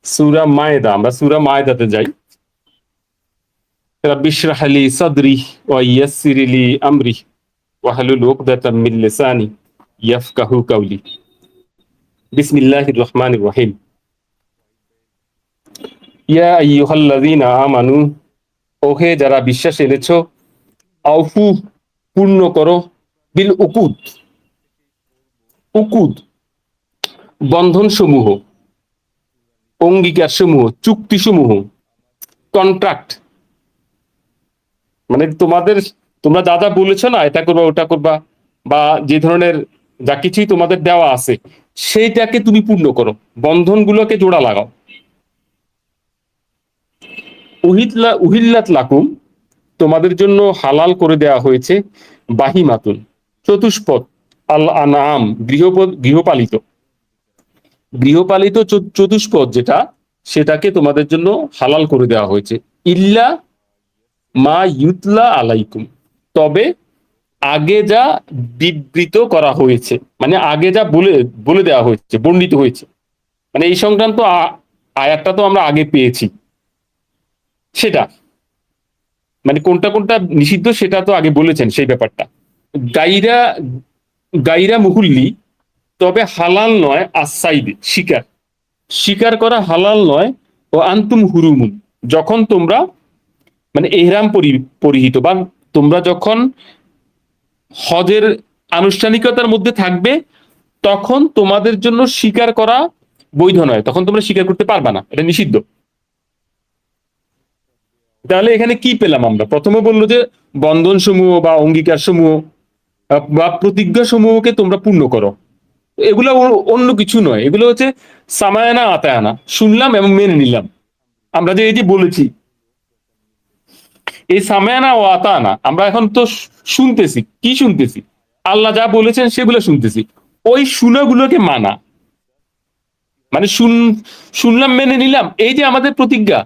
সূরা মায়েদা, আমরা সূরা মায়েদাতে যাই। রাব্বি ইশরাহ লি সাদরি ওয়া ইয়াসসির লি আমরি ওয়াহলুল উকদাতাম মিন লিসানি ইয়াফকাহু কাওলি। বিসমিল্লাহির রহমানির রহিম। ইয়া আইয়ুহাল্লাযীনা আমানু, ওহে যারা বিশ্বাস এনেছো, আউফু পূর্ণ করো, বিল উকুদ, উকুদ বন্ধন সমূহ, অঙ্গীকার সমূহ, চুক্তি সমূহ, কন্ট্রাক্ট, মানে তোমরা যা যা বলেছো না, এটা করবা ওটা করবা, বা যে ধরনের যা কিছুই তোমাদের দেওয়া আছে সেইটাকে তুমি পূর্ণ করো, বন্ধনগুলোকে জোড়া লাগাও। উহিল্লাত লাকুম, তোমাদের জন্য হালাল করে দেওয়া হয়েছে, বাহিমাতুন চতুষ্পদ, আল আনাম গৃহপালিত, গৃহপালিত চতুষ্পদ যেটা, সেটাকে তোমাদের জন্য হালাল করে দেওয়া হয়েছে। ইল্লা মা ইউতলা আলাইকুম, তবে আগে যা বিবৃত করা হয়েছে, মানে আগে যা বলে বলে দেওয়া হয়েছে, বর্ণিত হয়েছে, মানে এই সংক্রান্ত আয়াতটা তো আমরা আগে পেয়েছি, সেটা মানে কোনটা কোনটা নিষিদ্ধ সেটা তো আগে বলেছেন সেই ব্যাপারটা। গাইরা গাইরা মুহুল্লি, তবে হালাল নয়, আসাইদ শিকার, শিকার করা হালাল নয়, ও আন্তুম হুরুমুন, যখন তোমরা মানে এহরাম পরিহিত, বা তোমরা যখন হজের আনুষ্ঠানিকতার মধ্যে থাকবে, তখন তোমাদের জন্য শিকার করা বৈধ নয়, তখন তোমরা শিকার করতে পারবা না, এটা নিষিদ্ধ। তাহলে এখানে কি পেলাম আমরা? প্রথমে বললো যে বন্ধন সমূহ বা অঙ্গীকার সমূহ বা প্রতিজ্ঞা সমূহকে তোমরা পূর্ণ করো। এগুলো অন্য কিছু নয়, এগুলো হচ্ছে সামায়ানা আতায়ানা, শুনলাম এবং মেনে নিলাম। আমরা যে এই যে বলেছি, এই সামায়ানা ও আতায়ানা, আমরা এখন তো শুনতেছি, কি শুনতেছি? আল্লাহ যা বলেছেন সেগুলো শুনতেছি, ওই শুনাগুলোকে মানা, মানে শুনলাম মেনে নিলাম, এই যে আমাদের প্রতিজ্ঞা,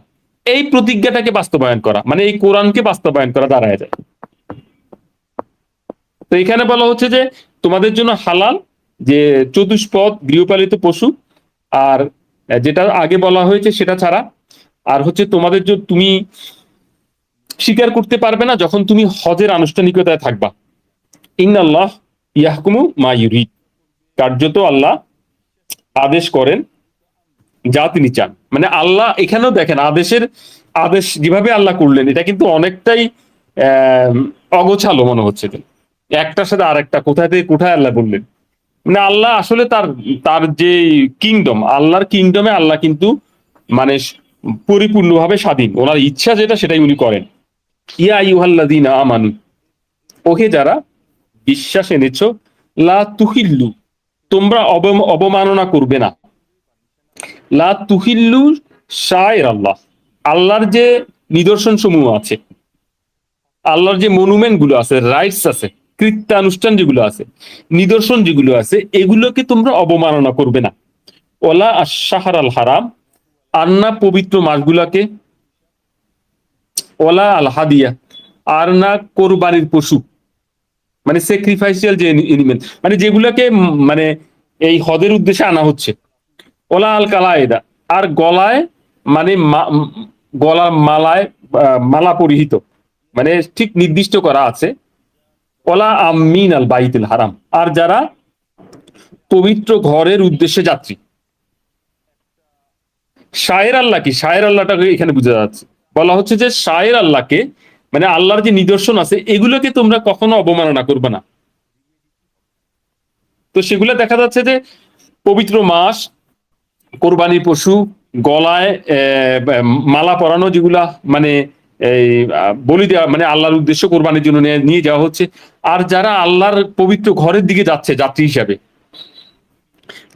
এই প্রতিজ্ঞাটাকে বাস্তবায়ন করা, মানে এই কোরআনকে বাস্তবায়ন করা দাঁড়ায় যায়। তো এখানে বলা হচ্ছে যে তোমাদের জন্য হালাল যে চতুষ্পদ গৃহপালিত পশু, আর যেটা আগে বলা হয়েছে সেটা ছাড়া। আর হচ্ছে তোমাদের তুমি স্বীকার করতে পারবে না যখন তুমি হজের আনুষ্ঠানিকতায় থাকবা। ইন্নাল্লাহ ইয়াহকুমু মা ইউরিদ, কার্যত আল্লাহ আদেশ করেন যা তিনি চান। মানে আল্লাহ এখানেও দেখেন আদেশ যেভাবে আল্লাহ করলেন, এটা কিন্তু অনেকটাই অগোছালো মনে হচ্ছে, একটার সাথে আরেকটা কোথায় থেকে কোথায় আল্লাহ বললেন। মানে আল্লাহ আসলে তার তার যে কিংডম, আল্লাহর কিংডমে আল্লাহ কিন্তু মানে পরিপূর্ণভাবে স্বাধীন, ওনার ইচ্ছা যেটা সেটাই উনি করেন। ইয়া আইয়ুহাল্লাযীনা আমানু, ওহে যারা বিশ্বাস এনেছো, লা তুহিল্লু, তোমরা অবমাননা করবে না, লা তুহিল্লু শায়ের আল্লাহ, আল্লাহর যে নিদর্শন সমূহ আছে, আল্লাহর যে মনুমেন্ট গুলো আছে, রাইটস আছে, কৃত্যানুষ্ঠান যেগুলো আছে, নিদর্শন যেগুলো আছে, এগুলোকে তোমরা অবমাননা করবে না। ওলা আশাহার আল হারাম, আর না পবিত্র মাসগুলাকে, ওলা আল হাদিয়া, আর না কোরবানির পশু, মানে স্যাক্রিফাইসিয়াল যে এনিমেল, মানে যেগুলোকে মানে এই হদের উদ্দেশ্যে আনা হচ্ছে। ওলা আল কালায়েদা, আর গলায় মানে গলার মালায় মালা পরিহিত, মানে ঠিক নির্দিষ্ট করা আছে। ওলা আমিন আল বাইতুল হারাম, আর যারা পবিত্র ঘরের উদ্দেশ্যে যাত্রী। শায়ের আল্লাহ কি? শায়ের আল্লাহটাকে এখানে বোঝা যাচ্ছে, বলা হচ্ছে যে শায়ের আল্লাহকে, মানে আল্লাহর যে নিদর্শন আছে এগুলোকে তোমরা কখনো অবমাননা করবে না। তো সেগুলো দেখা যাচ্ছে যে পবিত্র মাস, কোরবানির পশু, গলায় মালা পরানো, যেগুলা মানে এই বলি দেওয়া, মানে আল্লাহর উদ্দেশ্য কোরবানির জন্য নিয়ে যাওয়া হচ্ছে। আর যারা আল্লাহর পবিত্র ঘরের দিকে যাচ্ছে যাত্রী হিসাবে,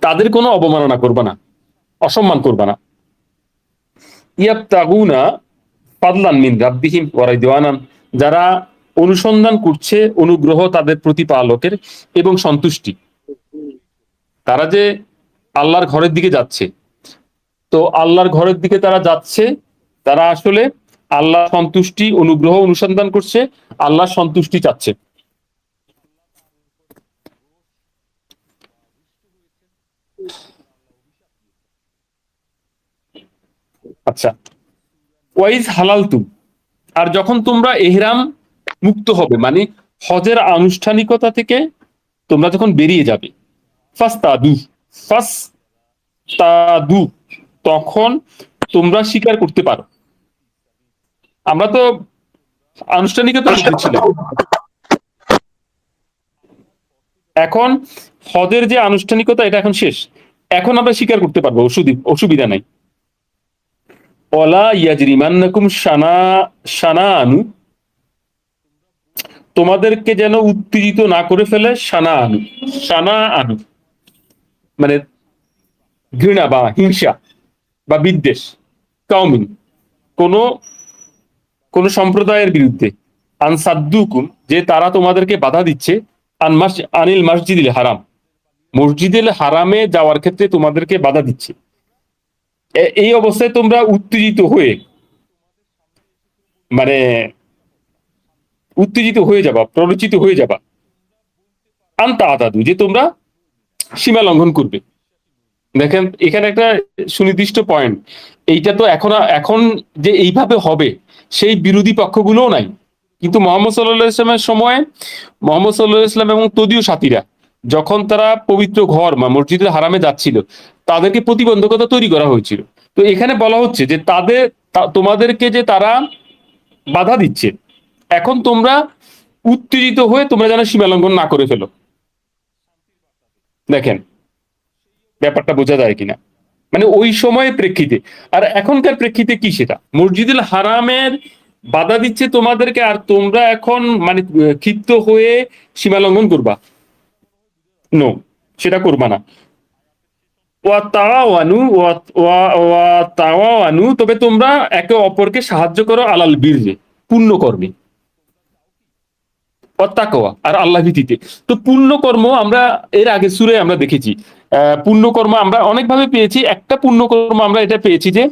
তাদের কোনো অবমাননা করবা না, অসম্মান করবা না। ইয়াবতাগুনা ফাদলান মিন রাব্বিহিম ওয়া রিদওয়ানান, যারা অনুসন্ধান করছে অনুগ্রহ তাদের প্রতিপালকের এবং সন্তুষ্টি। তারা যে আল্লাহর ঘরের দিকে যাচ্ছে, তো আল্লাহর ঘরের দিকে তারা যাচ্ছে, তারা আসলে আল্লাহ সন্তুষ্টি অনুগ্রহ অনুসন্ধান করছে, আল্লাহ সন্তুষ্টি চাচ্ছে। আচ্ছা, ওয়াইজ হালালতুম, আর যখন তোমরা এহরাম মুক্ত হবে, মানে হজের আনুষ্ঠানিকতা থেকে তোমরা যখন বেরিয়ে যাবে, ফাস্তাদু, ফাস্তাদু, তখন তোমরা স্বীকার করতে পারো। আমরা তো আনুষ্ঠানিকতার মধ্যে ছিলাম, এখন হজের যে আনুষ্ঠানিকতা এটা এখন শেষ, এখন আমরা স্বীকার করতে পারবো, অসুবিধা নাই। ওয়ালা ইয়াজরিমান্নাকুম শানাআনু, তোমাদেরকে যেন উত্তেজিত না করে ফেলে, শানাআনু মানে ঘৃণা বা হিংসা বা বিদ্বেষ, কাউমিন কোন কোন সম্প্রদায়ের বিরুদ্ধে, আনসাদ্দুকুম, যে তারা তোমাদেরকে বাধা দিচ্ছে, আনিল মসজিদিল হারাম, মসজিদুল হারামে যাওয়ার ক্ষেত্রে তোমাদেরকে বাধা দিচ্ছে। এই অবস্থায় তোমরা উত্তেজিত হয়ে, মানে উত্তেজিত হয়ে যাবা, প্ররোচিত হয়ে যাবা, আনতা আতাদু, যে তোমরা সীমা লঙ্ঘন করবে। দেখেন এখানে একটা সুনির্দিষ্ট পয়েন্ট, এইটা তো এখন যে এইভাবে হবে সেই বিরোধী পক্ষগুলোও নাই, কিন্তু মোহাম্মদ সাল্লাহ ইসলামের সময় মোহাম্মদ সাল্লাহ ইসলাম এবং তদীয় সাথীরা যখন তারা পবিত্র ঘর বা মসজিদের হারামে যাচ্ছিল, তাদেরকে প্রতিবন্ধকতা তৈরি করা হয়েছিল। তো এখানে বলা হচ্ছে যে তোমাদেরকে যে তারা বাধা দিচ্ছে, এখন তোমরা উত্তেজিত হয়ে তোমরা যেন সীমা লঙ্ঘন না করে ফেলো। দেখেন ব্যাপারটা বোঝা যায় কিনা, মানে ওই সময়ের প্রেক্ষিতে। আর এখনকার প্রেক্ষিতে কি, সেটা মসজিদুল হারামের বাধা দিচ্ছে তোমাদেরকে, আর তোমরা এখন মানে ক্ষিপ্ত হয়ে সীমা লঙ্ঘন করবা, নো, সেটা করবা না। তবে তোমরা একে অপরকে সাহায্য করো, আলাল বীর্যে, পুণ্যকর্মে, অত্তাকওয়া, আর আল্লাহ ভীতিতে। তো পুণ্যকর্ম আমরা এর আগে সূরায় আমরা দেখেছি, পুণ্যকর্ম আমরা অনেকভাবে পেয়েছি। একটা পুণ্যকর্ম আমরা এটা পেয়েছি যে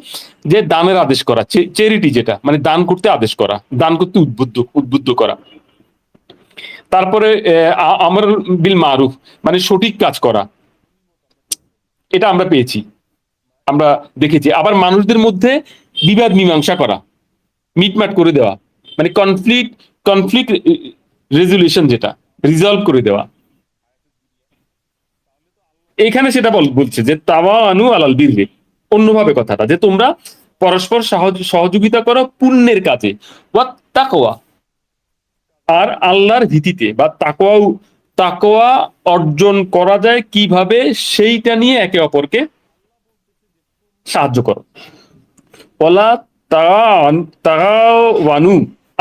যে দানের আদেশ করা, চ্যারিটি, যেটা মানে দান করতে আদেশ করা, দান করতে উদ্বুদ্ধ করা। তারপরে আমর বিল মারুফ, মানে সঠিক কাজ করা, এটা আমরা পেয়েছি, আমরা দেখেছি। আবার মানুষদের মধ্যে বিবাদ মীমাংসা করা, মিটমাট করে দেওয়া, মানে কনফ্লিক্ট রেজুলেশন, যেটা রিজলভ করে দেওয়া। এইখানে সেটা বলছে যে তাওয়ানু আলাল বিররি, অন্যভাবে কথাটা যে তোমরা পরস্পর সহযোগিতা করো পুণ্যের কাজে, ওয়াত তাকওয়া, আর আল্লাহর ভীতিতে, বা তাকওয়া অর্জন করা যায় কিভাবে সেইটা নিয়ে একে অপরকে সাহায্য করো। ওয়ালা তাগাওয়ানু,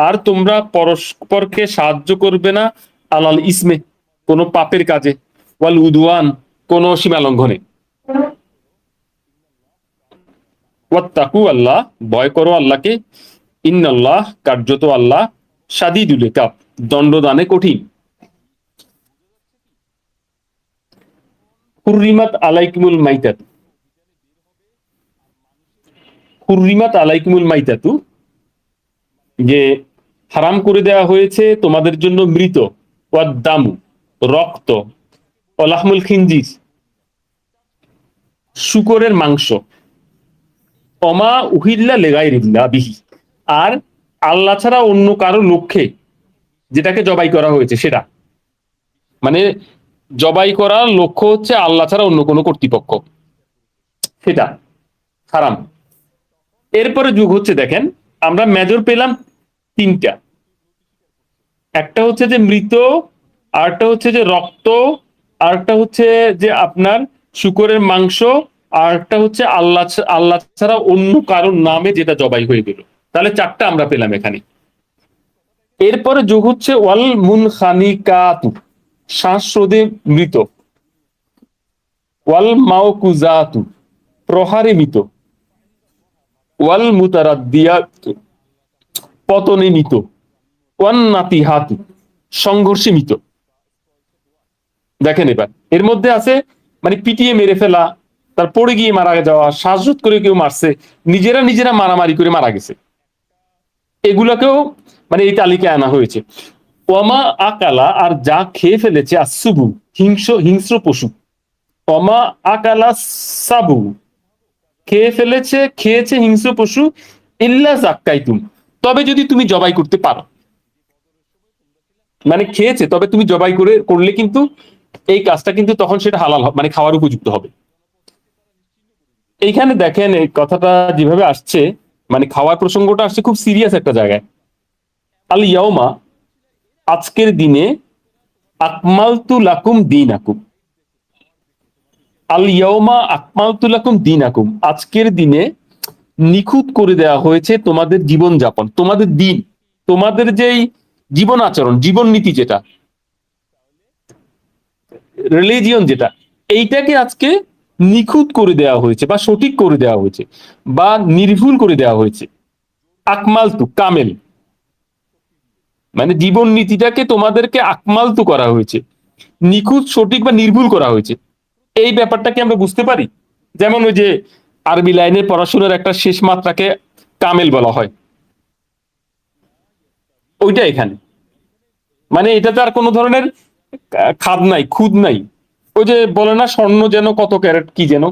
আর তোমরা পরস্পরকে সাহায্য করবে না, আলাল ইসমে, কোন পাপের কাজে, ওয়াল উদওয়ান, কোন সীমা লঙ্ঘনে। ওয়াত্তাকু, আল্লাহ, ভয় করো আল্লাহকে, ইন্নাল্লাহ, কার্যত আল্লাহ, শাদীদুল ইকাব, দণ্ডদানে কঠিন। হুররিমাত আলাইকুমুল মাইতাত, হুররিমাত আলাইকুমুল মাইতাতু, যে হারাম করে দেওয়া হয়েছে তোমাদের জন্য মৃত, ওয়াদ্দামু, রক্ত, ওলাহমুল খিনজির, শূকরের মাংস, অমা উহিল্লা লেগাইরিল্লাহ বিহি, আর আল্লাহ ছাড়া অন্য কারো লক্ষ্যে যেটাকে জবাই করা হয়েছে সেটা, মানে জবাই করার লক্ষ্য হচ্ছে আল্লাহ ছাড়া অন্য কোনো কর্তৃপক্ষ, সেটা হারাম। এরপরে যুগ হচ্ছে, দেখেন আমরা মেজর পেলাম তিনটা, একটা হচ্ছে যে মৃত, আরেকটা হচ্ছে যে রক্ত, আরেকটা হচ্ছে যে আপনার শূকরের মাংস, আরেকটা হচ্ছে আল্লাহ ছাড়া অন্য কারোর নামে যেটা জবাই হয়ে গেল। তাহলে চারটা আমরা পেলাম এখানে। এরপরে যোগ হচ্ছে ওয়াল মুনখানিকাতু, শ্বাসরোধে মৃত, ওয়াল মাওকুজাতু, প্রহারে মৃত, ওয়াল মুতারাদ্দিয়াতু, পতনে মৃত, ওয়ান নাতিহাতু, সংঘর্ষে মৃত। দেখেন এবার এর মধ্যে আছে মানে পিটিয়ে মেরে ফেলা, তার পড়ে গিয়ে মারা যাওয়া, শ্বাসরোধ করে কেউ মারছে, নিজেরা মারামারি করে মারা গেছে, এগুলাকেও মানে এই তালিকায় আনা হয়েছে। ওয়ামা আকালা, আর যা খেয়ে ফেলেছে, আসুবু, হিংস্র পশু, ওয়ামা আকালা সাবু, খেয়েছে হিংস্র পশু, ইল্লা যাক্কাইতুম, তবে যদি তুমি জবাই করতে পারো। মানে খেয়েছে, তবে তুমি জবাই করলে কিন্তু এই কাজটা কিন্তু তখন সেটা হালাল মানে খাওয়ার উপযুক্ত হবে। এইখানে দেখেন এই কথাটা যেভাবে আসছে, মানে খাওয়ার প্রসঙ্গটা আসছে খুব সিরিয়াস একটা জায়গায়। আল ইয়াউমা, আজকের দিনে, আকমালতু লাকুম দীনাকুম, আল ইয়াউমা আকমালতু লাকুম দীনাকুম, আজকের দিনে নিখুঁত করে দেওয়া হয়েছে তোমাদের জীবন যাপন, তোমাদের দিন, তোমাদের যেই জীবন আচরণ, জীবন নীতি যেটা, রিলিজিয়ন যেটা, এইটাকে আজকে নিখুঁত করে দেওয়া হয়েছে বা সঠিক করে দেওয়া হয়েছে বা নির্ভুল করে দেওয়া হয়েছে। আকমালতু, কামেল, মানে জীবন নীতিটাকে তোমাদেরকে আকমালতু করা হয়েছে, নিখুঁত, সঠিক বা নির্ভুল করা হয়েছে। এই ব্যাপারটাকে আমরা বুঝতে পারি। যেমন ওই যে আরবি লাইনের পড়াশোনার একটা শেষ মাত্রাকে কামেল বলা হয়, ওইটা এখানে, মানে এটাতে আর কোনো ধরনের খাদ নাই, খুদ নাই। ওই যে বলে না স্বর্ণ যেন কত ক্যারেট কি যেন,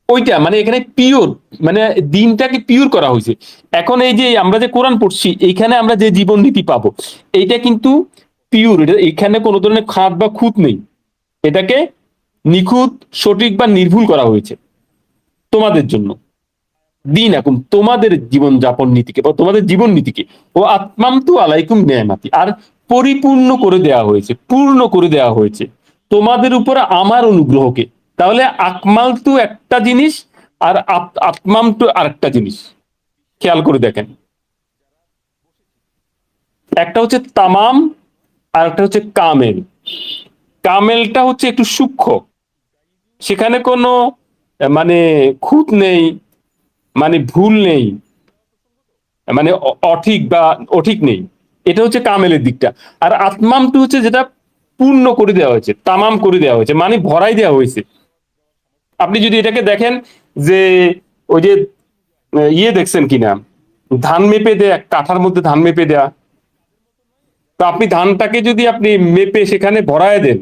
ওইটা মানে এখানে পিওর, মানে দিনটাকে পিওর করা হয়েছে। এখন এই যে আমরা যে কোরআন পড়ছি, এইখানে আমরা যে জীবন নীতি পাবো, এইটা কিন্তু পিওর, এটা এখানে কোনো ধরনের খাদ বা খুঁত নেই, এটাকে নিখুঁত, সঠিক বা নির্ভুল করা হয়েছে তোমাদের জন্য। দিন এখন তোমাদের জীবন যাপন নীতিকে বা তোমাদের জীবন নীতিকে, ও আত্মামতু আলাইকুম নেয়ামাতি, আর পরিপূর্ণ করে দেওয়া হয়েছে, পূর্ণ করে দেওয়া হয়েছে তোমাদের উপর আমার অনুগ্রহকে। তাহলে আকমালতু একটা জিনিস, আর আত্মামতু আরেকটা জিনিস, খেয়াল করে দেখেন। একটা হচ্ছে তামাম, আর একটা হচ্ছে কামেল। কামেলটা হচ্ছে একটু সূক্ষ্ম, সেখানে কোনো মানে খুঁত নেই, মানে ভুল নেই, মানে অঠিক বা অঠিক নেই, এটা হচ্ছে কামেলের দিকটা। আর আত্মামটা হচ্ছে যেটা পূর্ণ করে দেওয়া হয়েছে, তামাম করে দেওয়া হয়েছে, মানে ভরাই দেওয়া হয়েছে। আপনি যদি এটাকে দেখেন যে ওই যে ইয়ে দেখছেন কিনা, ধান মেপে দেয়া, কাঠার মধ্যে ধান মেপে দেয়া, তো আপনি ধানটাকে যদি আপনি মেপে সেখানে ভরায় দেন,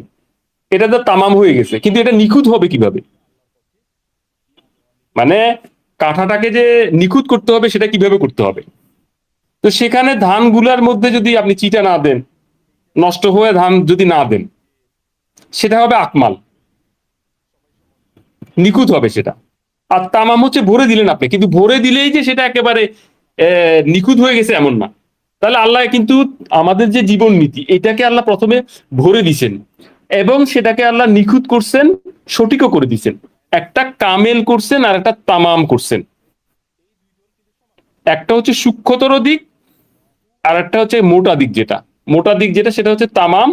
এটা তো তামাম হয়ে গেছে, কিন্তু এটা নিখুঁত হবে কিভাবে? মানে কাঠাটাকে যে নিখুঁত করতে হবে, সেটা কিভাবে করতে হবে? তো সেখানে ধানগুলার মধ্যে যদি আপনি চিটা না দেন, নষ্ট হয়ে ধান যদি না দেন, সেটা হবে আকমাল, নিখুঁত হবে সেটা। আর তামাম হচ্ছে ভরে দিলেন আপনি, কিন্তু ভরে দিলেই যে সেটা একেবারে নিখুঁত হয়ে গেছে এমন না। তাহলে আল্লাহ কিন্তু আমাদের যে জীবন নীতি, এটাকে আল্লাহ প্রথমে ভরে দিছেন এবং সেটাকে আল্লাহ নিখুঁত করছেন, সঠিকও করে দিছেন। একটা কামেল করছেন আর একটা তামাম করছেন। একটা হচ্ছে সূক্ষ্মতর দিক, আর একটা হচ্ছে মোটা দিক, যেটা মোটা দিক যেটা সেটা হচ্ছে তামাম,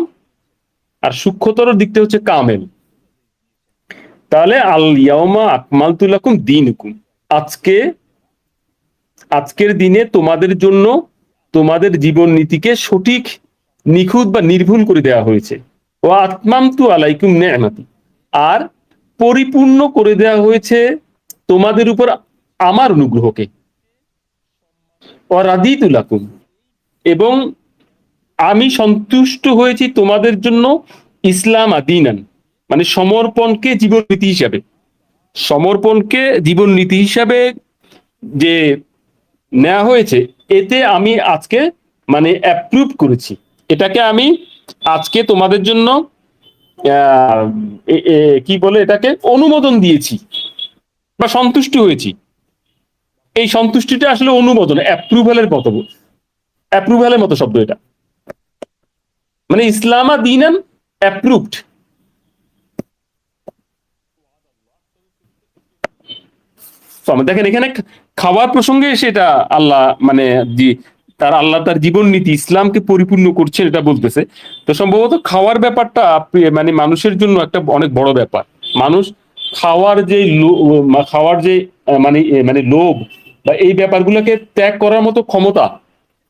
আর সূক্ষ্মতর দিকটা হচ্ছে কামেল। তাহলে আল ইয়াউমা আকমালতু লাকুম দীনুকুম, আজকে, আজকের দিনে তোমাদের জন্য তোমাদের জীবন নীতিকে সঠিক, নিখুঁত বা নির্ভুল করে দেওয়া হয়েছে। ও আতমামতু আলাইকুম নি'মাতি, আর পরিপূর্ণ করে দেওয়া হয়েছে তোমাদের উপর আমার অনুগ্রহকে। ও রাদিতু লাকুম, এবং আমি সন্তুষ্ট হয়েছি তোমাদের জন্য ইসলাম আদিনান, মানে সমর্পণকে জীবন নীতি হিসাবে, সমর্পণকে জীবন নীতি হিসাবে যে নেওয়া হয়েছে, এতে আমি আজকে মানে অ্যাপ্রুভ করেছি, এটাকে আমি আজকে তোমাদের জন্য কি বলে এটাকে অনুমোদন দিয়েছি বা সন্তুষ্ট হয়েছি। এই সন্তুষ্টিটা আসলে অনুমোদন, অ্যাপ্রুভালের মতো, অ্যাপ্রুভালের মতো শব্দ এটা, মানে ইসলামা দিনান, অ্যাপ্রুভড। দেখেন এখানে খাওয়ার প্রসঙ্গে সেটা আল্লাহ মানে তার আল্লাহ তার জীবন নীতি ইসলামকে পরিপূর্ণ করছেন এটা বলতেছে। তো সম্ভবত খাওয়ার ব্যাপারটা মানে মানুষের জন্য একটা অনেক বড় ব্যাপার। মানুষ খাওয়ার যে খাওয়ার যে মানে মানে লোভ বা এই ব্যাপারগুলোকে ত্যাগ করার মতো ক্ষমতা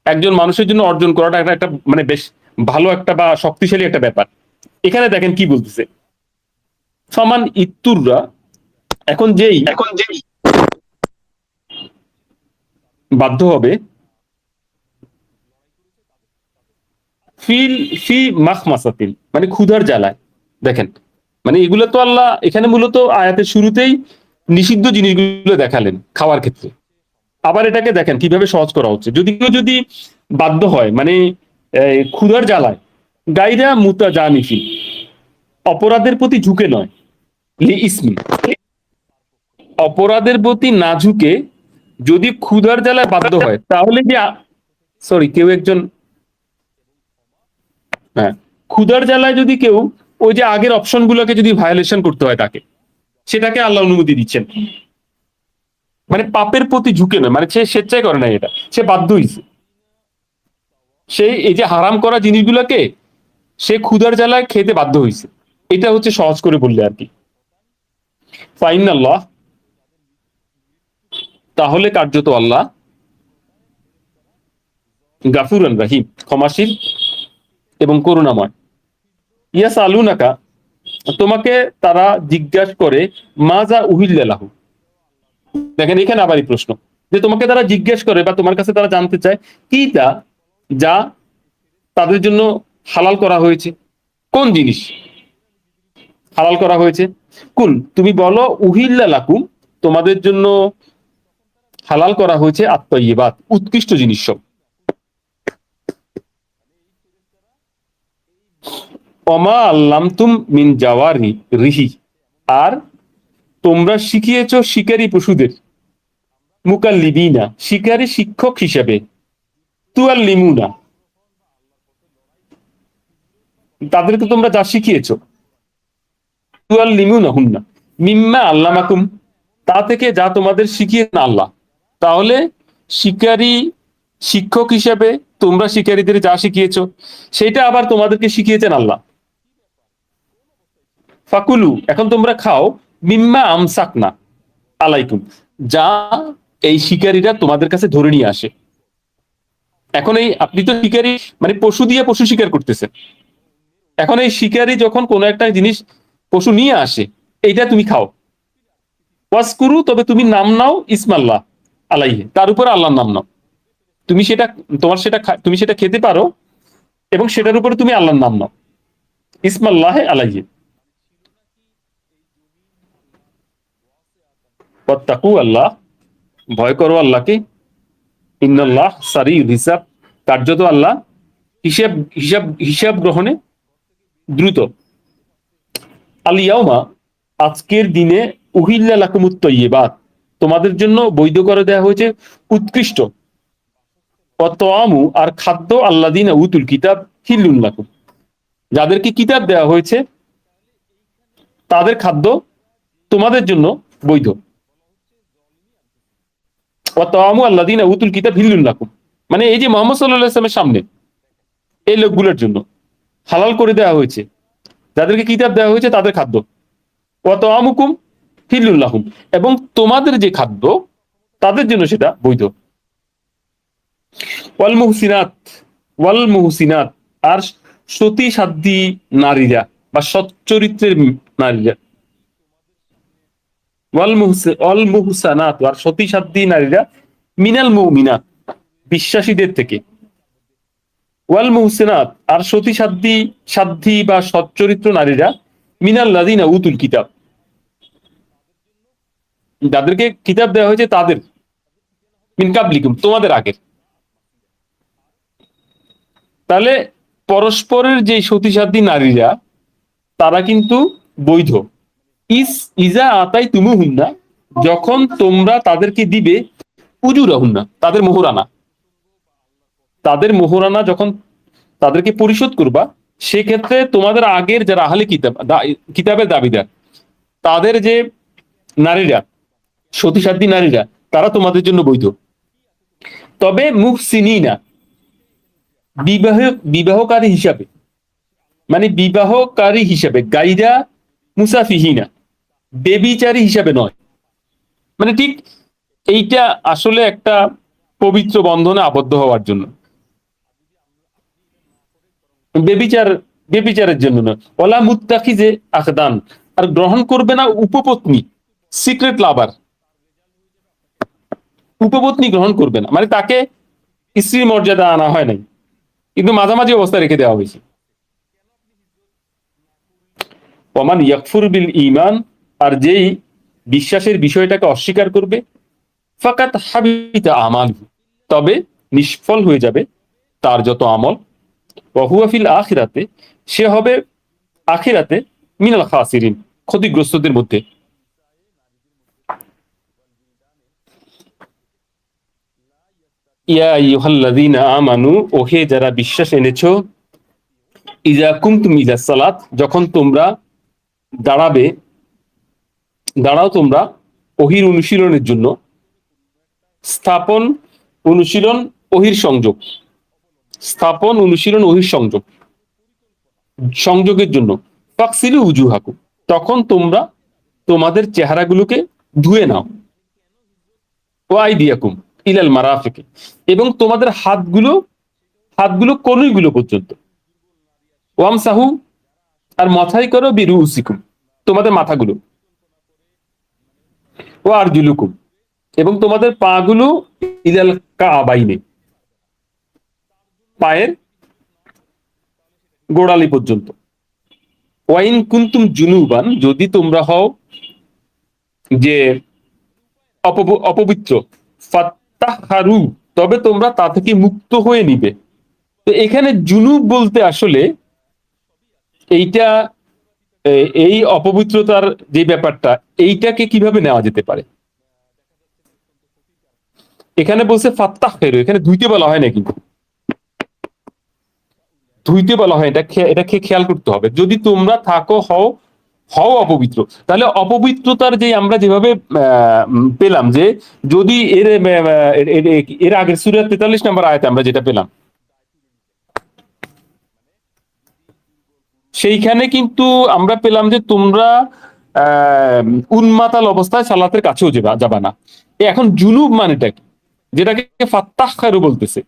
একজন মানুষের জন্য অর্জন করাটা একটা একটা মানে বেশ ভালো একটা বা শক্তিশালী একটা ব্যাপার। এখানে দেখেন কি বলতেছে, সমান ইত্তুররা, এখন যেই বাধ্য হবে, ফিল ফি মাখমাসাতিন, মানে ক্ষুধার জ্বালায়। দেখেন মানে এগুলো তো আল্লাহ এখানে মূলত আয়াতের শুরুতেই নিষিদ্ধ জিনিসগুলো দেখালেন খাওয়ার ক্ষেত্রে। আবার এটাকে দেখেন কিভাবে সহজ করা হচ্ছে। যদি কেউ যদি বাধ্য হয়, মানে ক্ষুধার জ্বালায়, গাইরা মুতা জানিফি, অপরাধের প্রতি ঝুঁকে নয়, লি ইসমি, অপরাধের প্রতি না ঝুঁকে যদি ক্ষুধার জ্বালায় বাধ্য হয়, তাহলে যে সরি কেউ একজন, হ্যাঁ, ক্ষুধার জ্বালায় যদি কেউ ওই যে আগের অপশনগুলোকে যদি ভায়োলেশন করতে হয় তাকে, সেটাকে আল্লাহ অনুমতি দিচ্ছেন। মানে পাপের প্রতি ঝুঁকে নয়, মানে সে স্বেচ্ছায় করে না, এটা সে বাধ্য হয়েছে। সে এই যে হারাম করা জিনিসগুলোকে সে ক্ষুধার জ্বালায় খেতে বাধ্য হয়েছে। এটা হচ্ছে সহজ করে বললে আর কি। ফাইন আল্লাহ, তাহলে কার্যত আল্লাহ, গাফুরান রাহিম, ক্ষমাশীল এবং করুণাময়। ইয়াস আলুনাকা, তোমাকে তারা জিজ্ঞাসা করে, মা যা উহিল্লাহু। দেখেন এখানে আবারই প্রশ্ন, যে তোমাকে তারা জিজ্ঞেস করে বা তোমার কাছে তারা জানতে চায় কি তা যা তাদের জন্য হালাল করা হয়েছে, কোন জিনিস হালাল করা হয়েছে। কুল, তুমি বলো, উহিল্লা লাকুম, তোমাদের জন্য হালাল করা হয়েছে আত্মইবাত, উৎকৃষ্ট জিনিস সব। অমা আল্লাম তুম মিন জাওয়ারি রিহি, আর তোমরা শিখিয়েছ শিকারী পশুদের, মুকাল্লিবিনা, শিকারী শিক্ষক হিসেবে, তুয়াল্লিমুনা, তাদেরকে তোমরা যা শিখিয়েছ, তুয়াল্লিমুনা হুন্না, মিম্মা আল্লামাকুম, তা থেকে যা তোমাদের শিখিয়েছেন আল্লাহ। তাহলে শিকারী শিক্ষক হিসেবে তোমরা শিকারীদের যা শিখিয়েছ সেটা আবার তোমাদেরকে শিখিয়েছেন আল্লাহ। ফাকুলু, এখন তোমরা খাও, মিম্মা আমসাকনা আলাইকুম, যা এই শিকারীরা তোমাদের কাছে ধরে নিয়ে আসে। এখন এই আপনি তো শিকারী, মানে পশু দিয়ে পশু শিকার করতেছেন। এখন এই শিকারী যখন কোনো একটা জিনিস পশু নিয়ে আসে, এইটা তুমি খাও। ওয়াসকুরু, তবে তুমি নাম নাও, ইসমাল্লাহ আলাইহে, তার উপর আল্লাহর নাম নাও। তুমি সেটা, তোমার সেটা তুমি সেটা খেতে পারো এবং সেটার উপরে তুমি আল্লাহর নাম নাও, ইসমাল্লাহ আলাইহে। ওয়াত্তাকু আল্লাহ, ভয় করো আল্লাহকে, ইন্নাল্লাহ সারিউল হিসাব, কার্যত আল্লাহ হিসাব হিসাব হিসাব গ্রহণে দ্রুত। আল ইয়াউমা, আজকের দিনে, উহিল্লা লাকুমুত তাইয়্যিবাত, তোমাদের জন্য বৈধ করে দেওয়া হয়েছে উৎকৃষ্ট। ওয়াতআমু, আর খাদ্য, আল্লাযিনা উতুল কিতাব হিল্লুল লাকুম, যাদেরকে কিতাব দেওয়া হয়েছে তাদের খাদ্য তোমাদের জন্য বৈধ। ওয়াতআমু আল্লাযিনা উতুল কিতাব হিল্লুল লাকুম, মানে এই যে মুহাম্মদ সাল্লাল্লাহু আলাইহি ওয়াসাল্লামের সামনে এই লোকগুলোর জন্য হালাল করে দেওয়া হয়েছে, যাদেরকে কিতাব দেওয়া হয়েছে তাদের খাদ্য। ওয়াতআমুকুম হিল্লুল লাহুম, এবং তোমাদের যে খাদ্য তাদের জন্য সেটা বৈধ। ওয়াল মুহসিনাত, ওয়াল মুহসিনাত, আর সতী সাধ্বী নারীরা বা সচ্চরিত্রের নারীরা, ওয়াল মুহসানাত, আর সতী সাধ্বী নারীরা, মিনাল মুমিনাত, বিশ্বাসীদের থেকে। ওয়াল মুহসিনাত, আর সতী সাধ্বী বা সচ্চরিত্র নারীরা, মিনাল্লাযিনা উতুল কিতাব, যাদেরকে কিতাব দেওয়া হয়েছে তাদের, মিন কাবলিকুম, তোমাদের আগের। তাহলে পরস্পরের যে সতী সাধ্বী নারীরা তারা কিন্তু বৈধ। ইজা আতাই তুমু হুন্না, যখন তোমরা তাদেরকে দিবে, উজুরা হুন্না, তাদের মোহরানা, তাদের মোহরানা যখন তাদেরকে পরিশোধ করবা, সেক্ষেত্রে তোমাদের আগের যারা আহলে কিতাব, কিতাবের দাবিদার, তাদের যে নারীরা, সতী সাধ্বী নারীরা, তারা তোমাদের জন্য বৈধ। তবে মুহসিনিনা, বিবাহকারী হিসাবে, মানে বিবাহকারী হিসাবে, গাইরা মুসাফিহিনা, বেবিচারী হিসাবে নয়। মানে ঠিক এইটা আসলে একটা পবিত্র বন্ধনে আবদ্ধ হওয়ার জন্য, বেবিচার বেবিচারের জন্য নয়। ওলা মুত্তাখিজে আখদান, আর গ্রহণ করবে না উপপত্নী, সিক্রেট লাভার, উপপত্নী গ্রহণ করবে না, মানে তাকে স্ত্রীর মর্যাদা আনা হয় নাই, কিন্তু মাঝামাঝি অবস্থা রেখে দেওয়া হয়েছে। ওমান ইয়াকফুর বিল ঈমান, আর যেই বিশ্বাসের বিষয়টাকে অস্বীকার করবে, ফাকাত হাবিতা আমাল, তবে নিষ্ফল হয়ে যাবে তার যত আমল। ওয়াহুয়া ফিল আখিরাতে, সে হবে আখিরাতে মিনাল খাসিরিন, ক্ষতিগ্রস্তদের মধ্যে। ইয়া আইয়ুহাল্লাযীনা আমানু, ওহে যারা বিশ্বাস এনেছো, ইযা কুমতুম ইলা সালাত, যখন তোমরা দাঁড়াবে, দাঁড়াও তোমরা ওহির অনুশীলনের জন্য। স্থাপন, অনুশীলন, ওহির সংযোগ, স্থাপন, অনুশীলন, ওহির সংযোগ, সংযোগের জন্য। ফাকসিলু উজুহাকুম, তখন তোমরা তোমাদের চেহারাগুলোকে ধুয়ে নাও। ও আইদিয়াকুম ইলাল মারাফিক, এবং তোমাদের হাতগুলো, হাতগুলো কনুইগুলো পর্যন্ত। ওয়ামসাহু, আর মাথায় করো বিরুসিকুম, তোমাদের মাথাগুলো। ও আরজুলুকুম, এবং তোমাদের পা গুলো ইলাল কাবাইনে, পায়ের গোড়ালি পর্যন্ত। ওয়াইন কুনতুম জুনুবান, যদি তোমরা হও যে অপবিত্র, ফাত্তাহারু, তবে তোমরা তা থেকে মুক্ত হয়ে নিবে। তো এখানে জুনুব বলতে আসলে এইটা, এই অপবিত্রতার যে ব্যাপারটা, এইটাকে কিভাবে নেওয়া যেতে পারে। এখানে বলছে ফাত্তাহেরু, এখানে ধুইতে বলা হয় না, কিন্তু ধুইতে বলা হয়, এটাকে খেয়াল করতে হবে। যদি তোমরা থাকো, হও, হও অপবিত্র, তাহলে অপবিত্রতার যে আমরা যেভাবে পেলাম, যে যদি এর আগের সূরা 43 নম্বর আয়াতে আমরা যেটা পেলাম, সেইখানে কিন্তু আমরা পেলাম যে তোমরা উন্মাতাল অবস্থায় সালাতের কাছেও যাবা না। এখন জুনুব মানেটা কি, যেটাকে ফাত্তাহখারু বলতেছে।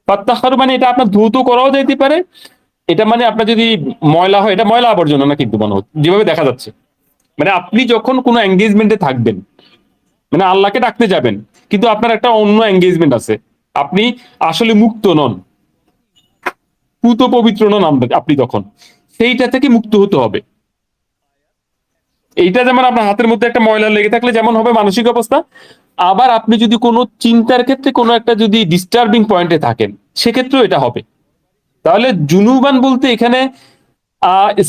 ফাত্তাহখারু মানে এটা আপনার ধৌত করাও যাইতে পারে, এটা মানে আপনার যদি ময়লা হয়, এটা ময়লা আবর্জনা না, কিন্তু মনে হচ্ছে যেভাবে দেখা যাচ্ছে, মানে আপনি যখন কোনো এঙ্গেজমেন্টে থাকবেন, মানে আল্লাহকে ডাকতে যাবেন, কিন্তু আপনার একটা অন্য এঙ্গেজমেন্ট আছে, আপনি আসলে মুক্ত নন, পুত পবিত্র নন আপনি, তখন সেইটা থেকে মুক্ত হতে হবে। এইটা যেমন আপনার হাতের মধ্যে একটা ময়লা লেগে থাকলে যেমন হবে মানসিক অবস্থা, আবার আপনি যদি কোনো চিন্তার ক্ষেত্রে কোনো একটা যদি ডিস্টার্বিং পয়েন্টে থাকেন, সেক্ষেত্রেও এটা হবে। তাহলে জুনুবান বলতে এখানে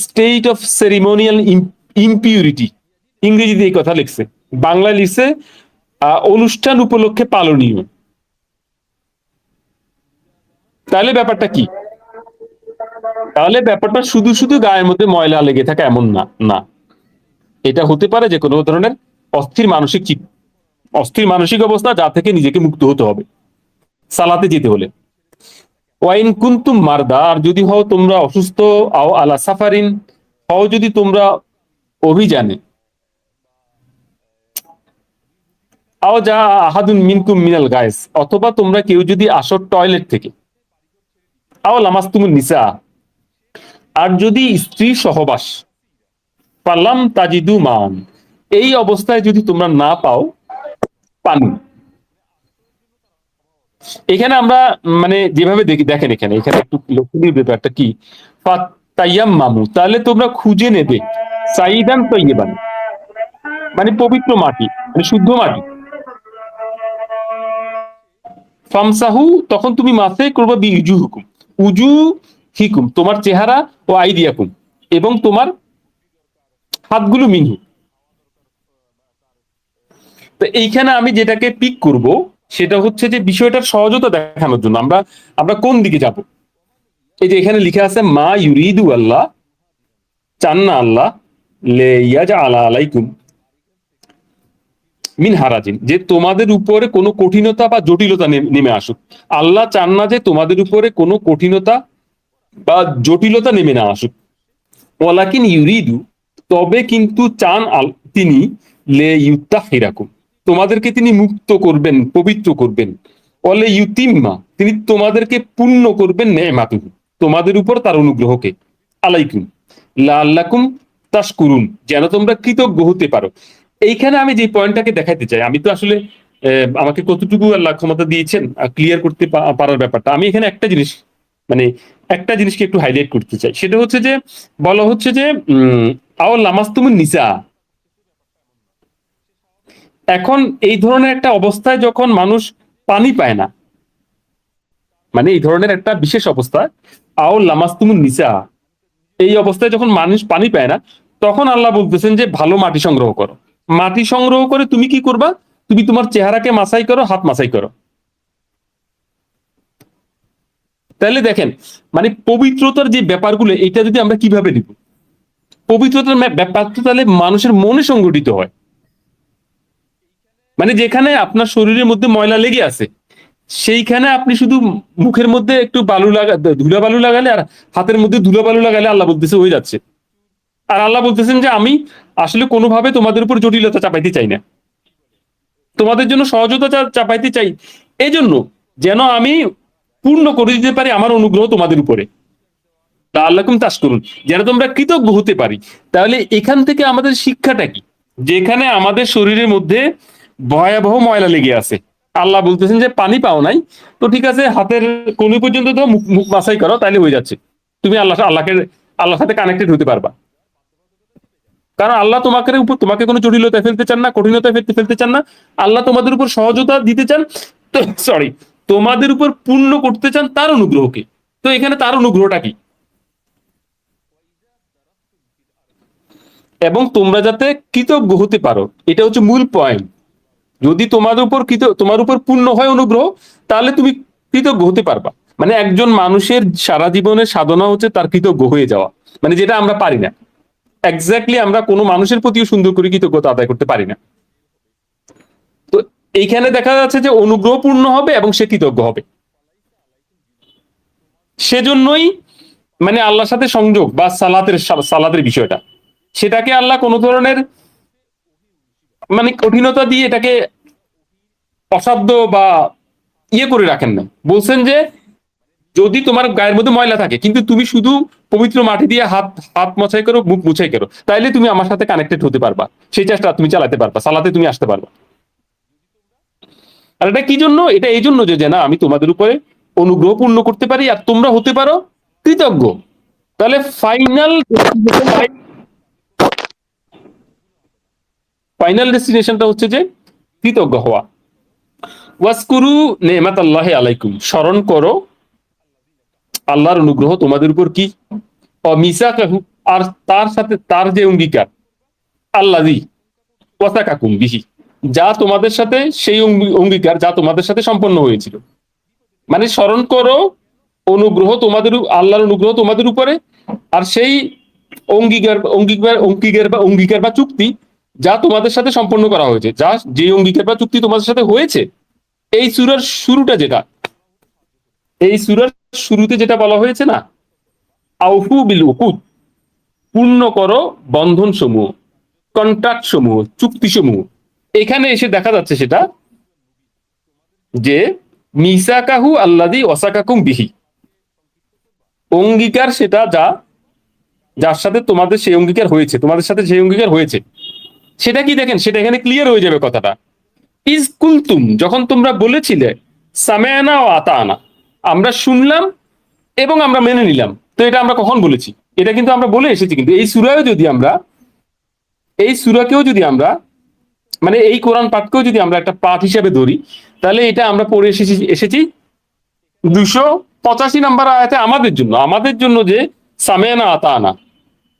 স্টেট অফ সেরিমোনিয়াল ইমপিউরিটি, ইংরেজিতে এই কথা লিখছে, বাংলা লিখছে অনুষ্ঠান উপলক্ষে পালনীয়। তাহলে ব্যাপারটা কি, তাহলে ব্যাপারটা শুধু শুধু গায়ের মধ্যে ময়লা লেগে থাকা এমন না, না, এটা হতে পারে যে কোনো ধরনের অস্থির মানসিক অস্থির মানসিক অবস্থা, যা থেকে নিজেকে মুক্ত হতে হবে সালাতে যেতে হলে। ওয়াইন কুনতুম মারদা, আর যদি হও তোমরা অসুস্থ, আও আলা সাফারিন, হও যদি তোমরা অভিযানে, আও যা আহাদুন মিনকুম মিনাল গায়েস, অথবা তোমরা কেউ যদি আসো টয়লেট থেকে, আও লামাস্তুমুন নিসা, আর যদি স্ত্রী সহবাস, পাল্লাম তাজিদু মান, এই অবস্থায় যদি তোমরা না পাও পানি। এখানে আমরা মানে যেভাবে দেখি, দেখেন এখানে এখানে একটু লক্ষণীয় ব্যাপারটা কি, ফাত্তায়াম মামু, তাহলে তোমরা খুঁজে নেবে সাইদান তৈবান, মানে পবিত্র মাটি, মানে শুদ্ধ মাটি। ফামসাহু, তখন তুমি মাথায় করবে বি উজু হুকুম, উজু হিকুম, তোমার চেহারা, ও আইদিয়াকুম, এবং তোমার হাতগুলো মিনহু। তো এইখানে আমি যেটাকে পিক করব, সেটা হচ্ছে যে বিষয়টার সহজতা দেখানোর জন্য আমরা আমরা কোন দিকে যাব। এই যে এখানে লিখে আছে মা ইউরিদু আল্লাহ, চান না আল্লাহ, লে ইয়াজা আলা আলাইকুম মিন হারাজিন, যে তোমাদের উপরে কোনো কঠিনতা বা জটিলতা নেমে আসুক। আল্লাহ চান না যে তোমাদের উপরে কোনো কঠিনতা বা জটিলতা নেমে না আসুক। ওয়ালাকিন ইউরিদু, তবে কিন্তু চান তিনি, লে ইউত্তাহিরাকুম, তোমাদেরকে তিনি মুক্ত করবেন, পবিত্র করবেন। অলে ইউতিম্মা, তিনি তোমাদেরকে পূর্ণ করবেন নেমাতুহু, তোমাদের উপর তার অনুগ্রহকে, আলাইকুম লাআল্লাকুম তাশকুরুন, যেন তোমরা কৃতজ্ঞ হতে পারো। এইখানে আমি যে পয়েন্টটাকে দেখাইতে চাই, আমি তো আসলে আমাকে কতটুকু আল্লাহ ক্ষমতা দিয়েছেন ক্লিয়ার করতে পারার ব্যাপারটা, আমি এখানে একটা জিনিস, মানে একটা জিনিসকে একটু হাইলাইট করতে চাই, সেটা হচ্ছে যে বলা হচ্ছে যে আও লামাস্তুমুন নিসা, এখন এই ধরনের একটা অবস্থায় যখন মানুষ পানি পায় না, মানে এই ধরনের একটা বিশেষ অবস্থা, আও লামাস্তুমুন নিসা, এই অবস্থায় যখন মানুষ পানি পায় না, তখন আল্লাহ বলতেছেন যে ভালো মাটি সংগ্রহ করো। মাটি সংগ্রহ করে তুমি কি করবা? তুমি তোমার চেহারাকে মাসাই করো, হাত মাসাই করো। তাহলে দেখেন, মানে পবিত্রতার যে ব্যাপারগুলো, এটা যদি আমরা কিভাবে নিব, পবিত্রতার ব্যাপার তো তাহলে মানুষের মনে সংগঠিত হয়। মানে যেখানে আপনার শরীরের মধ্যে ময়লা লেগে আছে, সেইখানে আপনি শুধু মুখের মধ্যে একটু বালু ধুলা বালু লাগালে আর হাতের মধ্যে ধুলা বালু লাগালে আল্লাহ বলতেছে হয়ে যাচ্ছে। আর আল্লাহ বলতেছেন যে আমি আসলে কোনোভাবে তোমাদের উপর জটিলতা চাপাইতে চাই না, তোমাদের জন্য সহজতা চাপাইতে চাই, এই জন্য যেন আমি পূর্ণ করে দিতে পারি আমার অনুগ্রহ তোমাদের উপরে, আল্লাহকুম তাস করুন, যেন তোমরা কৃতজ্ঞ হতে পারি। তাহলে এখান থেকে আমাদের শিক্ষাটা কি? যেখানে আমাদের শরীরের মধ্যে ভয়াবহ ময়লা লেগে আছে, আল্লাহ বলতেছেন যে পানি পাও নাই, তো ঠিক আছে, হাতের কনুই পর্যন্ত তো মুখ মুখ মাসাই করো, তাইলে হয়ে যাচ্ছে, তুমি আল্লাহর সাথে কানেক্টেড হতে পারবা। কারণ আল্লাহ তোমাকে কোনো জটিলতায় ফেলতে চান না, কঠিনতায় ফেলতে চান না। আল্লাহ তোমাদের উপর সহজতা দিতে চান, সরি, তোমাদের উপর পূর্ণ করতে চান তার অনুগ্রহকে। তো এখানে তার অনুগ্রহটা কি? এবং তোমরা যাতে কৃতজ্ঞ হতে পারো, এটা হচ্ছে মূল পয়েন্ট। যদি তোমার উপর পূর্ণ হয় অনুগ্রহ, তাহলে তুমি কৃতজ্ঞ হতে পারবা। মানে একজন মানুষের সারা জীবনের সাধনা হচ্ছে তার কৃতজ্ঞ হয়ে যাওয়া, মানে যেটা আমরা পারি না। এক্স্যাক্টলি আমরা কোনো মানুষের প্রতিও সুন্দর করে কৃতজ্ঞতা আদায় করতে পারি না। তো এইখানে দেখা যাচ্ছে যে অনুগ্রহ পূর্ণ হবে এবং সে কৃতজ্ঞ হবে। সেজন্যই মানে আল্লাহর সাথে সংযোগ বা সালাতের বিষয়টা, সেটাকে আল্লাহ কোনো ধরনের মানে কঠিনতা দিয়ে এটাকে অসাধ্য বা করে রাখেন না। বলছেন যে যদি তোমার গায়ের মধ্যে ময়লা থাকে কিন্তু তুমি শুধু পবিত্র মাটি দিয়ে হাত হাত মোছাই করো, মুখ মুছাই করো, তাইলে তুমি আমার সাথে কানেক্টেড হতে পারবা, সেই চেষ্টা তুমি চালাতে পারবা, সালাতে তুমি আসতে পারবা। আর এটা কি জন্য? এটা এই জন্য যে না আমি তোমাদের উপরে অনুগ্রহ পূর্ণ করতে পারি আর তোমরা হতে পারো কৃতজ্ঞ। তাহলে ফাইনাল ডেস্টিনেশনটা হচ্ছে যে কৃতজ্ঞ হওয়া। ওয়াসকুরু নেমাত আল্লাহ আলাইকুম, স্মরণ করো আল্লাহর অনুগ্রহ তোমাদের উপর কি, অমিসাকাহু, আর তার সাথে তার যে অঙ্গীকার, আল্লাযী ওয়াসাকাকুম বিহি, যা তোমাদের সাথে সেই অঙ্গীকার যা তোমাদের সাথে সম্পন্ন হয়েছিল। মানে স্মরণ করো অনুগ্রহ তোমাদের, আল্লাহর অনুগ্রহ তোমাদের উপরে, আর সেই অঙ্গীকার বা চুক্তি যা তোমাদের সাথে সম্পন্ন করা হয়েছে, যে অঙ্গীকার বা চুক্তি তোমাদের সাথে হয়েছে। এই সূরার শুরুটা যেটা, এই সূরার শুরুতে যেটা বলা হয়েছে না, আউফু বিল উকুদ, পূর্ণ করো বন্ধন সমূহ, কন্ট্রাক্ট সমূহ, চুক্তি সমূহ। এখানে এসে দেখা যাচ্ছে সেটা যে মিসাকাহু আল্লাযী ওয়াসাকাকুম বিহি, অঙ্গীকার সেটা যার সাথে তোমাদের সেই অঙ্গীকার হয়েছে, তোমাদের সাথে সেই অঙ্গীকার হয়েছে সেটা কি? দেখেন, সেটা এখানে ক্লিয়ার হয়ে যাবে কথাটা। ইজ কুলতুম, যখন তোমরা বলেছিলে, সামেআনা ও আতাআনা, আমরা শুনলাম এবং আমরা মেনে নিলাম। তো এটা আমরা কখন বলেছি? এটা কিন্তু আমরা বলে এসেছি। কিন্তু এই সূরাকেও যদি আমরা মানে এই কোরআন পাঠকেও যদি আমরা একটা পাঠ হিসেবে ধরি, তাহলে এটা আমরা পড়ে এসেছি 285 নম্বর আয়াতে আমাদের জন্য যে সামেয়ানা আতানা,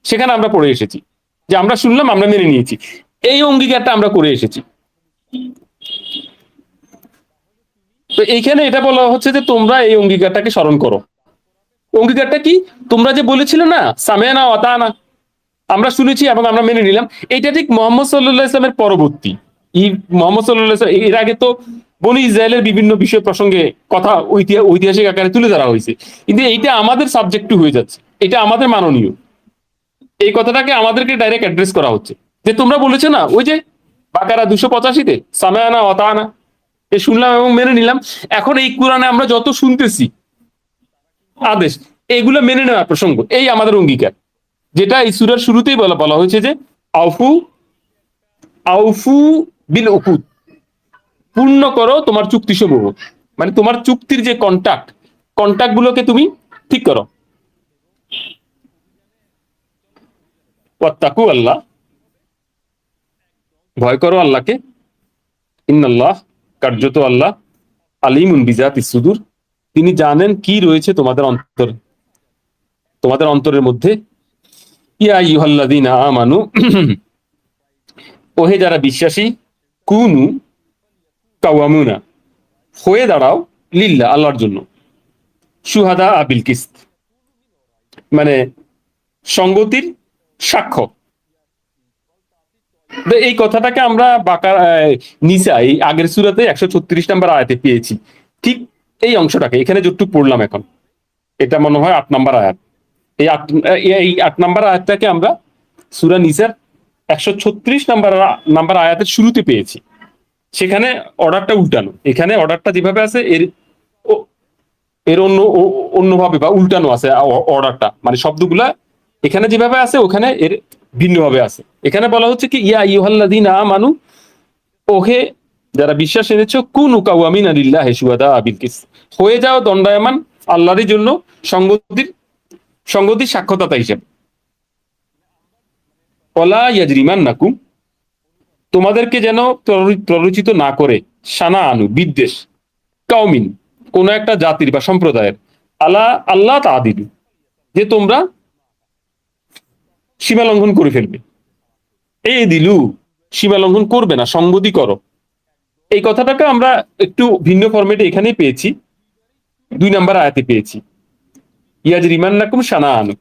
সেখানে আমরা পড়ে এসেছি যে আমরা শুনলাম, আমরা মেনে নিয়েছি, এই অঙ্গীকারটা আমরা করে এসেছি। তো এইখানে এটা বলা হচ্ছে যে তোমরা এই অঙ্গীকারটাকে স্মরণ করো। অঙ্গীকারটা কি? তোমরা যে বলেছিলে না, সামেয়ানা আতানা, আমরা শুনেছি এবং আমরা মেনে নিলাম, এটা ঠিক মোহাম্মদ সাল্লাল্লাহু আলাইহি ওয়াসাল্লামের পরবর্তী। মোহাম্মদ সাল্লাল্লাহু আলাইহি ওয়াসাল্লাম এর আগে তো বনি ইসরায়েলের বিভিন্ন বিষয় প্রসঙ্গে কথা ঐতিহাসিক আকারে তুলে ধরা হয়েছে, কিন্তু এইটা আমাদের সাবজেক্টিভ হয়ে যাচ্ছে, এটা আমাদের মাননীয়। এই কথাটাকে আমাদেরকে ডাইরেক্ট অ্যাড্রেস করা হচ্ছে যে তোমরা বলেছো না ওই যে বাকারা 285-তে, সামেআনা ওয়াতানা, এ শুনলাম এবং মেনে নিলাম। এখন এই কোরআনে আমরা যত শুনতেছি আদেশ, এইগুলো মেনে নেওয়ার প্রসঙ্গ, এই আমাদের অঙ্গীকার, যেটা এই সূরার শুরুতেই বলা হয়েছে যে আউফু আউফু বিল উকুদ, পূর্ণ করো তোমার চুক্তি সমূহ। মানে তোমার চুক্তির যে কন্ট্রাক্ট গুলোকে তুমি ঠিক করো। ওয়াত্তাকু আল্লাহ, ভয় করো আল্লাহকে। ইন্নাল্লাহ, কার্যত আল্লাহ, আলিমুন বিজাতিস সুদূর, তিনি জানেন কি রয়েছে তোমাদের অন্তরের মধ্যে। ইয়া আইয়ুহাল্লাযীনা আমানু, ওহে যারা বিশ্বাসী, কুনু কাওয়ামুনা, হয়ে দাঁড়াও, লিল্লাহ, আল্লাহর জন্য, শুহাদা বিল কিসত, মানে সঙ্গতির সাক্ষ্য। তো এই কথাটাকে আমরা নিসা, এই আগের সূরাতে 136 নম্বর আয়াতে পেয়েছি। ঠিক এই অংশটাকে এখানে যতটুকু পড়লাম এখন, এটা মনে হয় 8 নম্বর আয়াত। এই 8 নম্বর আয়াতটাকে আমরা সূরা নিসার 136 নাম্বার আয়াতের শুরুতে পেয়েছি। সেখানে অর্ডারটা উল্টানো, এখানে অর্ডারটা যেভাবে আছে এর অন্যভাবে বা উল্টানো আছে অর্ডারটা, মানে শব্দগুলা এখানে যেভাবে আছে ওখানে এর ভিন্নভাবে আছে। এখানে বলা হচ্ছে কি, ইয়া আইয়ুহাল্লাযীনা আমানু, ওহে যারা বিশ্বাস এনেছো, কুনু কাওয়ামিনা লিল্লাহি শুহাদা বিল কিসত, হয়ে যাও দণ্ডায়মান আল্লাহর জন্য সঙ্গতির সাক্ষ্যদাতা হিসেবে। ওয়ালা ইয়াজরিমান্নাকুম, তোমাদেরকে যেন প্ররোচিত না করে, শানা আনু, বিদ্বেষ, কাউমিন, কোন একটা জাতির বা সম্প্রদায়ের, আল্লাহ তাআদিলু, যে তোমরা সীমা লঙ্ঘন করে ফেলবে। এই দিলু, সীমা লঙ্ঘন করবে না, সঙ্গতি করো। এই কথাটাকে আমরা একটু ভিন্ন ফরম্যাটে এখানেই পেয়েছি, 2 নম্বর আয়াতে পেয়েছি। ইয়াজরিমান্নাকুম শানা আনু,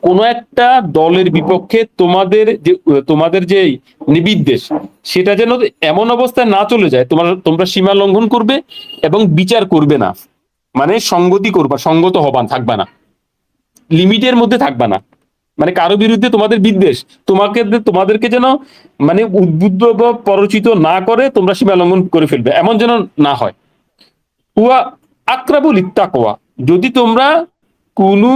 কোন একটা দলের বিপক্ষে তোমাদের যে নিবিদ্বেষ, সেটা যেন এমন অবস্থায় না চলে যায় তোমরা সীমা লঙ্ঘন করবে এবং বিচার করবে না, মানে সঙ্গতি করবা, সঙ্গত হবা, থাকবা না, লিমিটের মধ্যে থাকবা না, মানে কারো বিরুদ্ধে তোমাদের বিদ্বেষ তোমাদেরকে যেন মানে উদ্বুদ্ধ বা পরচিত না করে তোমরা সীমা লঙ্ঘন করে ফেলবে, এমন যেন না হয়। হুয়া আকরাবুল ইত্তাকওয়া, যদি তোমরা কুনু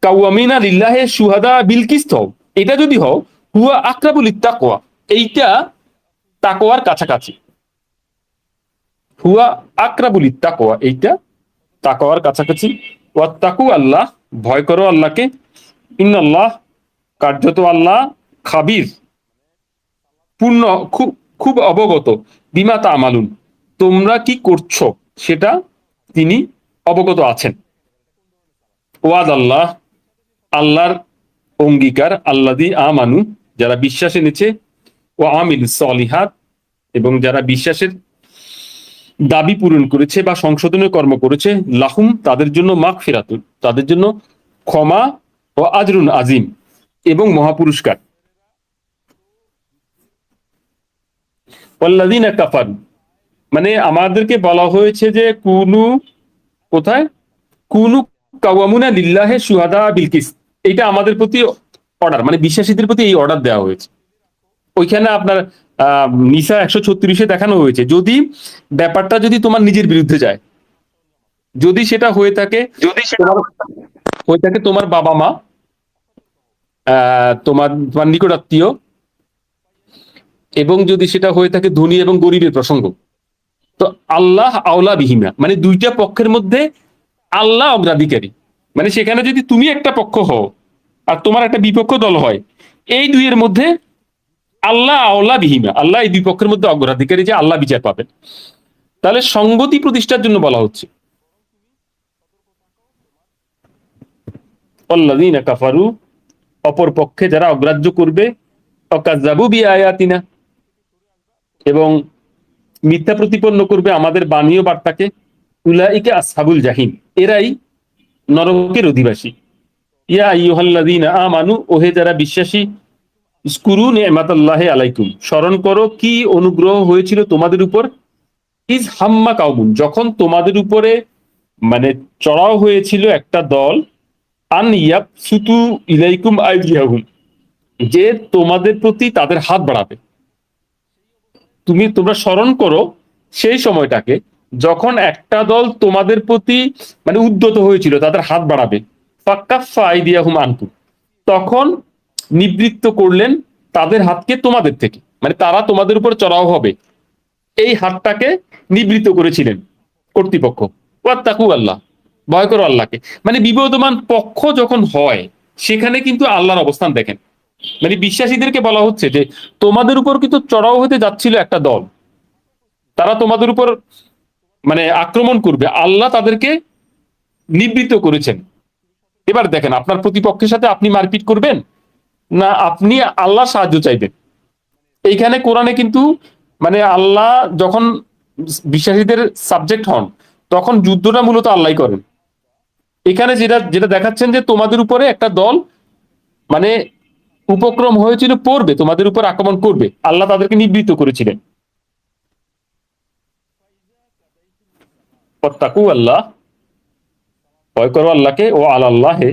কাওয়ামিনা লিল্লাহি শুহাদা বিল কিসত হও, এটা যদি হও, হুয়া আকরাবুল ইত্তাকওয়া, এইটা তাকওয়ার কাছাকাছি। হুয়া আকরাবুল ইত্তাকওয়া, এইটা তাকওয়ার কাছাকাছি। ওয়াত্তাকু, আল্লাহ, ভয় করো আল্লাহকে। ইন্নাল্লাহ, কার্যত আল্লাহ, খাবির, পূর্ণ, খুব খুব অবগত, বিমা তা'মালুন, তোমরা কি করছো সেটা তিনি অবগত আছেন। ওয়াদ আল্লাহ, আল্লাহর অঙ্গীকার, আল্লাযী আমানু, যারা বিশ্বাস এনেছে, ও আমিলুস সলিহাত, এবং যারা বিশ্বাসের দাবি পূরণ করেছে বা সংশোধনের কর্ম করেছে, লাহুম, তাদের জন্য মাগফিরাতুন, তাদের জন্য ক্ষমা, ও আজরুন আজিম, এবং মহাপুরস্কার। ওয়াল্লাযীনা কাফারু, মানে আমাদেরকে বলা হয়েছে যে কুনু, কোথায়, কুনু কাওয়ামুনা লিল্লাহি শুহাদা বিল কিসত, এটা আমাদের প্রতি অর্ডার, মানে বিশ্বাসীদের প্রতি এই অর্ডার দেওয়া হয়েছে। ওইখানে আপনার নিসা 136-এ দেখানো হয়েছে, যদি ব্যাপারটা যদি তোমার নিজের বিরুদ্ধে যায়, যদি সেটা হয়ে থাকে, তোমার বাবা মা, তোমার নিকট আত্মীয়, এবং যদি সেটা হয়ে থাকে ধনী এবং গরিবের প্রসঙ্গ, তো আল্লাহ আওলা বিহিমা, মানে দুইটা পক্ষের মধ্যে আল্লাহ অগ্রাধিকারী। মানে সেখানে যদি তুমি একটা পক্ষ হও আর তোমার একটা বিপক্ষ দল হয়, এই দুইয়ের মধ্যে আল্লাহ আওলা বিহিমা, আল্লাহ এই দুই পক্ষের মধ্যে অগ্রাধিকারী, যে আল্লাহ বিচার পাবেন। তাহলে সঙ্গতি প্রতিষ্ঠার জন্য বলা হচ্ছে। আল্লাযীনা কাফারু, অপর পক্ষে যারা অগ্রাহ্য করবে, অকাযযাবু বিআয়াতিনা, এবং মিথ্যা প্রতিপন্ন করবে আমাদের বাণী ও বার্তাকে, উলাইকা আসহাবুল জাহিম, এরাই নরকের অধিবাসী। ইয়া আইয়ুহাল্লাযীনা আমানু, ওহে যারা বিশ্বাসী, ইজকুরু নি'মাতাল্লাহি আলাইকুম, স্মরণ করো কি অনুগ্রহ হয়েছিল তোমাদের উপর, ইজ হাম্মা কাউমুন, যখন তোমাদের উপরে মানে চড়াও হয়েছিল একটা দল, আন ইয়াবসুতু ইলাইকুম আইদিয়াহুম, যে তোমাদের প্রতি তাদের হাত বাড়াবে। তোমরা স্মরণ করো সেই সময়টাকে, যখন একটা দল তোমাদের প্রতি মানে উদ্যত হয়েছিল, তাদের হাত বাড়াবে। ফাক্কাফা আইদিয়াহুম আনকুম, তখন নিবৃত্ত করলেন তাদের হাতকে তোমাদের থেকে, মানে তারা তোমাদের উপর চড়াও হবে, এই হাতটাকে নিবৃত্ত করেছিলেন কর্তৃপক্ষ। ওয়াত্তাকু আল্লাহ, ভয় করো আল্লাহকে। মানে বিবদমান পক্ষ যখন হয়, সেখানে কিন্তু আল্লাহর অবস্থান দেখেন। মানে বিশ্বাসীদেরকে বলা হচ্ছে যে তোমাদের উপর কিন্তু চড়াও হতে যাচ্ছিল একটা দল, তারা তোমাদের উপর মানে আক্রমণ করবে, আল্লাহ তাদেরকে নিবৃত্ত করেছেন। এবার দেখেন আপনার প্রতিপক্ষের সাথে আপনি মারপিট করবেন না আপনি আল্লাহ সাহায্য চাইবেন। এইখানে কোরআনে কিন্তু মানে আল্লাহ যখন বিশ্বাসীদের সাবজেক্ট হন তখন যুদ্ধটা মূলত আল্লাহ করেন। এখানে যেটা যেটা দেখাচ্ছেন যে তোমাদের উপরে একটা দল মানে উপক্রম হয়েছিল, পড়বে তোমাদের উপর আক্রমণ করবে, আল্লাহ তাদেরকে নিবৃত্ত করেছিলেন। তাকু আল্লাহ, ভয় করো আল্লাহকে, ও আল্লাহে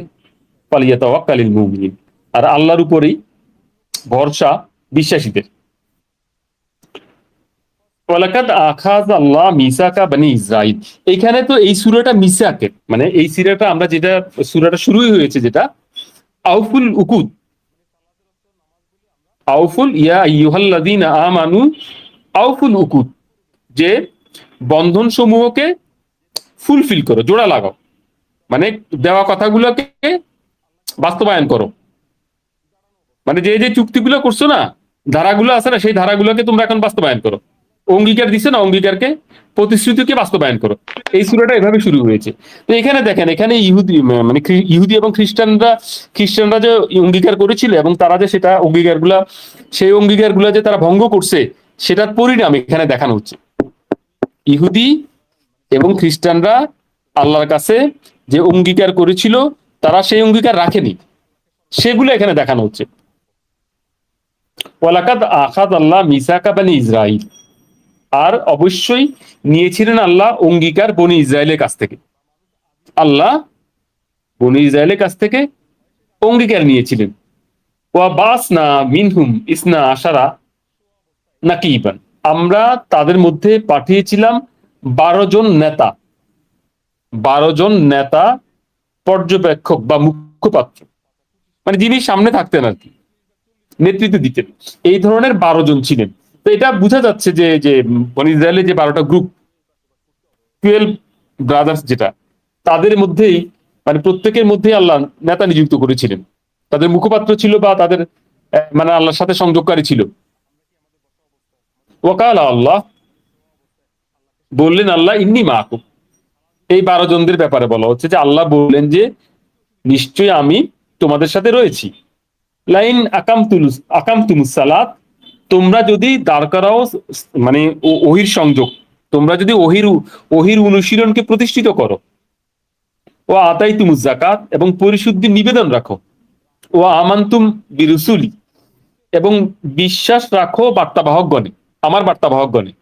ফালিয়াতাওয়াক্কালিল মুমিনিন, আর আল্লাহর উপরেই ভরসা বিশ্বাসীদের। ওয়ালাকাদ আখায আল্লাহ মিসাকা বনি ইসরাইল, এইখানে তো এই সূরাটা মিসাকের মানে এই সূরাটা আমরা যেটা সূরাটা শুরুই হয়েছে যেটা আউফুল উকুদ, আউফুল ইয়া আইয়ুহাল্লাযীনা আমানু আউফুল উকুদ, যে বন্ধন সমূহকে ফুলফিল করো, জোড়া লাগাও, মানে দেওয়া কথাগুলোকে বাস্তবায়ন করো। মানে যে যে চুক্তিগুলো করছো না, ধারাগুলো আছে না, সেই ধারাগুলোকে তোমরা এখন বাস্তবায়ন করো। অঙ্গীকার দিছো না, অঙ্গীকারকে প্রতিশ্রুতিকে বাস্তবায়ন করো। এই সূরাটা এভাবে শুরু হয়েছে। তো এখানে দেখেন, এখানে ইহুদি মানে ইহুদি এবং খ্রিস্টানরা যে অঙ্গীকার করেছিল এবং তারা যে সেটা অঙ্গীকারগুলা সেই অঙ্গীকারগুলা যে তারা ভঙ্গ করছে, সেটার পরিণাম এখানে দেখানো হচ্ছে। ইহুদি এবং খ্রিস্টানরা আল্লাহর কাছে যে অঙ্গীকার করেছিল তারা সেই অঙ্গীকার রাখেনি, সেগুলো এখানে দেখানো হচ্ছে। ওয়ালাকাদ আখাদ আল্লাহ মিসাকা বানি ইসরাইল, আর অবশ্যই নিয়েছিলেন আল্লাহ অঙ্গীকার বনি ইসরায়েলের কাছ থেকে। আল্লাহ বনি ইসরায়েলের কাছ থেকে অঙ্গীকার নিয়েছিলেন। ওয়া বাস না মিনহুম ইসনা আশারা নাকিবান, আমরা তাদের মধ্যে পাঠিয়েছিলাম 12 জন নেতা, 12 জন নেতা, পর্যবেক্ষক বা মুখপাত্র, মানে যিনি সামনে থাকতেন আর কি, নেতৃত্ব দিতেন। এই ধরনের 12 জন ছিলেন। তো এটা বোঝা যাচ্ছে যে যে বনি ইসরায়েলের যে 12টা গ্রুপ, 12 ব্রাদার্স যেটা, তাদের মধ্যেই মানে প্রত্যেকের মধ্যেই আল্লাহ নেতা নিযুক্ত করেছিলেন, তাদের মুখপাত্র ছিল বা তাদের মানে আল্লাহর সাথে সংযোগকারী ছিল। ওয়াকাল আল্লাহ, বললেন আল্লাহ, ইন্নী মাআকুম, এই 12 জনদের ব্যাপারে বলা হচ্ছে যে আল্লাহ বললেন যে নিশ্চয়ই আমি তোমাদের সাথে রয়েছি। লাইন আকামতুমুস সালাত, তোমরা যদি দাঁড় করাও মানে ওহির সংযোগ, তোমরা যদি ওহির অনুশীলনকে প্রতিষ্ঠিত করো, ও আতাইতুমুজ যাকাত, এবং পরিশুদ্ধি নিবেদন রাখো, ও আমানতুম বিরুসুলি, এবং বিশ্বাস রাখো বার্তাবাহকগণে, আমার বার্তাবাহকগণে,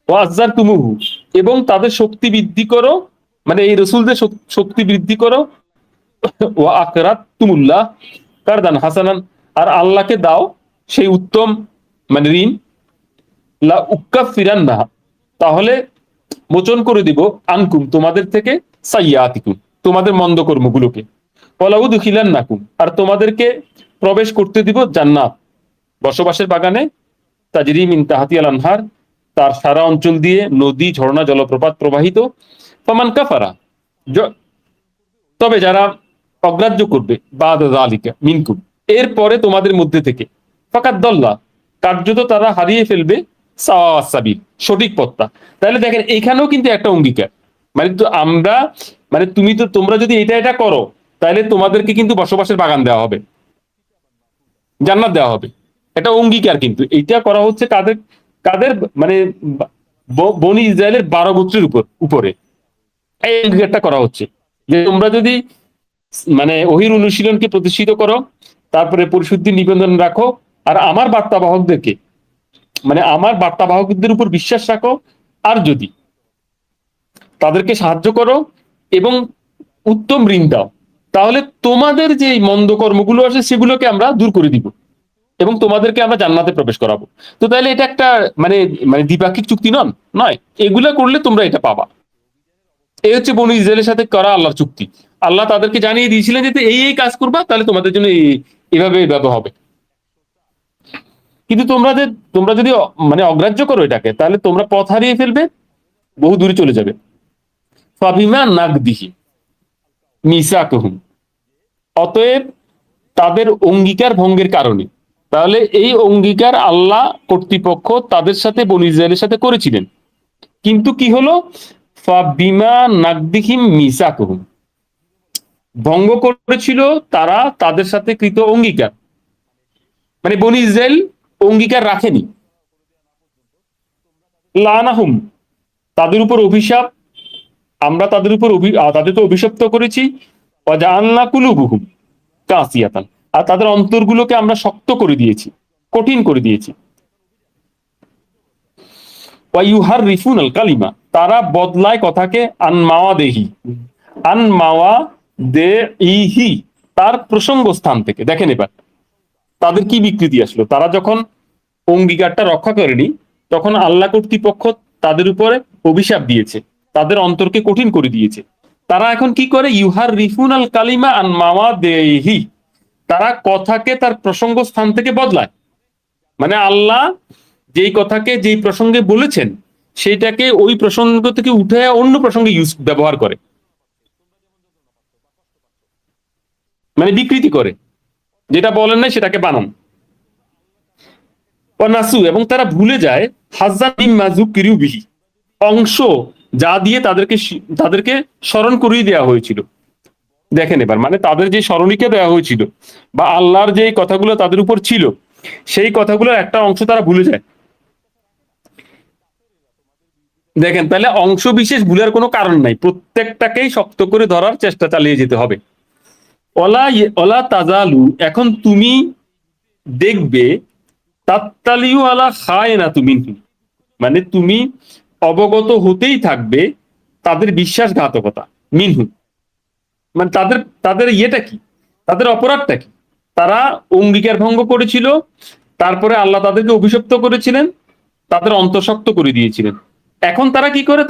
ও আজ্জার তুমুহু, এবং তাদের শক্তি বৃদ্ধি করো, মানে এই রসুলদের শক্তি বৃদ্ধি করো, ও আকরাত তুমুল্লাহ কারদান হাসানান, আর আল্লাহকে দাও সেই উত্তম মানে ঋণ, লা উক্কা ফিরান না, তাহলে মোচন করে দিব, আনকুম তোমাদের থেকে, সাইয়াতিকুম তোমাদের মন্দ কর্মগুলোকে, ওয়ালাউদ খিলান নাকুম, আর তোমাদেরকে প্রবেশ করতে দিব জান্নাত, বসবাসের বাগানে, তাজরি মিন তাহতিয়াল আনহার, তার সারা অঞ্চল দিয়ে নদী, ঝর্ণা, জলপ্রপাত প্রবাহিত। ফামান কাফারা, তবে যারা অগ্রাহ্য করবে, বাদ যালিকা মিনকুম, এরপরে তোমাদের মধ্যে থেকে, ফাকাদ দল্লা, কার্যত তারা হারিয়ে ফেলবে, সাওয়াস সাবিল, সঠিক পথটা। তাহলে দেখেন এখানেও কিন্তু একটা অঙ্গীকার, মানে তো আমরা মানে তোমরা যদি এটা করো তাহলে তোমাদেরকে কিন্তু বসবাসের বাগান দেওয়া হবে, জান্নাত দেওয়া হবে। এটা অঙ্গীকার, কিন্তু এইটা করা হচ্ছে কাদের কাদের মানে বনি ইসরায়েলের 12 গোত্রের উপরে এই অঙ্গীকারটা করা হচ্ছে যে তোমরা যদি মানে ওহির অনুশীলনকে প্রতিষ্ঠিত করো, তারপরে পরিশুদ্ধি নিবেদন রাখো, আর আমার বার্তাবাহকদেরকে মানে আমার বার্তাবাহকদের উপর বিশ্বাস রাখো, আর যদি তাদেরকে সাহায্য করো এবং উত্তম ঋণ দাও, তাহলে তোমাদের যে মন্দ কর্মগুলো আছে সেগুলোকে আমরা দূর করে দিব এবং তোমাদেরকে আমরা জান্নাতে প্রবেশ করাবো। তো তাহলে এটা একটা মানে মানে দ্বিপাক্ষিক চুক্তি নয়, এগুলা করলে তোমরা এটা পাবা। এই হচ্ছে বনু ইসরায়েলের সাথে করা আল্লাহর চুক্তি। আল্লাহ তাদেরকে জানিয়ে দিয়েছিলেন যে এই কাজ করবা তাহলে তোমাদের জন্য এইভাবে হবে। কিন্তু তোমরা যদি মানে অগ্রাহ্য করো এটাকে, তাহলে তোমরা পথ হারিয়ে ফেলবে, বহু দূরে চলে যাবে। ফাবিমা নাকদিহি মিসাকহুম, অতএব তাদের অঙ্গীকার ভঙ্গের কারণে। তাহলে এই অঙ্গীকার আল্লাহ কর্তৃপক্ষ তাদের সাথে বনী ইসরায়েলের সাথে করেছিলেন, কিন্তু কি হলো, ফাবিমা নাকদিহিম মিসাকহুম, ভঙ্গ করেছিল তারা তাদের সাথে কৃত অঙ্গীকার। মানে বনী ইসরায়েল অঙ্গীকার রাখেনি। লানাহুম, তাদের উপর অভিশাপ, আমরা তাদের উপর তাদেরকে অভিশপ্ত করেছি। ওয়াজআলনা কুলুবুহুম কাসিয়াতান, আর তাদের অন্তরগুলোকে আমরা শক্ত করে দিয়েছি, কঠিন করে দিয়েছি। ওয়াইউহাররিফুনাল কালিমা, তারা বদলায় কথাকে আন মাওয়াদেহি, আন মাওয়াদেহি, তার প্রসঙ্গ স্থান থেকে। দেখেন এবার তাদের কি বিকৃতি আসলো। তারা যখন অঙ্গীকারটা রক্ষা করেনি, তখন আল্লাহ কর্তৃপক্ষ তাদের উপরে অভিশাপ দিয়েছে, তাদের অন্তরকে কঠিন করে দিয়েছে। তারা এখন কি করে, ইউহার রিফুন আল কালিমা আন মাওয়াদেহি, তারা কথাকে তার প্রসঙ্গ স্থান থেকে বদলায়। মানে আল্লাহ যেই কথাকে যেই প্রসঙ্গে বলেছেন, সেইটাকে ওই প্রসঙ্গ থেকে উঠে অন্য প্রসঙ্গে ব্যবহার করে, মানে বিকৃতি করে, যেটা বলেন নাই সেটাকে বানান। নাসু, এবং তারা ভুলে যায় হাজ্জান মিম্মা যুকিরু বিহি, অংশ যা দিয়ে তাদেরকে স্মরণ করিয়ে দেওয়া হয়েছিল। দেখেন এবার, মানে তাদের যে স্মরণীকে দেওয়া হয়েছিল বা আল্লাহর যে কথাগুলো তাদের উপর ছিল, সেই কথাগুলোর একটা অংশ তারা ভুলে যায়। দেখেন, তাহলে অংশ বিশেষ ভুলের কোনো কারণ নাই, প্রত্যেকটাকেই শক্ত করে ধরার চেষ্টা চালিয়ে যেতে হবে। ওলা ওলা তাজালু, এখন তুমি দেখবে, তাত্তালিউ আলা খায়নাতু মিনহুম, মানে তুমি অবগত হতেই থাকবে তাদের বিশ্বাসঘাতকতা। মিনহুম, মানে তাদের তাদের ইয়েটা কি, তাদের অপরাধটা কি। তারা অঙ্গীকার ভঙ্গ করেছিল, তারপরে আল্লাহ তাদেরকে অভিশপ্ত করেছিলেন, তাদের অন্তঃশক্ত করে দিয়েছিলেন। এখন তারা কি করে,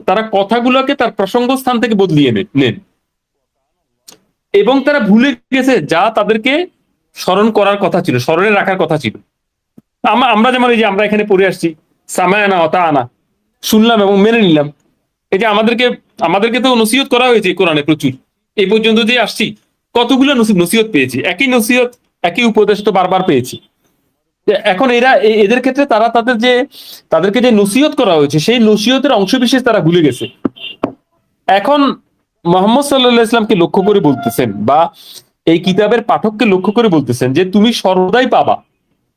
তারা কথাগুলোকে তার প্রসঙ্গ স্থান থেকে বদলিয়ে নেন, এবং তারা ভুলে গেছে যা তাদেরকে স্মরণ করার কথা ছিল, স্মরণে রাখার কথা ছিল। আমরা যেমন এই যে আমরা এখানে পড়ে আসছি, সামায়ানা অতা আনা, শুনলাম এবং মেনে নিলাম। এই যে আমাদেরকে তো নসিহত করা হয়েছে কোরআনে প্রচুর, এই পর্যন্ত যে আসছি কতগুলো নসিহত পেয়েছি, একই নসিহত একই উপদেশ তো বারবার পেয়েছি। এখন এদের ক্ষেত্রে তারা তাদেরকে যে নসিহত করা হয়েছে, সেই নসিহতের অংশ বিশেষ তারা ভুলে গেছে। এখন মোহাম্মদ সাল্লাল্লাহু আলাইহি ইসলামকে লক্ষ্য করে বলতেছেন, বা এই কিতাবের পাঠককে লক্ষ্য করে বলতেছেন যে তুমি সর্বদাই পাবা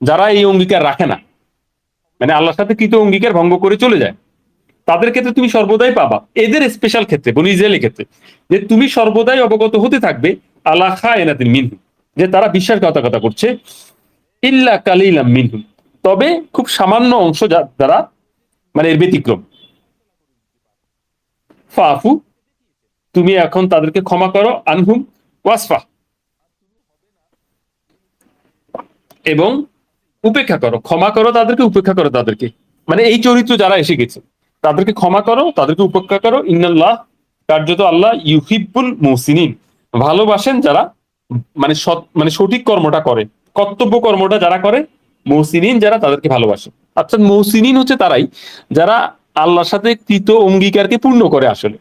যারা এই অঙ্গীকার রাখে না, মানে আল্লাহর সাথে কৃত অঙ্গীকার ভঙ্গ করে চলে যায়, তাদের ক্ষেত্রে তুমি সর্বদাই পাবা। এদের স্পেশাল ক্ষেত্রে, বনী ইসরায়েলের ক্ষেত্রে, যে তুমি সর্বদাই অবগত হতে থাকবে আলা খায়নাতিন মিনহুম, যে তারা বিশ্বাসঘাতকতা করছে। ইল্লা কালিলাম মিনহুম, তবে খুব সামান্য অংশ যারা, মানে এর ব্যতিক্রম। ফাফু, তুমি এখন তাদেরকে ক্ষমা করো, আনহুম ওয়াসফা, এবং উপেক্ষা করো, ক্ষমা করো তাদেরকে, উপেক্ষা করো তাদেরকে। মানে এই চরিত্র যারা এসে গেছে তাদেরকে ক্ষমা করো, তাদেরকে উপেক্ষা করো। ইন্নাল্লাহ, কার্যত আল্লাহ ইউহিব্বুল মুহসিনিন, ভালোবাসেন যারা মানে মানে সঠিক কর্মটা করে, কর্তব্য কর্মটা যারা করে, মুহসিনিন যারা, তাদেরকে ভালোবাসে। অর্থাৎ মুহসিনিন হচ্ছে তারাই যারা আল্লাহর সাথে কৃত অঙ্গীকারকে পূর্ণ করে। আসলে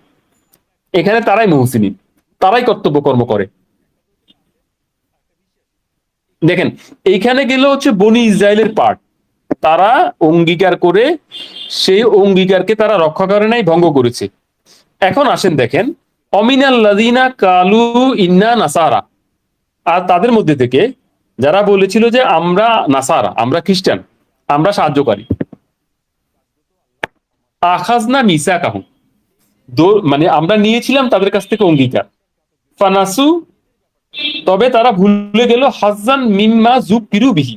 এখানে তারাই মুহসিনিন, তারাই কর্তব্য কর্ম করে। দেখেন, এইখানে গেলে হচ্ছে বনি ইসরায়েলের পার্ট, তারা অঙ্গীকার করে সেই অঙ্গীকারকে তারা রক্ষা করে নাই, ভঙ্গ করেছে। এখন আসেন দেখেন, অমিনাল্লাযিনা কালু ইন্না নাসারা, আর তাদের মধ্যে থেকে যারা বলেছিল যে আমরা নাসারা, আমরা খ্রিস্টান, আমরা সাহায্যকারী। আখাজনা মিসাকাহুম, মানে আমরা নিয়েছিলাম তাদের কাছ থেকে অঙ্গীকার। ফানাসু, তবে তারা ভুলে গেল হাজ্জান মিম্মা যুকিরু বিহি,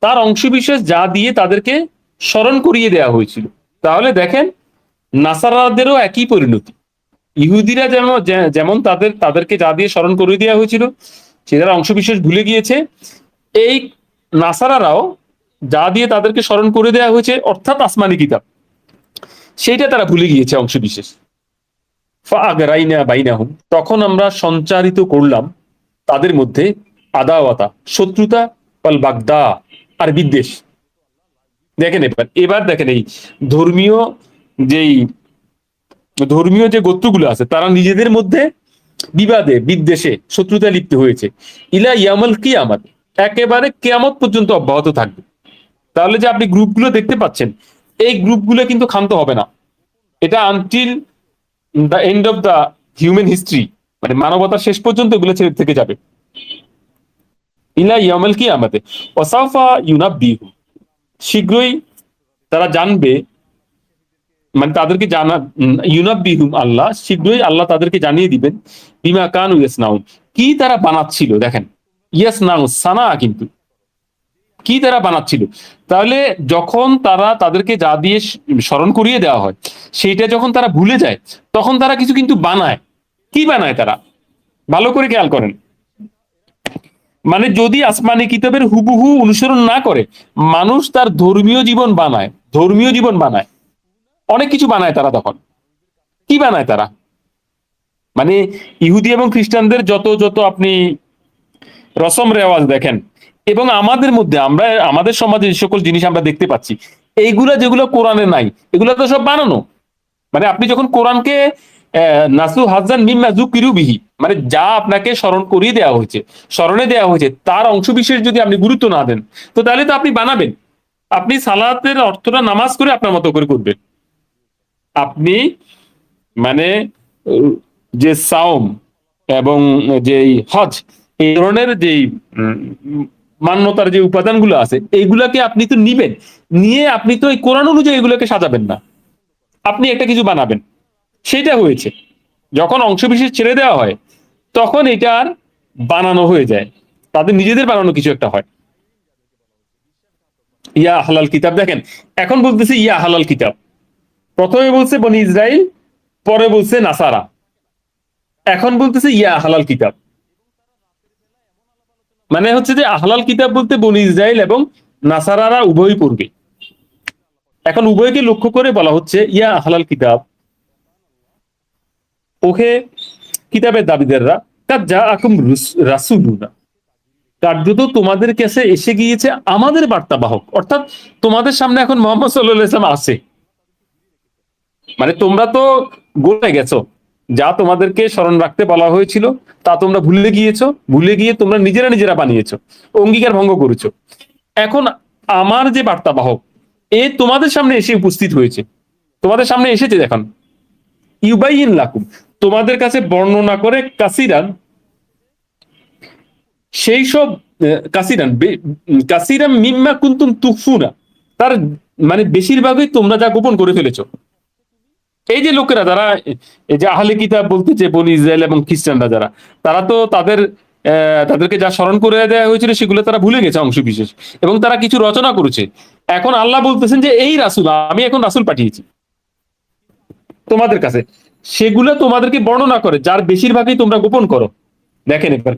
তার অংশবিশেষ যা দিয়ে তাদেরকে স্মরণ করিয়ে দেওয়া হয়েছিল। তাহলে দেখেন, নাসারাদেরও একই পরিণতি। ইহুদিরা যেমন তাদেরকে যা দিয়ে স্মরণ করিয়ে দেওয়া হয়েছিল সেটার অংশবিশেষ ভুলে গিয়েছে, এই নাসারারাও যা দিয়ে তাদেরকে স্মরণ করে দেওয়া হয়েছে, অর্থাৎ আসমানি কিতাব, সেইটা তারা ভুলে গিয়েছে অংশবিশেষ। ফাআগরাইনা বাইনাহুম, তখন আমরা সঞ্চারিত করলাম তাদের মধ্যে আদাওয়াতা, শত্রুতা, ওয়াল বাগদা, আর বিদ্বেষ। দেখেন এবার দেখেন, এই ধর্মীয় যেই ধর্মীয় যে গোত্রগুলো আছে, তারা নিজেদের মধ্যে বিবাদে বিদ্বেষে শত্রুতায় লিপ্ত হয়েছে, ইলা ইয়ামাল কিয়ামাত, একেবারে কেয়ামত পর্যন্ত অব্যাহত থাকবে। তাহলে যে আপনি গ্রুপগুলো দেখতে পাচ্ছেন, এই গ্রুপগুলো কিন্তু ক্ষান্ত হবে না। এটা until the end of the human history, মানে মানবতার শেষ পর্যন্ত এগুলো ছেড়ে থেকে যাবে। ইলা ইয়ামাল কিয়ামাতে ওয়াসাফা ইউনাব্বিহুম, শীঘ্রই তারা জানবে, মানে তাদেরকে জানা, ইউনাব্বিহুম আল্লাহ, শীঘ্রই আল্লাহ তাদেরকে জানিয়ে দিবেন, বিমা কানু ইয়াসনাউন, কি তারা বানাচ্ছিল। দেখেন ইয়াসনাউ সানা, কিন্তু কি তারা বানাচ্ছিল। তাহলে যখন তারা তাদেরকে যা দিয়ে স্মরণ করিয়ে দেওয়া হয়, সেইটা যখন তারা ভুলে যায়, তখন তারা কিছু কিন্তু বানায়। কি বানায় তারা? ভালো করে খেয়াল করেন। মানে যদি আসমানি কিতাবের হুবহু অনুসরণ না করে, মানুষ তার ধর্মীয় জীবন বানায়, ধর্মীয় জীবন বানায়, অনেক কিছু বানায় তারা। তখন কি বানায় তারা? মানে ইহুদি এবং খ্রিস্টানদের যত যত আপনি রসম রেওয়াজ দেখেন, এবং আমাদের মধ্যে আমরা আমাদের সমাজে যে সকল জিনিস আমরা দেখতে পাচ্ছি, এইগুলা যেগুলো কোরআনে নাই, এগুলো তো সব বানানো। মানে আপনি যখন কোরআনকে নাসু হাজান মিম্মা যুকিরু বিহি, মানে যা আপনাকে স্মরণ করিয়ে দেওয়া হয়েছে, স্মরণে দেওয়া হয়েছে, তার অংশ বিশেষ যদি আপনি গুরুত্ব না দেন, তো তাহলে তো আপনি বানাবেন। আপনি সালাতের অর্থটা নামাজ করে আপনার মতো করে করবেন। আপনি মানে যে সাওম এবং যে হজ, এই ধরনের যে মান্যতার যে উপাদানগুলো আছে, এইগুলাকে আপনি তো নিবেন, নিয়ে আপনি তো এই কোরআন অনুযায়ী এগুলোকে সাজাবেন না, আপনি একটা কিছু বানাবেন। সেটা হয়েছে যখন অংশবিশেষ ছেড়ে দেওয়া হয়, তখন এটা আর বানানো হয়ে যায়, তাদের নিজেদের বানানো কিছু একটা হয়। ইয়া হালাল কিতাব, দেখেন এখন বলতেছে ইয়া হালাল কিতাব, প্রথমে বলছে বনি ইসরাইল, পরে বলছে নাসারা, এখন বলতেছে ইয়া হালাল কিতাব। মানে হচ্ছে যে আহলাল কিতাব বলতে বনি ইসরাইল এবং নাসারারা উভয়ই পড়বে। এখন উভয়কে লক্ষ্য করে বলা হচ্ছে ইয়া আহলাল কিতাব, ওহে কিতাবের দাবিদাররা, কাদ জাআকুম রাসূলুনা, কার্যত তোমাদের কাছে এসে গিয়েছে আমাদের বার্তাবাহক। অর্থাৎ তোমাদের সামনে এখন মোহাম্মদ সাল্লাল্লাহু আলাইহি ওয়াসাল্লাম আছে। মানে তোমরা তো গলে গেছো, যা তোমাদেরকে স্মরণ রাখতে বলা হয়েছিল তা তোমরা ভুলে গিয়েছো, ভুলে গিয়ে তোমরা নিজেরা নিজেরা বানিয়েছো, অঙ্গীকার ভঙ্গ করেছো। এখন আমার যে বার্তাবাহক, এ তোমাদের সামনে এসে উপস্থিত হয়েছে, তোমাদের সামনে এসেছে। এখন ইউবাইন লাকুম, তোমাদের কাছে বর্ণনা করে, কাসিরান, সেই সব কাসিরান কাসিরাম মিম্মা কুনতুম তুখফুনা, তার মানে বেশিরভাগই তোমরা যা গোপন করে ফেলেছো। এই যে লোকেরা যারা, এই যে আহলে কিতাব বলতে যে বনি ইসরায়েল এবং খ্রিস্টানরা যারা, তারা তো তাদেরকে যা স্মরণ করে দেওয়া হয়েছিল সেগুলো তারা ভুলে গেছে অংশ বিশেষ, এবং তারা কিছু রচনা করেছে। এখন আল্লাহ বলতেছেন যে এই রাসূল, আমি এখন রাসূল পাঠিয়েছি তোমাদের কাছে, সেগুলো তোমাদেরকে বর্ণনা করে, যার বেশিরভাগই তোমরা গোপন করো। দেখেন একবার,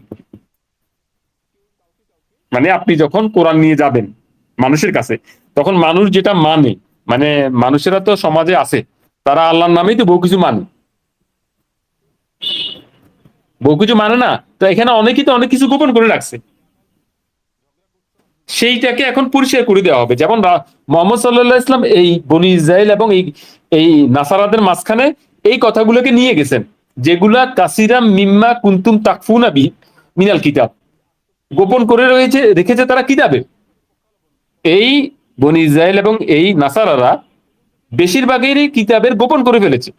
মানে আপনি যখন কোরআন নিয়ে যাবেন মানুষের কাছে, তখন মানুষ যেটা মানে, মানে মানুষেরা তো সমাজে আছে, তারা আল্লাহর নামেই তো বহু কিছু মানে, বহু কিছু মানে না। তো এখানে অনেকেই তো অনেক কিছু গোপন করে রাখছে, সেইটাকে এখন পরিষ্কার করে দেওয়া হবে। যেমন মোহাম্মদ সাল্লাল্লাহু আলাইহি ইসলাম এই বনি ইসরাইল এবং এই নাসারাদের মাঝখানে এই কথাগুলোকে নিয়ে গেছেন, যেগুলা কাসিরাম মিম্মা কুনতুম তাকফুনা বি মিনাল কিতাব, গোপন করে রয়েছে, রেখেছে তারা কিতাবে। এই বনি ইসরাইল এবং এই নাসারারা বেশিরভাগেরই কিতাবের গোপন করে ফেলেছে।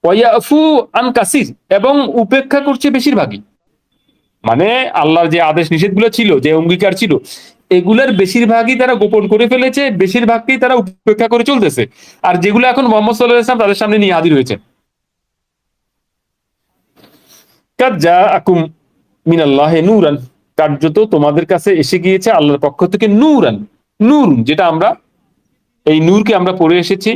ওয়াইয়াফু আন কাসির, এবং উপেক্ষা করছে বেশিরভাগই। মানে আল্লাহর যে আদেশ নিষেধগুলো ছিল, যে অঙ্গীকার ছিল, এগুলার বেশিরভাগই তারা গোপন করে ফেলেছে, বেশিরভাগকেই তারা উপেক্ষা করে চলতেছে। আর যেগুলো এখন মোহাম্মদ সাল্লাল্লাহু আলাইহি ওয়াসাল্লাম তাদের সামনে নিয়ে হাজির হয়েছে, কাদ জাআকুম মিনাল্লাহি নূরান, কার্যত তোমাদের কাছে এসে গিয়েছে আল্লাহর পক্ষ থেকে নূরান, নূর, যেটা আমরা এই নূরকে আমরা পড়ে এসেছি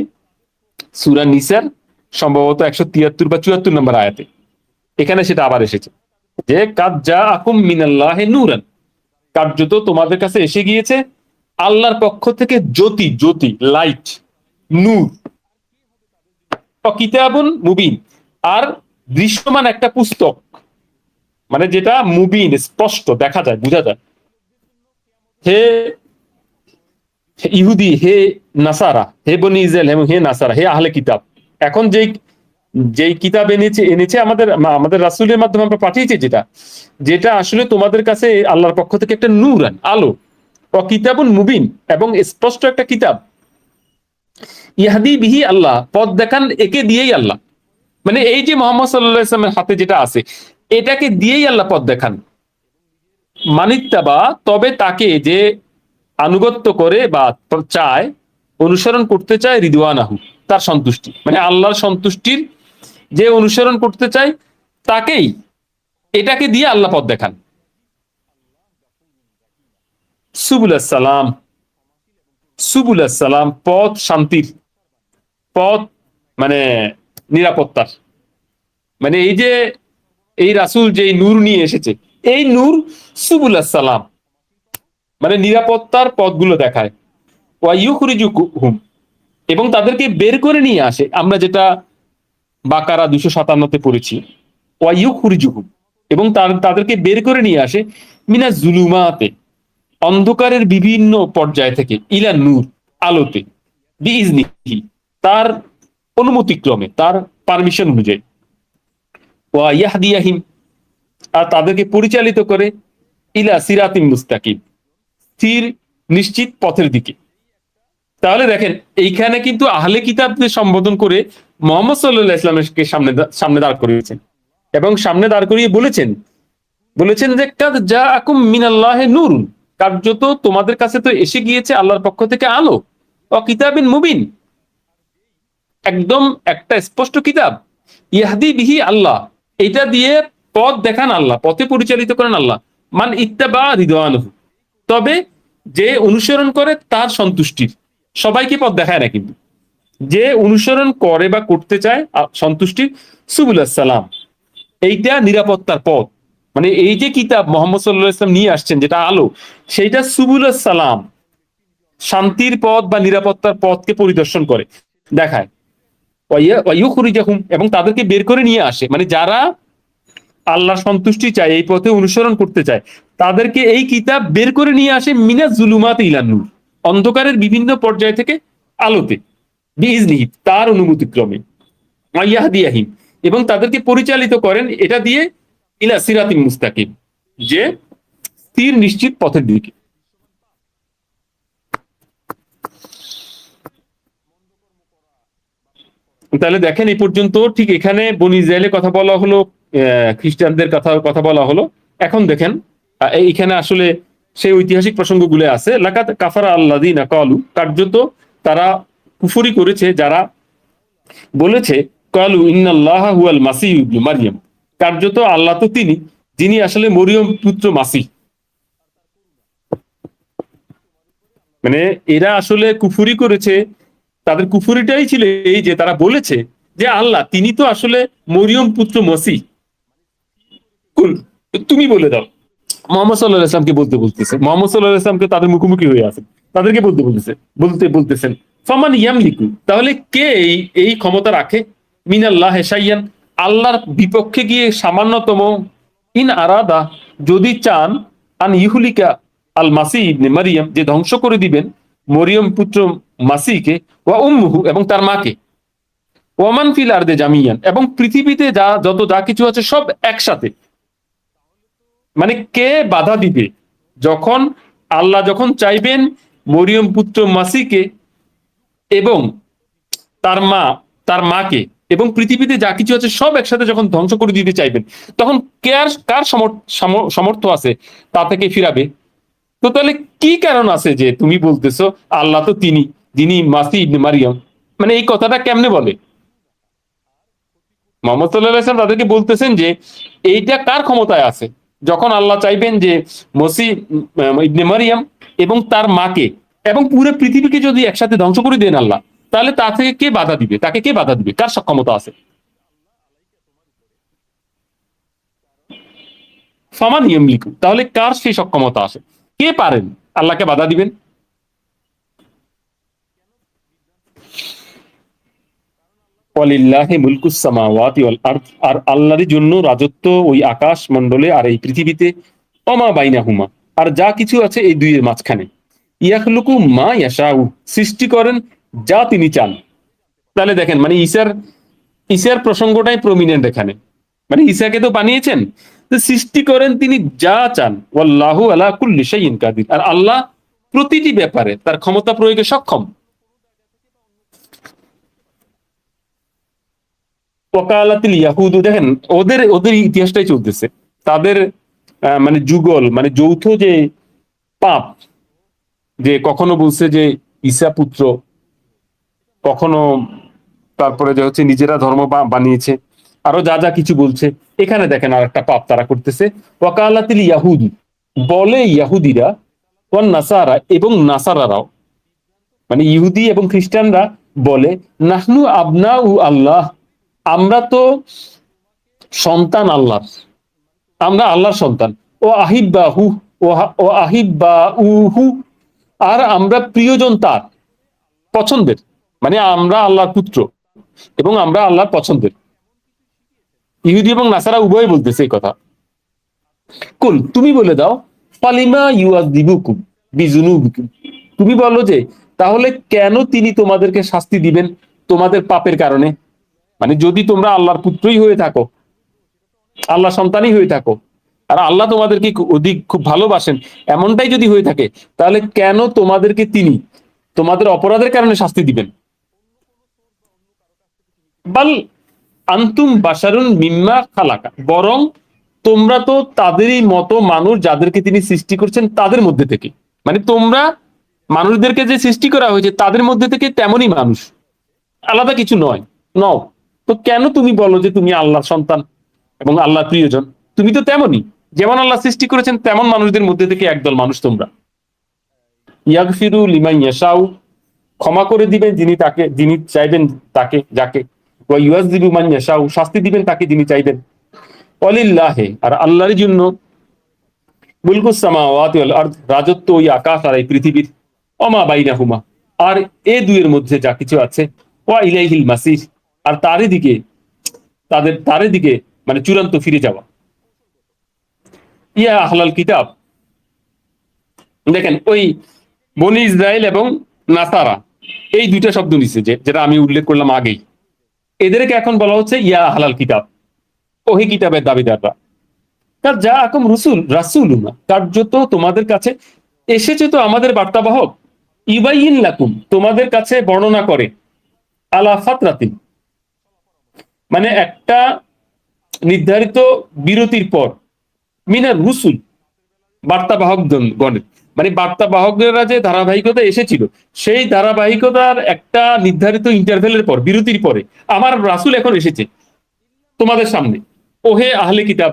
সূরা নিসার সম্ভবত 173 বা 74 নম্বর আয়াতে, এখানে সেটা আবার এসেছে যে কাদ জাআকুম মিনাল্লাহি নূরান, কার্যত তোমাদের কাছে এসে গিয়েছে আল্লাহর পক্ষ থেকে জ্যোতি, জ্যোতি, লাইট, নূর, কিতাবুন মুবিন, আর দৃশ্যমান একটা পুস্তক, মানে যেটা মুবিন, স্পষ্ট দেখা যায়, বোঝা যায়। হে ইহুদি, হে নাসারা, হে বনি ইসরাইল এবং হে নাসারা, হে আহলে কিতাব, এখন যে যেই কিতাব এনেছে আমাদের রাসূলের মাধ্যমে আমরা পাঠিয়েছি, যেটা যেটা আসলে তোমাদের কাছে আল্লাহর পক্ষ থেকে একটা নূর, আলো, ও কিতাবুন মুবিন, এবং স্পষ্ট একটা কিতাব, ইয়াহদি বিহি আল্লাহ, পথ দেখান একে দিয়েই আল্লাহ। মানে এই যে মোহাম্মদ সাল্লাল্লাহু আলাইহি ওয়াসাল্লামের হাতে যেটা আছে, এটাকে দিয়েই আল্লাহ পথ দেখান। মানিত্তাবা, তবে তাকে যে আনুগত্য করে বা চায়, অনুসরণ করতে চায়, রিদওয়ানাহু, তার সন্তুষ্টি, মানে আল্লাহর সন্তুষ্টির যে অনুসরণ করতে চায় তাকেই, এটাকে দিয়ে আল্লাহ পথ দেখান। সুবুলাস সালাম, সুবুলাস সালাম, পথ শান্তির, পথ মানে নিরাপত্তার। মানে এই যে এই রাসূল যে নূর নিয়ে এসেছে, এই নূর সুবুলাস সালাম, মানে নিরাপত্তার পথগুলো দেখায়। ওয়া ইউখরিজুহুম, এবং তাদেরকে বের করে নিয়ে আসে, আমরা যেটা বাকারা 257-তে পড়েছি। ওয়া ইউখরিজুহুম, এবং তাদেরকে বের করে নিয়ে আসে, মিনাজ জুলুমাতে, অন্ধকারের বিভিন্ন পর্যায় থেকে, ইলা নূর, আলোতে, বিইজনিহি, তার অনুমতিক্রমে, তার পারমিশন অনুযায়ী। ওয়া ইয়াহদিয়াহিম, আর তাদেরকে পরিচালিত করে, ইলা সিরাতিম মুস্তাকিম, স্থির নিশ্চিত পথের দিকে। তাহলে দেখেন, এইখানে কিন্তু আহলে কিতাবদের সম্বোধন করে মোহাম্মদ সাল্লাল্লাহু আলাইহি ওয়াসাল্লামকে সামনে দাঁড় করিয়েছেন, এবং সামনে দাঁড় করিয়ে বলেছেন যে কাদ জাআকুম মিনাল্লাহি নূরুন, কার্যত তোমাদের কাছে তো এসে গিয়েছে আল্লাহর পক্ষ থেকে আলো, ও কিতাবিন মুবিন, একদম একটা স্পষ্ট কিতাব, ইয়াহদি বিহি আল্লাহ, এটা দিয়ে পথ দেখান আল্লাহ, পথে পরিচালিত করেন আল্লাহ, মান ইত্তাবা রিদওয়ানহু, তবে যে অনুসরণ করে তার সন্তুষ্টির। সবাইকে পথ দেখায় না কিন্তু, যে অনুসরণ করে বা করতে চায় সন্তুষ্টির, সুবুলাস সালাম, এইটা নিরাপত্তার পথ। মানে এই যে কিতাব মোহাম্মদ সাল্লাল্লাহু আলাইহি ওয়াসাল্লাম নিয়ে আসছেন, যেটা আলো, সেইটা সুবুলাস সালাম, শান্তির পথ বা নিরাপত্তার পথকে পরিদর্শন করে, দেখায়। ওয়াইয়ুখরিজাহুম, এবং তাদেরকে বের করে নিয়ে আসে, মানে যারা আল্লাহর সন্তুষ্টি চায়, এই পথে অনুসরণ করতে চায়, তাদেরকে এই কিতাব বের করে নিয়ে আসে, মিনাজ জুলুমাত ইলান নূর, অন্ধকারের বিভিন্ন পর্যায় থেকে আলোতে, বিইজনিহি, তার অনুমতিক্রমে। ওয়াইয়াহদিয়াহিম, এবং তাদেরকে পরিচালিত করেন এটা দিয়ে, ইলা সিরাতিম মুস্তাকিম, যে স্থির নিশ্চিত পথের দিকে। তাহলে দেখেন, এই পর্যন্ত ঠিক এখানে বনি ইসরায়েলের কথা বলা হলো, খ্রিস্টানদের কথা বলা হলো। এখন দেখেন, এইখানে আসলে সেই ঐতিহাসিক প্রসঙ্গগুলো আছে। লাকাত কাফারা আল্লাযিনা ক্বালু, কার্যত তারা কুফরি করেছে যারা বলেছে, ক্বালু ইন্নাল্লাহা হুয়াল মাসীহ ইবনে মারইয়াম, কার্যত আল্লাহ তো তিনি, যিনি আসলে মরিয়ম পুত্র মাসীহ। মানে এরা আসলে কুফরি করেছে, তাদের কুফরিটাই ছিল এই যে তারা বলেছে যে আল্লাহ তিনি তো আসলে মরিয়ম পুত্র মসিহ। কুল, তুমি বলে দাও। মোহাম্মদ সাল্লাল্লাহু আলাইহি ওয়াসাল্লামকে বলতেছে, মোহাম্মদ সাল্লাল্লাহু আলাইহি ওয়াসাল্লামকে তাদের মুখোমুখি হয়ে আছে, তাদেরকে বলতেছেন, ফামান ইয়ামলিকু, তাহলে কে এই ক্ষমতা রাখে, মিনাল্লাহ শাইয়ান, আল্লাহর বিপক্ষে গিয়ে সামান্যতম, ইন আরাদা, যদি চান, আন ইহুলিকা আল মাসিহ ইবনে মারইয়াম, যে ধ্বংস করে দিবেন মরিয়ম পুত্র মাসিহকে, ওয়া উম্মুহু, এবং তার মাকে, ওয়ামান ফিল আরদে জামিয়ান, এবং পৃথিবীতে যা কিছু আছে সব একসাথে। মানে কে বাধা দিবে, যখন আল্লাহ যখন চাইবেন মরিয়ম পুত্র মাসিহকে এবং তার মাকে এবং পৃথিবীতে যা কিছু আছে সব একসাথে যখন ধ্বংস করে দিতে চাইবেন, তখন কার সমর্থ আছে তা থেকে ফিরাবে? তো তাহলে কি কারণ আছে যে তুমি বলতেছো আল্লাহ তো তিনি, যিনি মাসিহ ইবনে মারইয়াম? মানে এই কথাটা কেমনে বলে? মোহাম্মদ সাল্লাল্লাহু আলাইহি ওয়াসাল্লাম তাদেরকে বলতেছেন যে এইটা কার ক্ষমতায় আছে, যখন আল্লাহ চাইবেন যে মসিহ ইবনে মারইয়াম এবং তার মাকে এবং পুরো পৃথিবীকে যদি একসাথে ধ্বংস করে দেন আল্লাহ, তাহলে তা থেকে কে বাধা দিবে, তাকে কে বাধা দিবে, কার সক্ষমতা আছে? ফামান ইয়ামলিকু, তাহলে কার সেই সক্ষমতা আছে, কে পারেন আল্লাহকে বাধা দিবেন? ওয়ালিল্লাহি মুলকুস সামাওয়াতি ওয়াল আরদ, আর আল্লাহরই জন্য রাজত্ব ওই আকাশ মণ্ডলে আর এই পৃথিবীতে, ওমা বাইনাহুমা, আর যা কিছু আছে এই দুইয়ের মাঝখানে, ইয়াখলুকু মা ইয়াশাউ, সৃষ্টি করেন যা তিনি চান। তাহলে দেখেন, মানে ঈসার ঈসার প্রসঙ্গটাই প্রমিনেন্ট এখানে, মানে ঈসাকে তো বানিয়েছেন, তো সৃষ্টি করেন তিনি যা চান, ওয়াল্লাহু আলা কুল্লি শাইইন কাদির, আর আল্লাহ প্রতিটি ব্যাপারে তার ক্ষমতা প্রয়োগে সক্ষম। ওয়াকালাতিল ইয়াহুদু, দেখেন ওদের ওদের ইতিহাসটাই চলতেছে, তাদের মানে যুগল মানে যৌথ যে পাপ, যে কখনো বলছে যে ঈসা পুত্র, কখনো তারপরে যে হচ্ছে নিজেরা ধর্ম বানিয়েছে, আরো যা যা কিছু বলছে। এখানে দেখেন আর একটা পাপ তারা করতেছে, ওয়াকালাতিল ইয়াহুদু, বলে ইয়াহুদিরা, ওয়ান নাসারা, এবং নাসারারাও, মানে ইহুদি এবং খ্রিস্টানরা বলে, নাহনু আবনা উ আল্লাহ, আমরা তো সন্তান আল্লাহর, আমরা আল্লাহর সন্তান, ও আহিব্বাহু, ও আহিব্বা উহু, আর আমরা প্রিয়জন তার, পছন্দের, মানে আমরা আল্লাহর পুত্র এবং আমরা আল্লাহর পছন্দের। ইহুদি এবং নাসারা উভয় বলতেছে এই কথা। কুল, তুমি বলে দাও, ফালিমা ইউআযিবুকুম বিযুনুবিকুম, তুমি বলো যে তাহলে কেন তিনি তোমাদেরকে শাস্তি দিবেন তোমাদের পাপের কারণে, মানে যদি তোমরা আল্লাহর পুত্রই হয়ে থাকো, আল্লাহ সন্তানই হয়ে থাকো, আর আল্লাহ তোমাদেরকে অধিক খুব ভালোবাসেন, এমনটাই যদি হয়ে থাকে, তাহলে কেন তোমাদেরকে তিনি তোমাদের অপরাধের কারণে শাস্তি দিবেন। বাল আন্তুম বাশারুন মিম্মা খালাকা, বরং তোমরা তো তাদেরই মতো মানুষ যাদেরকে তিনি সৃষ্টি করছেন তাদের মধ্যে থেকে, মানে তোমরা মানুষদেরকে যে সৃষ্টি করা হয়েছে তাদের মধ্যে থেকে তেমনই মানুষ, আলাদা কিছু নয়, নও। তো কেন তুমি বলো যে তুমি আল্লাহর সন্তান এবং আল্লাহর প্রিয়জন, তুমি তো তেমনই, যেমন আল্লাহ সৃষ্টি করেছেন তেমন মানুষদের মধ্যে থেকে একদল মানুষ তোমরা। ইয়াগফিরু লিমান ইয়াশাউ, ক্ষমা করে দিবেন যিনি চাইবেন তাকে, যাকে, ওয়া ইউআযিবু মান ইয়াশাউ, শাস্তি দিবেন তাকে যিনি চাইবেন। ওয়ালিল্লাহি, আর আল্লাহর জন্য, মুলকুস সামাওয়াতি ওয়াল আরদ, রাজত্ব ওই আকাশ আর এই পৃথিবীর, ওমা বাইনাহুমা, আর এ দুয়ের মধ্যে যা কিছু আছে, ওয়া ইলাইহিল মাসির, আর তারই দিকে মানে চূড়ান্ত ফিরে যাওয়া। ইয়া আহলাল কিতাব, দেখেন ওই বনি ইসরায়েল এবং নাসারা, এই দুইটা শব্দ নিচ্ছে যেটা আমি উল্লেখ করলাম আগেই, এদেরকে এখন বলা হচ্ছে ইয়া আহলাল কিতাব, ওহি কিতাবের দাবিদাররা। কার যা আকম রসুল রাসূলুনা, কার্যত তোমাদের কাছে এসেছে তো আমাদের বার্তাবাহক, ইউবাইয়িন লাকুম, তোমাদের কাছে বর্ণনা করে, আলা ফাতরাতিন, মানে একটা নির্ধারিত বিরতির পর, মিনার রুসুল, বার্তাবাহক গণের, মানে বার্তাবাহকরা যে ধারাবাহিকতা এসেছিল, সেই ধারাবাহিকতার একটা নির্ধারিত ইন্টারভেলের পর, বিরতির পরে আমার রাসূল এখন এসেছে তোমাদের সামনে, ওহে আহলে কিতাব,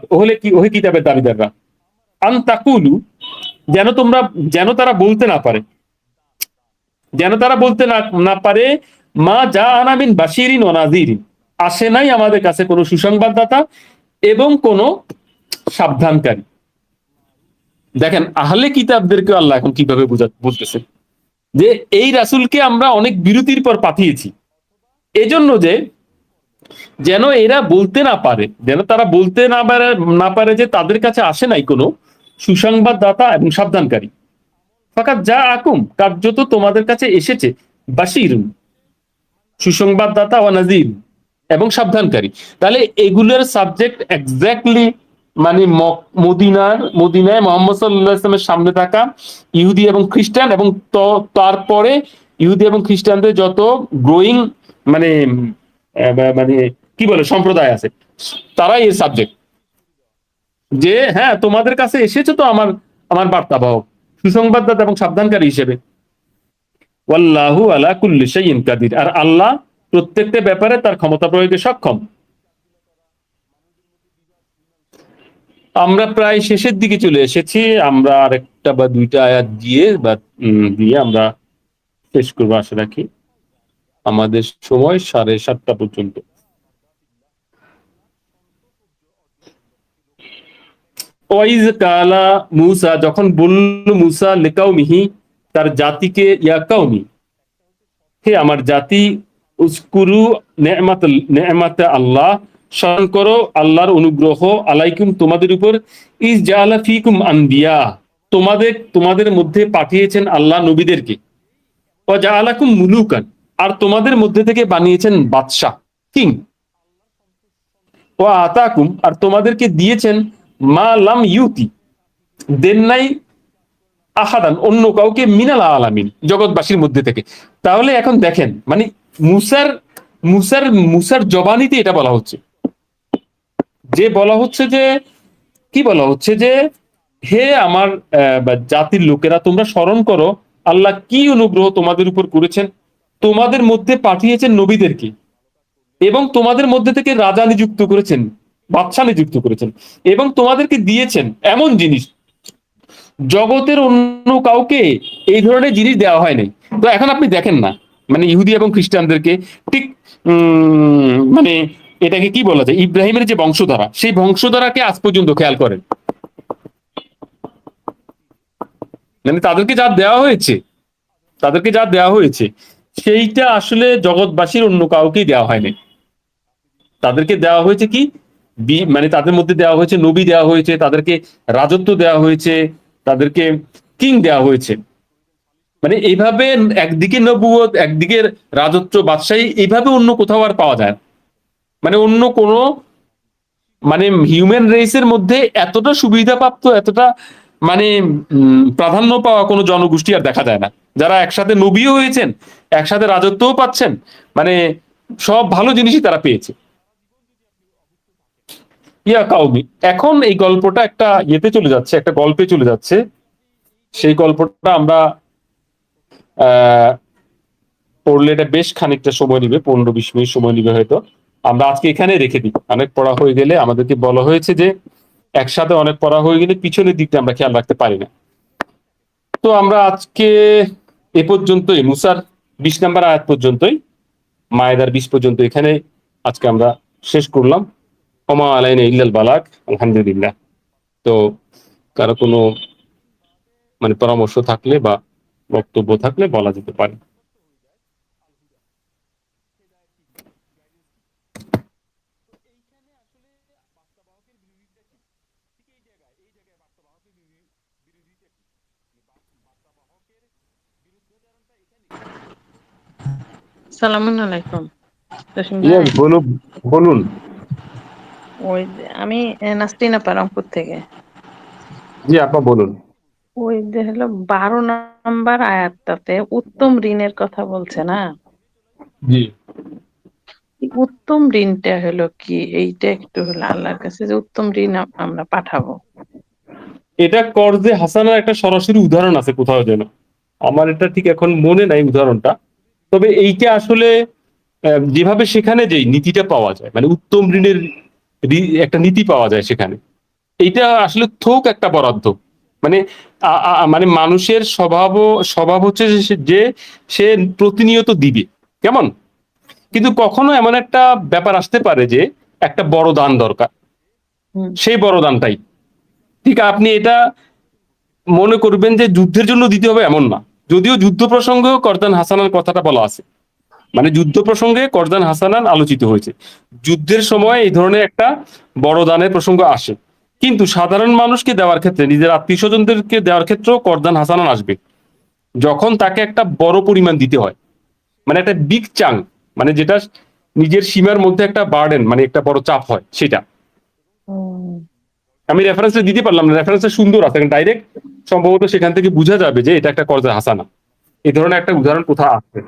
ওহে কিতাবের দাবিদাররা, আন তাকুলু, যেন তারা বলতে না পারে, না পারে, মা যা আনামিন বাশিরিন ও নাযিরিন, আসে নাই আমাদের কাছে কোনো সুসংবাদদাতা এবং কোনো সাবধানকারী। দেখেন আহলে কিতাবদেরকে আল্লাহ এখন কিভাবে বলতেছে যে এই রাসূলকে আমরা অনেক বিরতির পর পাঠিয়েছি, এজন্য যে যেন এরা বলতে না পারে, যেন তারা বলতে না পারে যে তাদের কাছে আসে নাই কোনো সুসংবাদদাতা এবং সাবধানকারী। ফাকাত যা আকুম, কার্যত তোমাদের কাছে এসেছে, বাশিরুন, সুসংবাদদাতা, ওয়া নাযির, এবং সাবধানকারী। তাহলে এগুলোর সাবজেক্ট এক্স্যাক্টলি মানে মদিনায় মুহাম্মদ সাল্লাল্লাহু আলাইহি ওয়াসাল্লামের সামনে থাকা ইহুদি এবং খ্রিস্টান, এবং তারপরে ইহুদি এবং খ্রিস্টানদের যত গ্রোয়িং মানে মানে কি বলে সম্প্রদায় আছে, তারাই এর সাবজেক্ট, যে হ্যাঁ তোমাদের কাছে এসেছে তো আমার বার্তাবাহক, সুসংবাদদাতা এবং সাবধানকারী হিসেবে। ওয়াল্লাহু আলা কুল্লি শাইইন কাদির, আর আল্লাহ প্রত্যেকটা ব্যাপারে তার ক্ষমতা প্রয়োগে সক্ষম। আমরা প্রায় শেষের দিকে চলে এসেছি, আমরা আরেকটা বা দুইটা আয়াত দিয়ে আমরা শেষ করবো আশা রাখি, আমাদের সময় 7:30 পর্যন্ত। ওয়াইজ কালা মুসা, যখন বলল মুসা লিকাউমিহি, তার জাতিকে, ইয়া কাউমি, হে আমার জাতি, উজকুরু নেমাত আল্লাহ, স্মরণ করো আল্লাহর অনুগ্রহ, আলাইকুম, তোমাদের উপর, ইজ জাআলা ফিকুম আনবিয়া, তোমাদের মধ্যে পাঠিয়েছেন আল্লাহ নবীদেরকে, ওয়া জাআলাকুম মুলুকান, আর তোমাদের মধ্যে থেকে বানিয়েছেন বাদশাহ, কিং, ও আতাকুম, আর তোমাদেরকে দিয়েছেন মা লাম ইউতি, দেন নাই আহাদান, অন্য কাউকে, মিনাল আলামিন, জগৎবাসীর মধ্যে থেকে। তাহলে এখন দেখেন, মানে মুসার মুসার মুসার জবানিতে এটা বলা হচ্ছে, যে বলা হচ্ছে যে, কি বলা হচ্ছে যে, হে আমার জাতির লোকেরা, তোমরা স্মরণ করো আল্লাহ কি অনুগ্রহ তোমাদের উপর করেছেন, তোমাদের মধ্যে পাঠিয়েছেন নবীদেরকে, এবং তোমাদের মধ্যে থেকে রাজা নিযুক্ত করেছেন, বাদশাহ নিযুক্ত করেছেন, এবং তোমাদেরকে দিয়েছেন এমন জিনিস, জগতের অন্য কাউকে এই ধরনের জিনিস দেওয়া হয় নাই। তো এখন আপনি দেখেন না, মানে ইহুদি এবং খ্রিস্টানদেরকে ঠিক মানে এটাকে কি বলা যায়, ইব্রাহিমের যে বংশধারা, সেই বংশধারাকে আজ পর্যন্ত খেয়াল করেন, মানে তাদেরকে যা দেওয়া হয়েছে, তাদেরকে যা দেওয়া হয়েছে সেইটা আসলে জগৎবাসীর অন্য কাউকেই দেওয়া হয়নি। তাদেরকে দেওয়া হয়েছে কি, মানে তাদের মধ্যে দেওয়া হয়েছে নবী, দেওয়া হয়েছে তাদেরকে রাজত্ব, দেওয়া হয়েছে তাদেরকে কিং, দেওয়া হয়েছে। মানে এইভাবে একদিকে নবুয়ত, একদিকে রাজত্ব, বাদশাহী, এইভাবে অন্য কোথাও আর পাওয়া যায় না। মানে অন্য কোনো, মানে হিউম্যান রেসের মধ্যে এতটা সুবিধা প্রাপ্ত, এতটা মানে প্রাধান্য পাওয়া কোনো জনগোষ্ঠী আর দেখা যায় না, যারা একসাথে নবীও হয়েছেন, একসাথে রাজত্বও পাচ্ছেন, মানে সব ভালো জিনিসই তারা পেয়েছে। ইয়া কাউমি, এখন এই গল্পটা একটা ইয়েতে চলে যাচ্ছে, একটা গল্পে চলে যাচ্ছে। সেই গল্পটা আমরা পড়লে এটা বেশ খানিকটা সময় নিবে, 15-20 মিনিট সময় নিবে হয়তো। আমরা আজকে এখানে রেখে দিই, অনেক পড়া হয়ে গেলে, আমাদেরকে বলা হয়েছে যে একসাথে অনেক পড়া হয়ে গেলে পিছনের দিকটা আমরা খেয়াল রাখতে পারি না। তো আমরা আজকে এ পর্যন্তই, মুসার 20 নম্বর আয়াত পর্যন্তই, মায়েদার 20 পর্যন্ত এখানে আজকে আমরা শেষ করলাম। ওমা আলাইনা ইল্লাল বালাগ, আলহামদুলিল্লাহ। তো কারো কোনো মানে পরামর্শ থাকলে বা বক্তব্য থাকলে বলা যেতে পারে। সালামুন আলাইকুম জসিম ভাই। বলুন, বলুন। ওই আমি নাসরিন আপা রংপুর থেকে। জি আপা বলুন। ওই যে হলো 12 নম্বর আয়াতটাতে উত্তম ঋণের কথা বলছে না? জি, এই উত্তম ঋণটা হলো কি, এইটা একটু হলো আল্লাহর কাছে যে উত্তম ঋণ আমরা পাঠাবো। এটা কর্জে হাসানার একটা সরাসরি উদাহরণ আছে কোথাও যেন, আমার এটা ঠিক এখন মনে নাই উদাহরণটা। তবে এইটা আসলে যেভাবে সেখানে যে নীতিটা পাওয়া যায়, মানে উত্তম ঋণের একটা নীতি পাওয়া যায় সেখানে, এইটা আসলে থোক একটা বরাদ্দ। মানে মানে মানুষের স্বভাব হচ্ছে যে সে প্রতিনিয়ত দিবে, কেমন, কিন্তু কখনো এমন একটা ব্যাপার আসতে পারে যে একটা বড় দান দরকার, সেই বড় দানটাই ঠিক আপনি এটা মনে করবেন যে যুদ্ধের জন্য দিতে হবে এমন না। যদিও যুদ্ধ প্রসঙ্গেও করদান হাসানার কথাটা বলা আছে, মানে যুদ্ধ প্রসঙ্গে করদান হাসানান আলোচিত হয়েছে, যুদ্ধের সময় এই ধরনের একটা বড় দানের প্রসঙ্গ আসে। কিন্তু সাধারণ মানুষকে দেওয়ার ক্ষেত্রে, নিজের আত্মীয় স্বজনদেরকে দেওয়ার ক্ষেত্রেও করদান হাসানান আসবে, যখন তাকে একটা বড় পরিমাণ দিতে হয়, মানে একটা বিগ চাং, মানে যেটা নিজের সীমার মধ্যে একটা বার্ডেন, মানে একটা বড় চাপ হয় সেটা। আমি রেফারেন্সটা দিতে পারলাম না, রেফারেন্সটা সুন্দর আছে, ডাইরেক্ট সম্ভবত সেখান থেকে বোঝা যাবে যে এটা একটা করজা হাসানা, এই ধরনের একটা উদাহরণ কোথাও আছে।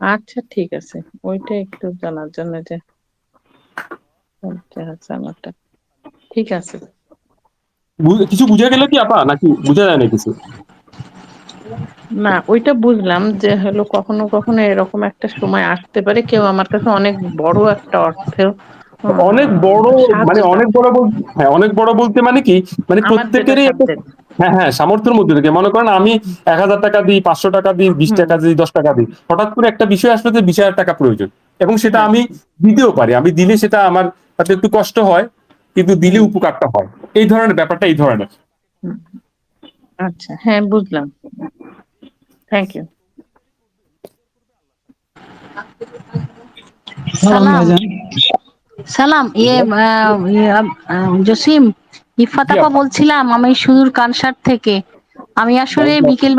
আচ্ছা ঠিক আছে, ওইটা একটু জানার জন্য যে হাসানাটা ঠিক আছে। কিছু বুঝা গেল কি আপা, নাকি বুঝা যায় না কিছু? না ওইটা বুঝলাম যে হলো কখনো কখনো এরকম একটা সময় আসতে পারে, কেউ আমার কাছে অনেক বড় একটা অর্থের অনেক বড়, সাহায্য মানে অনেক চাচ্ছে। বড় বলতে, হ্যাঁ অনেক বড় বলতে মানে কি, মানে আমার যেটা প্রত্যেকেরই একটা, সাবজেক্ট। হ্যাঁ হ্যাঁ, সামর্থ্যের মধ্যে থেকে, মনে করেন আমি 1000 টাকা দিই, 500 টাকা দিই, 20 টাকা দিই, 10 টাকা দিই, হঠাৎ করে একটা বিষয় আসলে যে 20,000 টাকা প্রয়োজন, এবং সেটা হ্যাঁ। আমি দিতেও পারি, আমি দিলে সেটা আমার হয়তো একটু কষ্ট হয়, কিন্তু দিলে উপকারটা হয়, এই ধরনের ব্যাপারটা এই ধরনের। আচ্ছা হ্যাঁ বুঝলাম, থ্যাংক ইউ। সালাম সালাম জসিম, ইফাত জি আপা আপা। বলছিলাম, আমি সুদূর কানসার থেকে। আমি আসলে বিকেল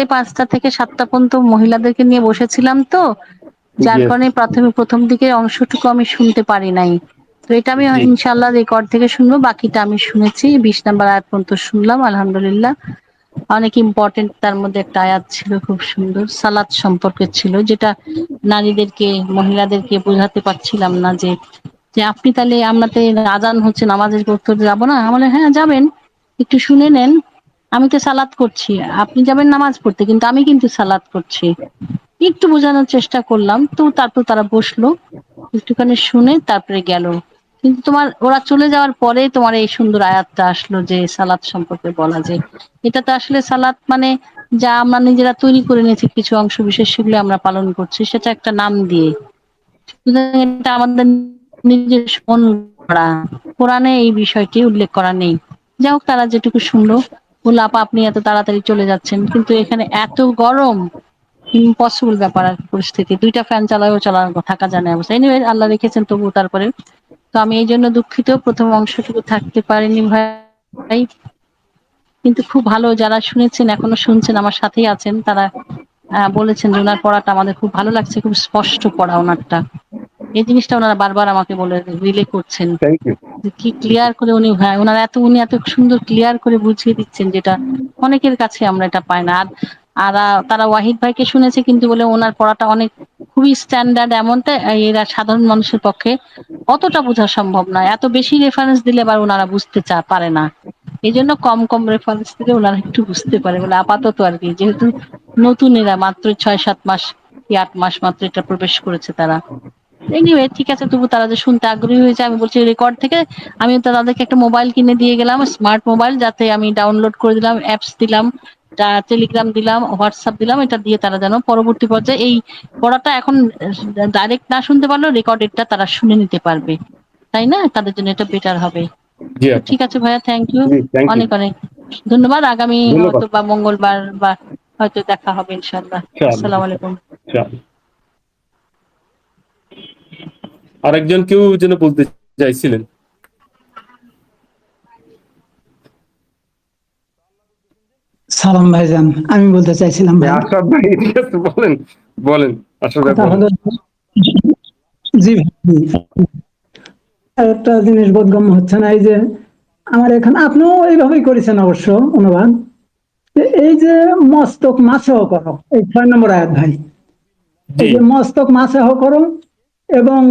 5টা থেকে 7টা পর্যন্ত মহিলাদেরকে নিয়ে বসেছিলাম, তো যার Yes, কারণে প্রথম দিকে অংশটুকু আমি শুনতে পারি নাই। তো এটা আমি জি ইনশাআল্লাহ রেকর্ড থেকে শুনবো, বাকিটা আমি শুনেছি, 20 নম্বর আয়াত পর্যন্ত শুনলাম আলহামদুলিল্লাহ। অনেক ইম্পর্টেন্ট, তার মধ্যে একটা আয়াত ছিল খুব সুন্দর, সালাত সম্পর্কে ছিল, যেটা নারীদেরকে মহিলাদেরকে বোঝাতে পারছিলাম না যে যে আপনি তাহলে আমাতে আজান হচ্ছে, নামাজের উত্তর যাবো না? আমার হ্যাঁ যাবেন, একটু শুনে নেন, আমি তো সালাত করছি, আপনি যাবেন নামাজ পড়তে, কিন্তু আমি কিন্তু সালাত করছি। একটু বোঝানোর চেষ্টা করলাম, তো তারপর তারা বসলো, একটুখানি শুনে তারপরে গেল। কিন্তু তোমার ওরা চলে যাওয়ার পরে তোমার এই সুন্দর আয়াতটা আসলো যে সালাত সম্পর্কে বলা, যে এটা তো আসলে সালাত মানে যা আমরা নিজেরা তৈরি করে নিয়েছি কিছু অংশ বিশেষ, সেগুলো আমরা পালন করছি, সেটা একটা নাম দিয়ে। সুতরাং এটা আমাদের নিজের মন করা, কোরআনে এই বিষয়টি উল্লেখ করা নেই। যাই হোক, তারা যেটুকু শুনলো, বললো আপা আপনি এত তাড়াতাড়ি চলে যাচ্ছেন, কিন্তু এখানে এত গরম, ইম্পসিবল ব্যাপার আর কি পরিস্থিতি, 2টা ফ্যান চালাও থাকা যায় না অবস্থা। এনিওয়ে আল্লাহ রেখেছেন তবু তারপরে। তো আমি এই জন্য দুঃখিত প্রথম অংশটুকু থাকতে পারিনি ভাই, কিন্তু খুব ভালো, যারা শুনেছেন এখনো শুনছেন আমার সাথেই আছেন, তারা বলেছেন যে ওনার পড়াটা আমাদের খুব ভালো লাগছে, খুব স্পষ্ট পড়া ওনারটা। এই জিনিসটা ওনারা বারবার আমাকে বলে রিলে করছেন থ্যাংক ইউ। যে কি ক্লিয়ার করে উনি, হ্যাঁ উনি এত সুন্দর ক্লিয়ার করে বুঝিয়ে দিচ্ছেন, যেটা অনেকের কাছে আমরা এটা পাই না। আর তারা ওয়াহিদ ভাইকে শুনেছে, কিন্তু বলে ওনার পড়াটা অনেক খুবই স্ট্যান্ডার্ড, এমনটা এরা সাধারণ মানুষের পক্ষে অতটা বোঝা সম্ভব নয়, এত বেশি রেফারেন্স দিলে আবার ওনারা বুঝতে পারে না। এই জন্য কম কম রেফারেন্স দিলে ওনারা একটু বুঝতে পারে বলে আপাতত আর কি, যেহেতু নতুন, এরা মাত্র 6-7 মাস কি 8 মাস মাত্র এটা প্রবেশ করেছে তারা। এনিওয়ে ঠিক আছে, তবু তারা যে শুনতে আগ্রহী হয়েছে, আমি বলছি রেকর্ড থেকে আমি তাদেরকে একটা মোবাইল কিনে দিয়ে গেলাম, স্মার্ট মোবাইল, যাতে আমি ডাউনলোড করে দিলাম, অ্যাপস দিলাম, টেলিগ্রাম দিলাম, হোয়াটসঅ্যাপ দিলাম, এটা দিয়ে তারা যেন পরবর্তী পর্যায়ে এই পড়াটা এখন ডাইরেক্ট না শুনতে পারলেও রেকর্ডেডটা তারা শুনে নিতে পারবে, তাই না? তাদের জন্য এটা বেটার হবে। জি তো আপা, ঠিক আছে ভাইয়া, থ্যাংক ইউ, জি থ্যাংক ইউ, অনেক অনেক ধন্যবাদ। আগামী ধন্যবাদ। হয়তো বা মঙ্গলবার বা হয়তো দেখা হবে ইনশাআল্লাহ। ইনশাআল্লাহ, আসসালামু আলাইকুম। ইনশাআল্লাহ। আরেকজন কেউ যেন বলতে চাইছিলেন। সালাম ভাইজান, আমি বলতে চাইছিলাম ভাই। আশরাফ ভাই, ঠিক আছে, বলেন বলেন, আশরাফ ভাই কথা বলেন। হলো, জি ভাই, একটা জিনিস বোধগম্য হচ্ছে না, এই যে আমার এখানে আপনিও এইভাবেই করেছেন অবশ্য অনুবাদ, এই যে মস্তক মাসেহ করো, এই 6 নম্বর আয়াত ভাই, জি এই যে মস্তক মাসেহ করো এবং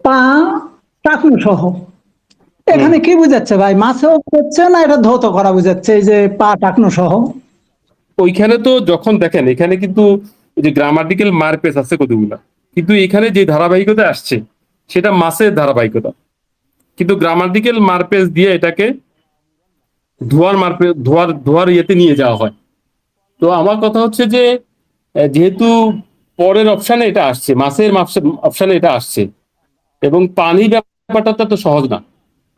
পা টাকনু সহ, এখানে কি বুঝাচ্ছে ভাই? মাসেহ করছে না এটা ধৌত করা বুঝাচ্ছে, এই যে পা টাকনু সহ? ওইখানে তো যখন দেখেন, এখানে কিন্তু এই যে গ্রামাটিক্যাল মারপেস আছে কতগুলা, কিন্তু এখানে যে ধারাবাহিকতা আসছে সেটা মাসের ধারাবাহিকতা, কিন্তু গ্রামাটিক্যাল মারপেস দিয়ে এটাকে ধোয়ার মারপেস, ধোয়ার ইয়েতে নিয়ে যাওয়া হয়। তো আমার কথা হচ্ছে যে যেহেতু পরের অপশানে এটা আসছে, মাসের অপশানে এটা আসছে, এবং পানি ব্যাপারটা তো সহজ না।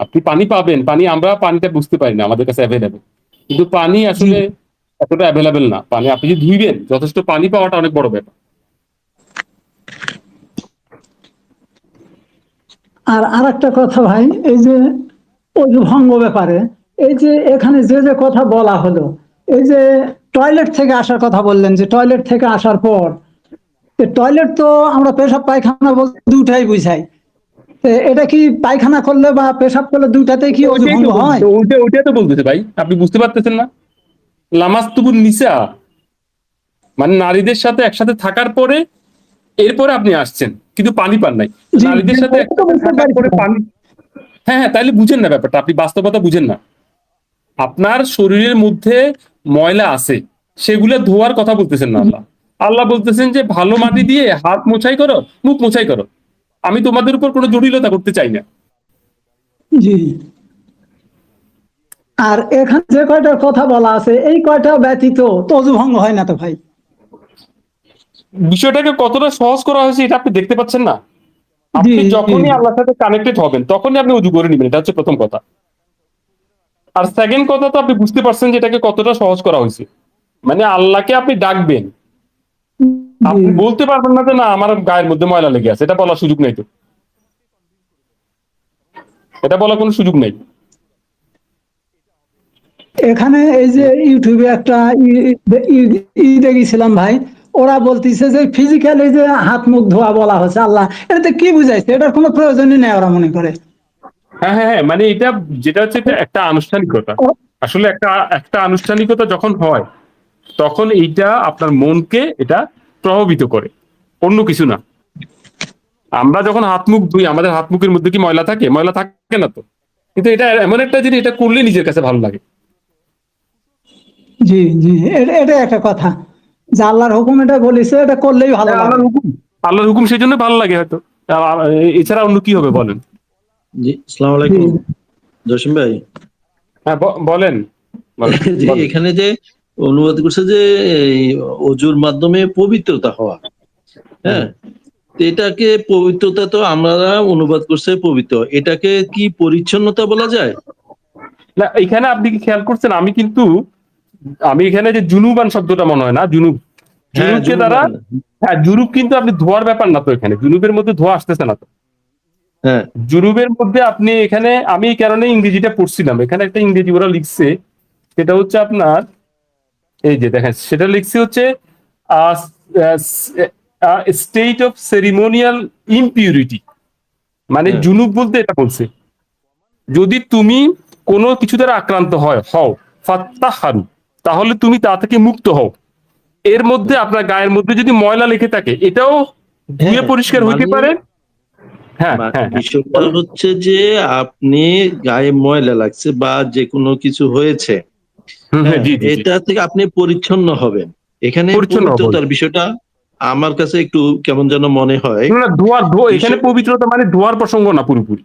আপনি পানি পাবেন, পানি আমরা পানিটা বুঝতে পারি না, আমাদের কাছে অ্যাভেলেবেল, কিন্তু পানি জি। আসলে এতটা অ্যাভেলেবেল না। পানি আপনি যদি ধুইবেন, যথেষ্ট পানি পাওয়াটা অনেক বড় ব্যাপার। আর আরেকটা কথা ভাই, এই যে অজু ভঙ্গ ব্যাপারে, এই যে এখানে যে যে কথা বলা হলো, এই যে টয়লেট থেকে আসার কথা বললেন, যে টয়লেট থেকে আসার পর, টয়লেট তো আমরা পেশাব পায়খানা বলতে দুটাই বুঝাই, এটা কি পায়খানা করলে বা পেশাব করলে দুটাতে কি অজু ওইটাই ভঙ্গ তো হয়? বলতেছে, ওইটাই তো বলতেছে ভাই, আপনি বুঝতে পারতেছেন না? লামাস্তুবুন নিসা মানে নারীদের সাথে একসাথে থাকার পরে, এরপরে আপনি আসছেন, কিন্তু পানি পান নাই। জি, নারীদের সাথে এটা তো একসাথে বুঝতে থাকার পারছি পরে না। পানি, হ্যাঁ হ্যাঁ, তাইলে বুঝেন না ব্যাপারটা, আপনি বাস্তবতা বুঝেন না। আপনার শরীরের মধ্যে ময়লা আছে, সেগুলো ধোয়ার কথা বলতেছেন না আল্লাহ। আল্লাহ বলতেছেন যে ভালো মাটি দিয়ে হাত মোছাই করো, মুখ মোছাই করো। আমি তোমাদের উপর কোনো জটিলতা করতে চাই না। জি। আর এখানে যে কয়টার কথা বলা আছে, এই কয়টা ব্যতীত তো অজু ভঙ্গ হয় না তো ভাই? বিষয়টাকে কতটা সহজ করা হয়েছে এটা আপনি দেখতে পাচ্ছেন না? জি, আপনি জি, যখনই আল্লাহর সাথে কানেক্টেড হবেন, তখনই আপনি উজু করে নেবেন, এটা হচ্ছে প্রথম কথা। আর সেকেন্ড কথা, তো আপনি বুঝতে পারছেন যে এটাকে কতটা সহজ করা হয়েছে। মানে আল্লাহকে আপনি ডাকবেন, জি। আপনি বলতে পারবেন না যে না আমার গায়ের মধ্যে ময়লা লেগে আছে, এটা বলার সুযোগ নেই। তো এটা বলার কোনো সুযোগ নেই। এখানে এই যে ইউটিউবে একটা ই দেখেছিলাম ভাই, ওরা বলতেছে যে ফিজিক্যালি যে হাত মুখ ধোয়া বলা হচ্ছে, আল্লাহ এটাতে কি বুঝাইছে? এটার কোনো প্রয়োজনই নেই ওরা মনে করে। হ্যাঁ হ্যাঁ হ্যাঁ, মানে এটা যেটা হচ্ছে এটা একটা আনুষ্ঠানিকতা। ও- আসলে একটা একটা আনুষ্ঠানিকতা যখন হয় তখন এইটা আপনার মনকে এটা প্রভাবিত করে, অন্য কিছু না। আমরা যখন হাত মুখ ধুই আমাদের হাত মুখের মধ্যে কি ময়লা থাকে? ময়লা থাকে না তো। কিন্তু এটা এমন একটা জিনিস, এটা করলে নিজের কাছে ভালো লাগে। জি জি, এটা একটা কথা যে আল্লাহর হুকুম এটা বলেছে, এটা করলেই ভালো হ্যাঁ, লাগে। আল্লাহর হুকুম, আল্লাহর হুকুম সেই জন্য ভালো লাগে হয়তো। এছাড়া অন্য কি হবে বলেন? জি, আসসালামু জি আলাইকুম জসিম ভাই। হ্যাঁ, বলেন বলেন যে বলেন। এখানে যে অনুবাদ করছে যে এই অজুর মাধ্যমে পবিত্রতা হওয়া, হ্যাঁ, তো এটাকে পবিত্রতা তো আমরা অনুবাদ করছে পবিত্র, এটাকে কি পরিচ্ছন্নতা বলা যায়? না, এখানে আপনি কি খেয়াল করছেন, আমি এখানে যে জুনুবান শব্দটা মনে হয় না, জুনুব, হ্যাঁ, জুনুবকে দ্বারা, জুনুবান। হ্যাঁ জুনুব কিন্তু আপনি ধোয়ার ব্যাপার না তো, এখানে জুনুবের মধ্যে ধোয়া আসতেছে না তো। হ্যাঁ, জুনুবের মধ্যে আপনি এখানে, আমি এই কারণে ইংরেজিটা পড়ছিলাম, এখানে একটা ইংরেজি ওরা লিখছে, সেটা হচ্ছে আপনার, এই যে দেখেন সেটা লিখছে হচ্ছে স্টেট অফ সেরিমোনিয়াল ইমপিউরিটি, মানে হ্যাঁ, জুনুব বলতে এটা বলছে, যদি তুমি কোনো কিছু দ্বারা আক্রান্ত হও ফাত্তাহারু, তাহলে তুমি তা থেকে মুক্ত হও। এর মধ্যে আপনার গায়ের মধ্যে যদি ময়লা লেগে থাকে এটাও ধুয়ে হ্যাঁ, পরিষ্কার হইতে মানে পারে। হ্যাঁ হ্যাঁ হ্যাঁ, বিষয়টা বলো। হচ্ছে যে আপনি গায়ে ময়লা লাগছে বা যে কোনো কিছু হয়েছে, হ্যাঁ, জি জি জি, এটা থেকে আপনি পরিচ্ছন্ন হবেন। এখানে পরিচ্ছন্ন হবো। পবিত্রতার বিষয়টা আমার কাছে একটু কেমন যেন মনে হয়। না, এখানে বিষয় পবিত্রতা মানে ধোয়ার প্রসঙ্গ না পুরোপুরি,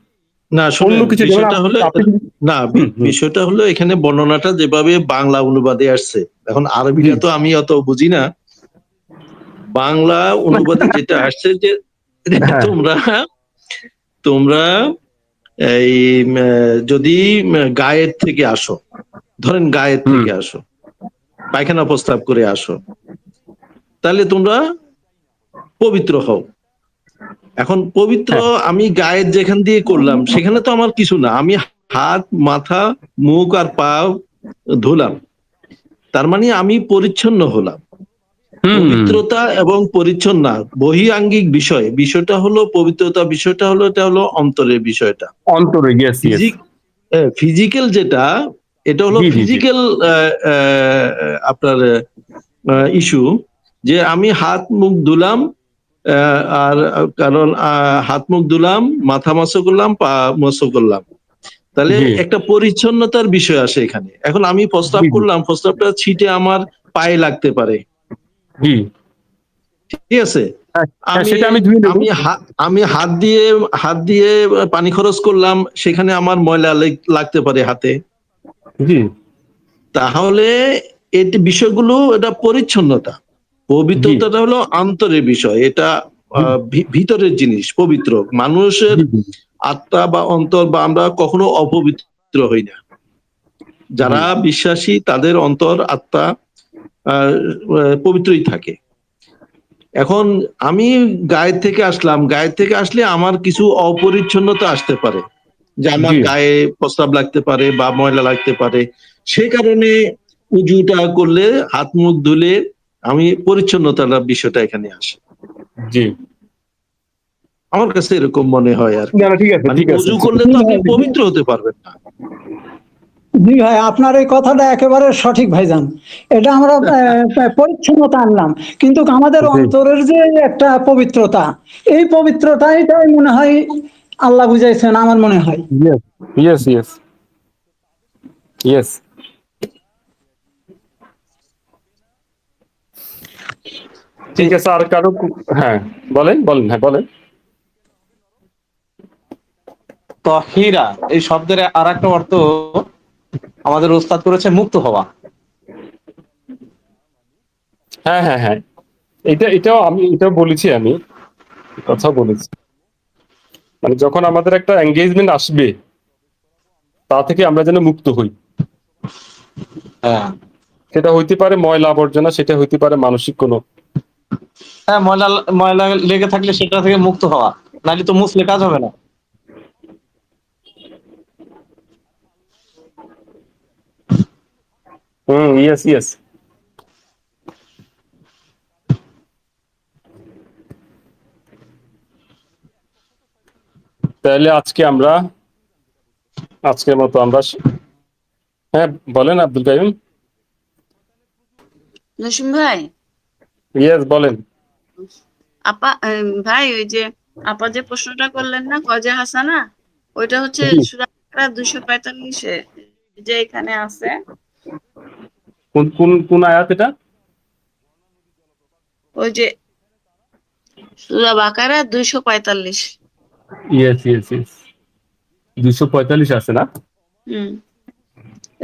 না, অন্য শুনেন, কিছু, যেমন বিষয়টা হলো আপনি না, হুম হুম বিষয়টা হলো এখানে বর্ণনাটা যেভাবে বাংলা অনুবাদে আসছে, এখন জি, আরবিটা তো আমি অত বুঝি না, বাংলা অনুবাদে যেটা আসছে যে হ্যাঁ তোমরা তোমরা এই যদি গায়ের থেকে আসো, ধরেন গায়ের হুম থেকে আসো, পায়খানা প্রস্রাব করে আসো, তাহলে তোমরা পবিত্র হও। এখন পবিত্র হ্যাঁ আমি গায়ের যেখান দিয়ে করলাম সেখানে তো আমার কিছু না, আমি হাত মাথা মুখ আর পা ধুলাম, তার মানে আমি পরিচ্ছন্ন হলাম। হুম হুম, হুম, পবিত্রতা এবং পরিচ্ছন্ন বহিরাঙ্গিক বিষয়টা হলো পবিত্রতা, বিষয়টা হলো এটা হলো অন্তরের বিষয়টা। অন্তরে, ইয়েস ইয়েস, ফিজিক ফিজিক্যাল যেটা, এটা হলো জি জি জি, ফিজিক্যাল আপনার ইস্যু, যে আমি হাত মুখ ধুলাম, আর কারণ হাত মুখ ধুলাম, মাথা মাসো করলাম, পা মাসো করলাম, তাহলে জি একটা পরিচ্ছন্নতার বিষয় আসে এখানে। এখন আমি প্রস্রাব জি জি করলাম, প্রস্রাবটা ছিটে আমার পায়ে লাগতে পারে, জি, ঠিক আছে, হ্যাঁ হ্যাঁ, আমি সেটা আমি ধুয়ে নেবো। আমি আমি হাত দিয়ে পানি খরচ করলাম, সেখানে আমার ময়লা লাগতে পারে হাতে। জি তাহলে এটি বিষয়গুলো, এটা পরিচ্ছন্নতা। জি পবিত্রতাটা হলো অন্তরের বিষয়, এটা জি ভিতরের জিনিস পবিত্র। মানুষের জি জি আত্মা বা অন্তর বা আমরা কখনো অপবিত্র হই না। জি, যারা বিশ্বাসী তাদের অন্তর আত্মা আহ, পবিত্রই থাকে। এখন আমি গায়ের থেকে আসলাম, গায়ের থেকে আসলে আমার কিছু অপরিচ্ছন্নতা আসতে পারে, যে আমার জি গায়ে প্রস্রাব লাগতে পারে বা ময়লা লাগতে পারে, সেই কারণে উজুটা করলে, হাত মুখ ধুলে আমি পরিচ্ছন্নতার বিষয়টা এখানে আসে। জি, আমার কাছে এরকম মনে হয় আর না কি। না, ঠিক আছে মানে ঠিক আছে। অজু করলে জি তো আপনি ভাই, পবিত্র হতে পারবেন না। জি ভাই, আপনার এই কথাটা একেবারে সঠিক ভাইজান। এটা আমরা পরিচ্ছন্নতা আনলাম, কিন্তু আমাদের জি, অন্তরের যে একটা পবিত্রতা, এই পবিত্রতাই মনে হয় আল্লাহ বুঝাইছেন আমার মনে হয়। ইয়েস ইয়েস ইয়েস ইয়েস, ঠিক আছে। আর কারো হ্যাঁ, বলেন বলেন, হ্যাঁ বলেন। তহিরা এই শব্দের আর একটা অর্থ আমাদের ওস্তাদ করেছে মুক্ত হওয়া। হ্যাঁ হ্যাঁ হ্যাঁ, এটাও বলেছি, আমি কথা বলেছি, মানে যখন আমাদের একটা এঙ্গেজমেন্ট আসবে তা থেকে আমরা যেন মুক্ত হই। হ্যাঁ সেটা হইতে পারে ময়লা আবর্জনা, সেটা হইতে পারে মানসিক কোনো, হ্যাঁ, ময়লা ময়লা লেগে থাকলে সেটা থেকে মুক্ত হওয়া, নাহলে তো মুছলে কাজ হবে না। হুম, ইয়েস ইয়েস, তাহলে আজকের মতো আমরা হ্যাঁ বলেন আব্দুল কাইম। নসিম ভাই, ইয়েস বলেন। ভাই ওই যে আপা যে প্রশ্নটা করলেন না কজে হাসানা, ওইটা হচ্ছে জি। সূরা বাকারা 245 যে এখানে আছে। কোন কোন কোন আয়াত এটা? ওই যে সূরা বাকারা 245। ইয়েস ইয়েস ইয়েস 245 আছে না?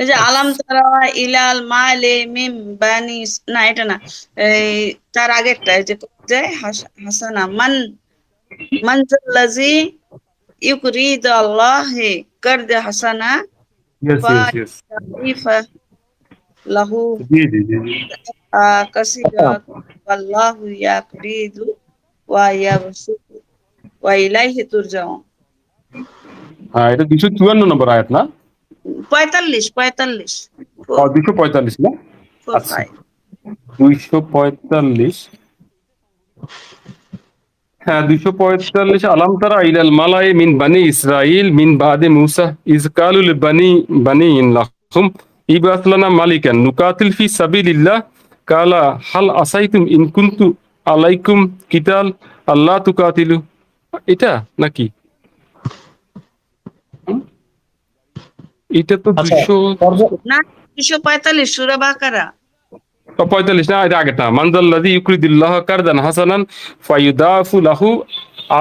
এই যে আলাম তারা ইলাল মালে মিম বানি, না এটা না, এই তার আগেরটা এই যে হাসানা মানজাল্লাজি ইউকরিদু আল্লাহ কারদ হাসানা ইয়েস ইয়েস ইয়েস ফাইফা লাহু জি জি জি জি। কাসিরাত ওয়াল্লাহু ইয়াকরিদু ওয়া ইয়াবসুতু ওয়া ইলাইহি তুরজাউন। হ্যাঁ এটা 254 নম্বর আয়াত না? 45 245 না? আচ্ছা 45। 245। হ্যাঁ 245 আলাম তারা ইলাল মালাই মিন বানি ইসরাইল মিন বাদে মুসা ইজ কালু বানি লাহুম ইবাত লানা মালিকান নুকাতিল ফি সাবিলিল্লাহ কালা হাল আসাইতুম ইন কুনতু আলাইকুম কিতাল আল্লাহ তুকাতিলু। এটা নাকি? এটা তো আচ্ছা, 200 না 245 সূরা বাকারা। 45 না, এটা আগেটা। মানজাল্লাযী ইউকরিদুল্লাহ কারদান হাসানান ফায়ুদাফু লাহু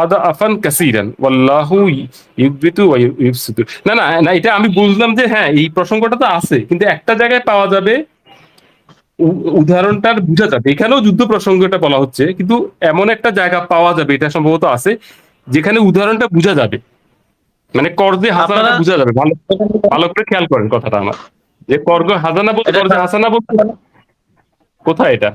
আদাফান কাসীরান ওয়াল্লাহু ইউবিতু ওয়া ইউবসিতু। না না না, এটা আমি বুঝলাম যে হ্যাঁ এই প্রসঙ্গটা তো আছে, কিন্তু একটা জায়গায় পাওয়া যাবে উদাহরণটার বোঝা যাবে। এখানেও যুদ্ধ প্রসঙ্গটা বলা হচ্ছে, কিন্তু এমন একটা জায়গা পাওয়া যাবে, এটা সম্ভবত আছে যেখানে উদাহরণটা বোঝা যাবে, মানে কর্জে হাসানাটা আপনারা- বোঝা যাবে। ভালো ভালো করে খেয়াল করেন কথাটা আমার, যে কর্জে হাসানা বলতে কর্জে হাসানা বলতে কোথায় এটা?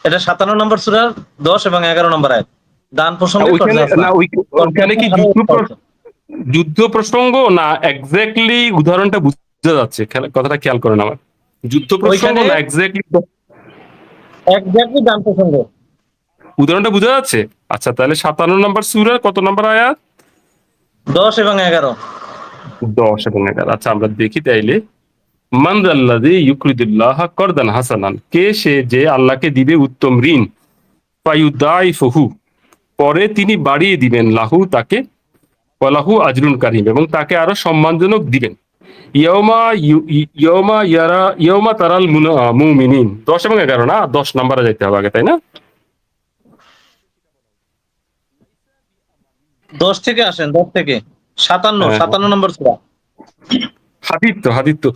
এটা 57 নম্বর সূরার 10 এবং 11 নম্বর আয়াত। দান প্রসঙ্গে ওইখানে কর্জে না, ওইখানে কি যুদ্ধ প্রসঙ্গ না এক্স্যাক্টলি উদাহরণটা বোঝা যাচ্ছে? কথাটা খেয়াল করেন আমার, যুদ্ধ প্রসঙ্গ ওইখানে- না এক্স্যাক্টলি এক্স্যাক্টলি দান প্রসঙ্গ। উদাহরণটা বোঝা যাচ্ছে? আচ্ছা তাহলে 57 নম্বর সূরার কত নম্বর আয়াত? 10 এবং 11। 10 এবং 11। আচ্ছা আমরা দেখি তাইলে। মানজাল্লাযী ইউকরিদুল্লাহ করদান হাসানান, কে সে যে আল্লাহকে দিবে উত্তম ঋণ, ফায়ুদাইফুহু, পরে তিনি বাড়িয়ে দিবেন, লাহু তাকে, ওয়ালাহু আজরুন কারীম, এবং তাকে আরো সম্মানজনক দিবেন। ইয়াউমা তারাল মুমিনিন। 10 এবং 11 না, 10 নম্বরে যাইতে হবে আগে, তাই না? 10 থেকে আসেন, 10 থেকে 57 নম্বর সূরা। হাদিত তো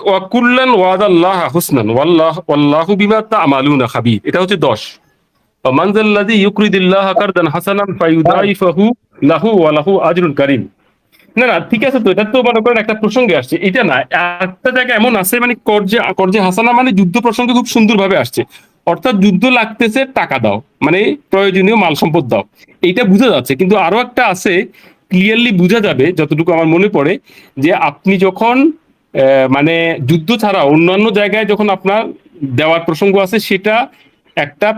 ওয়া কুল্লান ওয়াদাল্লাহ হুসনান ওয়াল্লাহু বিমা তা'মালুনা খাবীর। এটা হচ্ছে 10। মানজাল্লাযী ইউকরিদুল্লাহ কারদান হাসানান ফায়ুদাইফুহু লাহু ওয়া লাহু আজরুন কারীম। না না ঠিক আছে, তো এটা তো মনে করেন একটা প্রসঙ্গে আসছে, এটা না একটা জায়গায় এমন আছে, মানে কর্জে হাসানা মানে যুদ্ধ প্রসঙ্গে খুব সুন্দরভাবে আসছে, অর্থাৎ যুদ্ধ লাগতেছে টাকা দাও, মানে প্রয়োজনীয় মাল সম্পদ দাও, এইটা বোঝা যাচ্ছে। কিন্তু আরো একটা আছে, ক্লিয়ারলি বোঝা যাবে যতটুকু আমার মনে পড়ে, যে আপনি যখন মানে যুদ্ধ ছাড়া অন্যান্য জায়গায় যখন আপনার দেওয়ার প্রসঙ্গ আছে, সেটা একটা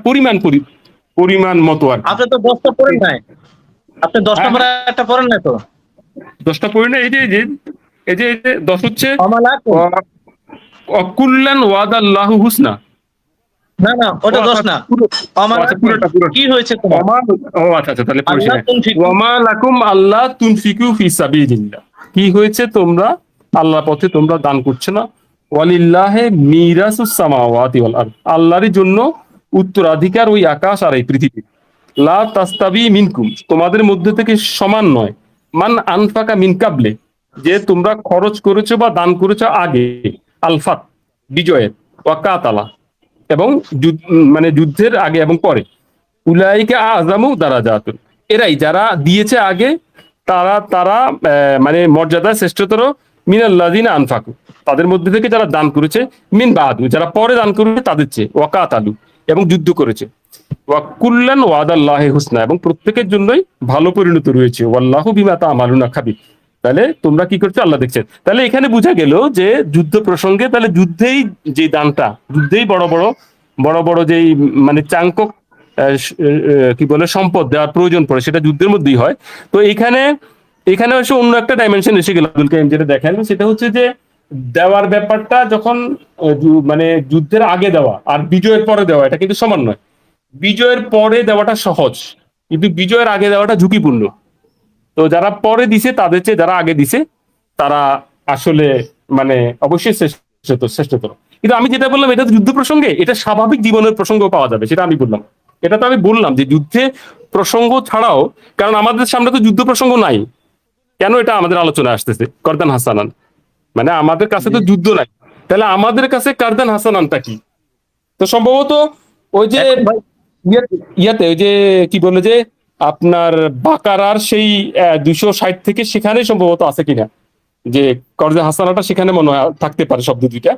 পরিমাণ মতো আর কি। আপনি তো 10টা পড়েন নাই, আপনি 10 হ্যাঁ, নম্বর আয়াতটা পড়েন না তো। 10টা পড়ি না, এই যে 10 হচ্ছে আমালাকুম। কুল্লান ওয়াদাল্লাহু হুসনা। না না, ওটা 10 না। আমালাকুম, পুরোটা। কি হয়েছে তোমার? আচ্ছা তাহলে পড়ছি। আল্লাহ তুনফিকু। ওয়ামা লাকুম আল্লাহ তুনফিকু ফি সাবিলিল্লাহ, কি হয়েছে তোমরা আল্লাহর পথে তোমরা দান করছো না। ওয়ালিল্লাহি মিরাসুস সামাওয়াতি ওয়াল আরদ, আল্লাহরই জন্য উত্তরাধিকার ওই আকাশ আর এই পৃথিবী। লা তাস্তাবি মিনকুম, তোমাদের মধ্যে থেকে সমান নয়, মান আনফাকা মিন কাবলে, যে তোমরা খরচ করেছো বা দান করেছো আগে, আলফাত বিজয়ের, ওয়াকাতালা এবং মানে যুদ্ধের আগে এবং পরে, উলাইকা আযামু দারাজাতুন, এরাই যারা দিয়েছে আগে তারা মানে মর্যাদায় শ্রেষ্ঠতর, মিনাল্লাযিনা আনফাকু, তাদের মধ্যে থেকে যারা দান করেছে, মিন বাদু, যারা পরে দান করেছে তাদের চেয়ে, ওয়াকাতালু এবং যুদ্ধ করেছে, ওয়া কুল্লান ওয়াদাল্লাহি হুসনা, এবং প্রত্যেকের জন্যই ভালো পরিণত রয়েছে, ওয়াল্লাহু বিমা তা'মালুনা খাবীর। তাহলে তোমরা কি করছো আল্লাহ দেখছেন। তাহলে এখানে বোঝা গেল যে যুদ্ধ প্রসঙ্গে, তাহলে যুদ্ধেই যে দানটা, যুদ্ধেই বড় বড় যেই মানে চাঙ্কক কি বলে সম্পদ দেওয়ার প্রয়োজন পড়ে, সেটা যুদ্ধের মধ্যেই হয়। তো এখানে এসে অন্য একটা ডাইমেনশন এসে গেল আব্দুল কাইম, যেটা দেখেন সেটা হচ্ছে যে দেওয়ার ব্যাপারটা যখন মানে যুদ্ধের আগে দেওয়া আর বিজয়ের পরে দেওয়া এটা কিন্তু সমান নয়। বিজয়ের পরে দেওয়াটা সহজ, কিন্তু বিজয়ের আগে দেওয়াটা ঝুঁকিপূর্ণ। তো যারা পরে দিছে তাদের চেয়ে যারা আগে দিছে তারা আসলে মানে অবশ্যই শ্রেষ্ঠতর। কিন্তু আমি যেটা বললাম এটা তো যুদ্ধ প্রসঙ্গে, এটা স্বাভাবিক জীবনের প্রসঙ্গ পাওয়া যাবে, সেটা আমি বললাম। এটা তো আমি বললাম যে যুদ্ধে প্রসঙ্গ ছাড়াও, কারণ আমাদের সামনে তো যুদ্ধ প্রসঙ্গ নাই, কেন এটা আমাদের আলোচনায় আসতেছে কারদান হাসানান, মানে আমাদের কাছে তো যুদ্ধ নাই, তাহলে আমাদের কাছে কারদান হাসানানটা কি? তো সম্ভবত ওই যে ইয়াতে ওই যে কি বলে যে আপনার বাকারার সেই 260 থেকে সেখানে সম্ভবত আছে কিনা যে কর্জে হাসানাটা সেখানে মনে হয় থাকতে পারে শব্দ দুইটা,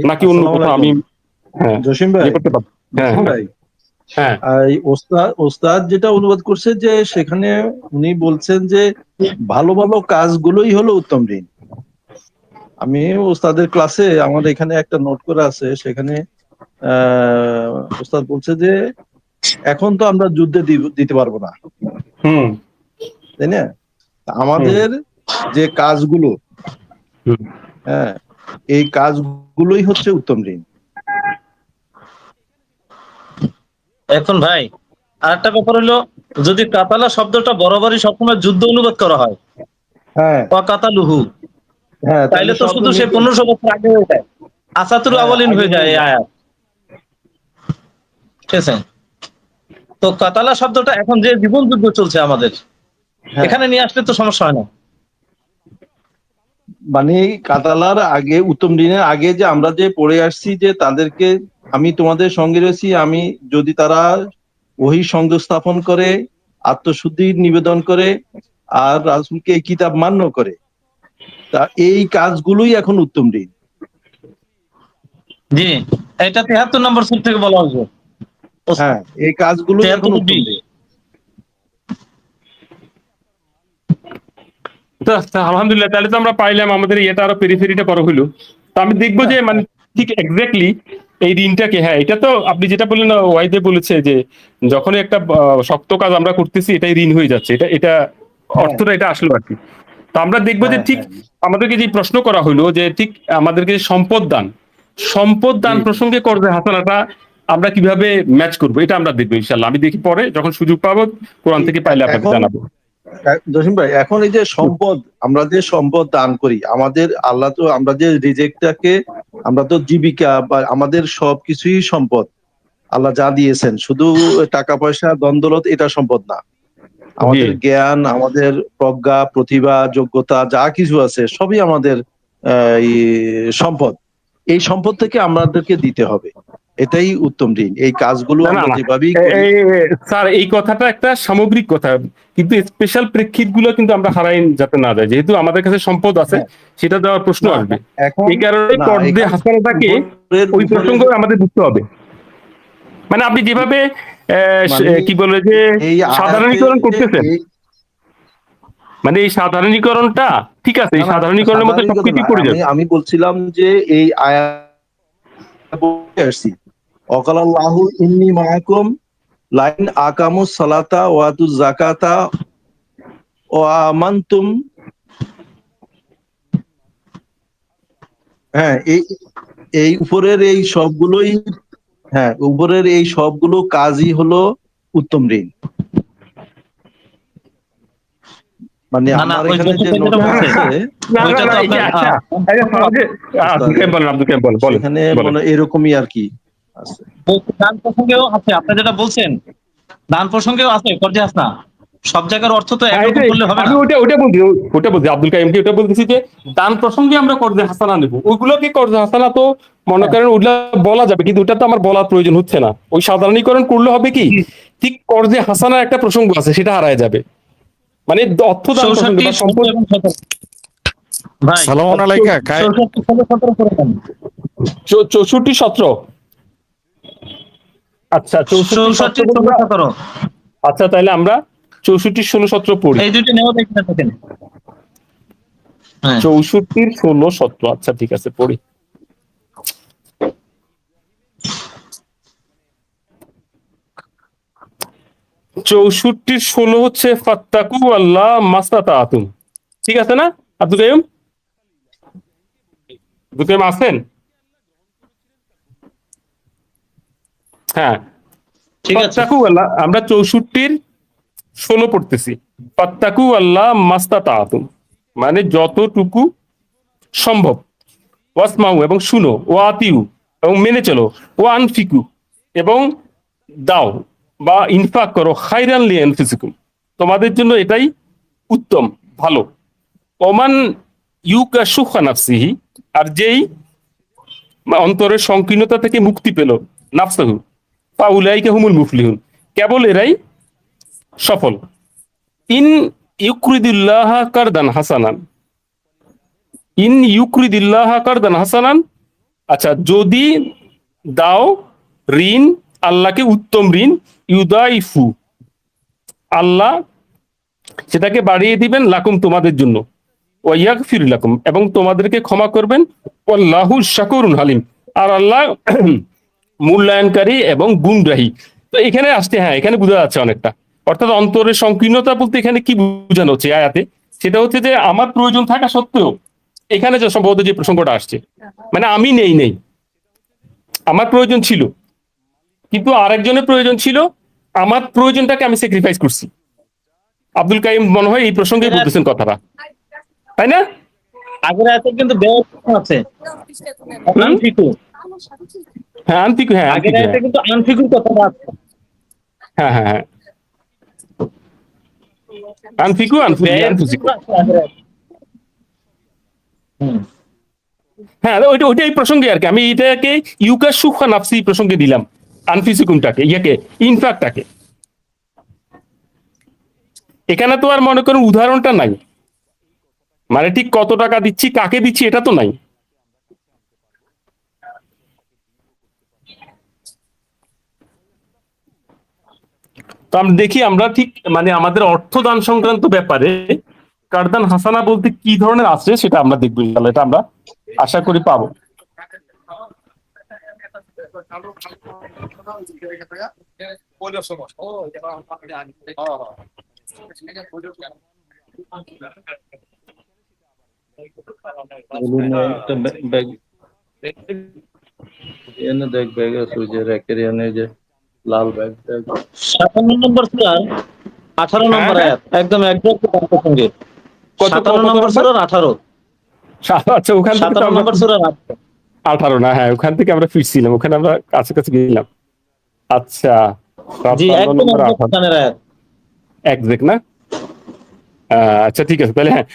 নাকি অন্য কোথাও আমি হ্যাঁ জসিম ভাই, ইয়ে করতে পারবো। হ্যাঁ জসিম ভাই, হ্যাঁ এই ওস্তাদ যেটা অনুবাদ করছে যে সেখানে উনি বলছেন যে ভালো ভালো কাজগুলোই হলো উত্তম ঋণ। আমি ওস্তাদের ক্লাসে আমার এখানে একটা নোট করা আছে, সেখানে ওস্তাদ বলছে যে এখন তো আমরা যুদ্ধে দিতে পারবো না, হুম তাই না? আমাদের যে কাজগুলো, হুম। হ্যাঁ, এই কাজগুলোই হচ্ছে উত্তম ঋণ। এখন ভাই আরেকটা ব্যাপার হলো, যদি কাতালা শব্দটা বরাবরই সবসময় যুদ্ধ অনুবাদ করা হয় হ্যাঁ কাতালুহু, হ্যাঁ, তাইলে তো শুধু সে 1500 বছর আগে হয়ে যায়, আসাতুল আওয়ালিন হয়ে যায় এই আয়াত, ঠিক আছে? তো কাতালা শব্দটা এখন যে জীবন যুদ্ধ চলছে আমাদের এখানে নিয়ে আসলে তো সমস্যা হয় না। মানে কাতালার আগে, উত্তম ঋণের আগে যে আমরা যে পড়ে আসছি যে তাদেরকে আমি তোমাদের সঙ্গে রয়েছি, আমি যদি তারা ওহী সংযোগ স্থাপন করে, আত্মশুদ্ধি নিবেদন করে আর রাসূলকে এই কিতাব মান্য করে, তা এই কাজগুলোই এখন উত্তম ঋণ। জি, এটা 73 নম্বর সূরা থেকে বলা হয়েছে। হ্যাঁ, এই কাজগুলোই এখন উত্তম ঋণ। তো আলহামদুলিল্লাহ, তাহলে তো আমরা পাইলাম, আমাদের এটা আরো পেরিফেরিটা বড় হইলো। তো আমি দেখবো যে মানে ঠিক এক্স্যাক্টলি এই ঋণটাকে, হ্যাঁ এটা তো আপনি যেটা বললেন ওয়াইদে বলেছে যে যখন একটা শক্ত কাজ আমরা করতেছি এটাই ঋণ হয়ে যাচ্ছে, এটা অর্থটা এটা আসলো আর কি। তো আমরা দেখবো যে ঠিক আমাদেরকে যে প্রশ্ন করা হইলো যে ঠিক আমাদেরকে যে সম্পদ দান প্রসঙ্গে করবে হাসানাটা আমরা কিভাবে ম্যাচ করবো, এটা আমরা দেখবো ইনশাল্লাহ। আমি দেখি পরে যখন সুযোগ পাবো কোরআন থেকে পাইলে আপনাকে জানাবো। জসিম ভাই, এখন এই যে সম্পদ, আমরা যে সম্পদ দান করি, আমাদের আল্লাহ তো, আমরা যে রিজেক্টটাকে, আমরা তো জীবিকা বা আমাদের সবকিছুই সম্পদ আল্লাহ যা দিয়েছেন, শুধু টাকা পয়সা দ্বন্দ্বলত এটা সম্পদ না। আমাদের জ্ঞান, আমাদের প্রজ্ঞা, প্রতিভা, যোগ্যতা যা কিছু আছে সবই আমাদের সম্পদ। এই সম্পদ থেকে আমাদেরকে দিতে হবে, এটাই উত্তম ঋণ। এই কাজগুলো আমরা যেভাবেই স্যার এই কথাটা একটা সামগ্রিক কথা, কিন্তু স্পেশাল প্রেক্ষিত গুলো কিন্তু আমরা হারাই যাতে না যায়, যেহেতু আমাদের কাছে সম্পদ আছে সেটা দেওয়ার প্রশ্ন আসবে। এই কারণে কর্দে হাসানাটাকে ওই প্রসঙ্গ আমাদের বুঝতে হবে। মানে আপনি যেভাবে কি বলে যে সাধারণীকরণ করতেছেন, মানে এই সাধারণীকরণটা ঠিক আছে, এই সাধারণীকরণের মধ্যে সবকিছু পড়ে যাবে। আমি বলছিলাম যে এই আয়াত আসছি ওয়াকালাল্লাহু ইন্নী মাআকুম লাইন আকামুস সালাতা ওয়া আতুজ যাকাতা ওয়া আমানতুম। হ্যাঁ, এই উপরের এই সবগুলোই, হ্যাঁ উপরের এই সবগুলো কাজই হলো উত্তম ঋণ। মানে আমার এখানে যে নোটটা আছে সেখানে মানে এরকমই আর কি আছে। দান প্রসঙ্গেও আছে, আপনি যেটা বলছেন দান প্রসঙ্গেও আছে কর্জে হাসানা, সব জায়গার অর্থ তো একরকম করলে হবে না। আমি ওটা বলছি আব্দুল কাইমকে, ওটা বলতেছি যে দান প্রসঙ্গে আমরা কর্জে হাসানা নেব, ওইগুলোকে কর্জে হাসানা তো মনে করেন ওগুলা বলা যাবে, কিন্তু ওটা তো আমার বলার প্রয়োজন হচ্ছে না। ওই সাধারণীকরণ করলে হবে কি, ঠিক কর্জে হাসানার একটা প্রসঙ্গ আছে সেটা হারায় যাবে, মানে অর্থ দান প্রসঙ্গ বা সম্পদ। ভাই সালামুন আলাইকা 64 17। আচ্ছা 64 17। আচ্ছা তাহলে আমরা 64 16 17 পড়ি। এই দুটো নেওয়া দেখতে থাকেন। 64 16 17। আচ্ছা ঠিক আছে পড়ি। 64 16 হচ্ছে ফাত্তাকু আল্লাহ মাস্তাতাতুম, ঠিক আছে না আব্দুল কাইয়ুম? আব্দুল কাইয়ুম আছেন? হ্যাঁ, ঠিক আছে। ফাত্তাকু আল্লাহ, আমরা 64 16 পড়তেছি। ফাত্তাকু আল্লাহ মাস্তাতাতুম মানে যতটুকু সম্ভব, ওয়াসমাউ এবং শুনো, ও আতিউ এবং মেনে চলো, ও আনফিকু এবং দাও বা ইনফাক করো, খাইরান লিআনফুসিকুম তোমাদের জন্য এটাই উত্তম ভালো। ওমান ইউকা সুখা নাফসিহি আর যেই অন্তরের সংকীর্ণতা থেকে মুক্তি পেল, নাফসাহু ফাউলাইকা হুমুল মুফলিহুন কেবল এরাই সফল। ইন ইউকরিদুল্লাহ কারদান হাসানান, ইন ইউকরিদুল্লাহ কারদান হাসানান, আচ্ছা যদি দাও ঋণ, আল্লাহকে উত্তম ঋণ, ইউদাইফু আল্লাহ সেটাকে বাড়িয়ে দিবেন, লাকুম তোমাদের জন্য, ওয়াইয়াগফির লাকুম এবং তোমাদেরকে ক্ষমা করবেন, আল্লাহু শাকুরুন হালিম আর আল্লাহ মূল্যায়নকারী এবং গুণগ্রাহী। তো এখানে আসতে, হ্যাঁ এখানে বোঝা যাচ্ছে অনেকটা, অর্থাৎ অন্তরের সংকীর্ণতা বলতে এখানে কি বোঝানো হচ্ছে আয়াতে, সেটা হচ্ছে যে আমার প্রয়োজন থাকা সত্ত্বেও এখানে যে সম্ভবত যে প্রসঙ্গটা আসছে, মানে আমি নেই, আমার প্রয়োজন ছিল কিন্তু আরেকজনের প্রয়োজন ছিল, আমার প্রয়োজনটাকে আমি স্যাক্রিফাইস করছি। আব্দুল কাইম মনে হয় এই প্রসঙ্গে বলতেছেন কথাটা, তাই না? আগের আয়াতে কিন্তু ব্যয় আছে, আনফিকু। হ্যাঁ আনফিকু, হ্যাঁ আগের আনফিকু, আয়াতে কিন্তু আনফিকুর কথাটা আছে। হ্যাঁ হ্যাঁ হ্যাঁ আনফিকু ব্যয়ের আনফুসিকু, আছে আগের আয়াতে। হুম। হ্যাঁ ওইটাই প্রসঙ্গে আর কি, আমি এটাকে ইউকা সুখা নাফসি প্রসঙ্গে দিলাম, আনফিসিকুমটাকে, ইয়াকে ইনফ্যাক্টটাকে। এখানে তো আর মনে করেন উদাহরণটা নাই, মানে ঠিক কত টাকা দিচ্ছি, কাকে দিচ্ছি, এটা তো নাই। তো আমরা দেখি, আমরা ঠিক মানে আমাদের অর্থদান সংক্রান্ত ব্যাপারে কারদান হাসানা বলতে কি ধরনের আছে সেটা আমরা দেখবো, ইনশাআল্লাহ এটা আমরা আশা করি পাবো। দেখ ব্যাগ আছে ওই যে র্যাকের এনে যে লাল ব্যাগ, 57 নম্বর সূরার 18 নম্বর হ্যাঁ, আয়াত, একদম একদম সঙ্গে। কত 57 নম্বর সূরার 18, আচ্ছা ওখান থেকে তো 57 আমরা নম্বর সূরার 18। 18 না, হ্যাঁ ওখান থেকে আমরা ফিরছিলাম, ওখানে আমরা কাছাকাছি গেলাম। আচ্ছা জি 57 একদম নম্বর একদম কানের আয়াত। একজ্যাক্ট না? আচ্ছা ঠিক আছে, তাহলে হ্যাঁ,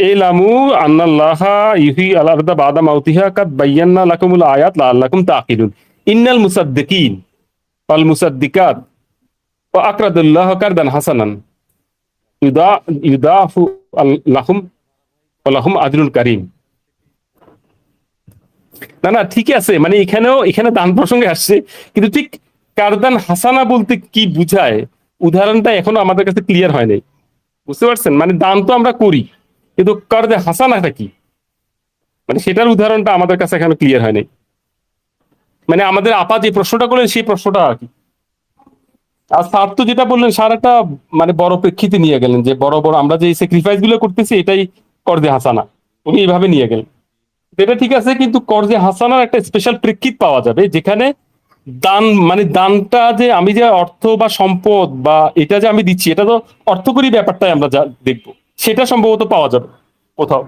এই লামু আন্নাল্লাহা ইউহি আল আরদা বাদা মাউতিহা কাদ বায়্যানা লাকুমুল আয়াত লাআল্লাকুম তাকিলুন ইন্নাল মুসাদ্দিকিন ওয়াল মুসাদ্দিকাত ওয়া আকরাদুল্লাহ কারদান হাসানান ইউদাফু লাহুম ওয়া লাহুম আজরুন কারীম। না ঠিকই আছে, মানে এখানে দান প্রসঙ্গে আসছে, কিন্তু ঠিক কারদান হাসানা বলতে কি বুঝায় উদাহরণটা এখনো আমাদের কাছে ক্লিয়ার হয় নাই, বুঝতে পারছেন? মানে দান তো আমরা করি, কিন্তু কারদে হাসানাটা কি, মানে সেটার উদাহরণটা আমাদের কাছে এখনো ক্লিয়ার হয় নাই। মানে আমাদের আপা যে প্রশ্নটা করলেন সেই প্রশ্নটা আর কি। আর স্যার তো যেটা বললেন, স্যার একটা মানে বড় প্রেক্ষিতে নিয়ে গেলেন, যে বড় আমরা যে স্যাক্রিফাইস গুলো করতেছি এটাই কর্দে হাসানা, উনি এইভাবে নিয়ে গেলেন। এটা ঠিক আছে, কিন্তু কর্দে হাসানার একটা স্পেশাল প্রেক্ষিত পাওয়া যাবে, যেখানে দান মানে দানটা যে আমি যে অর্থ বা সম্পদ বা এটা যে আমি দিচ্ছি, এটা তো অর্থকরী ব্যাপারটাই আমরা যা দেখবো, সেটা সম্ভবত পাওয়া যাবে কোথাও।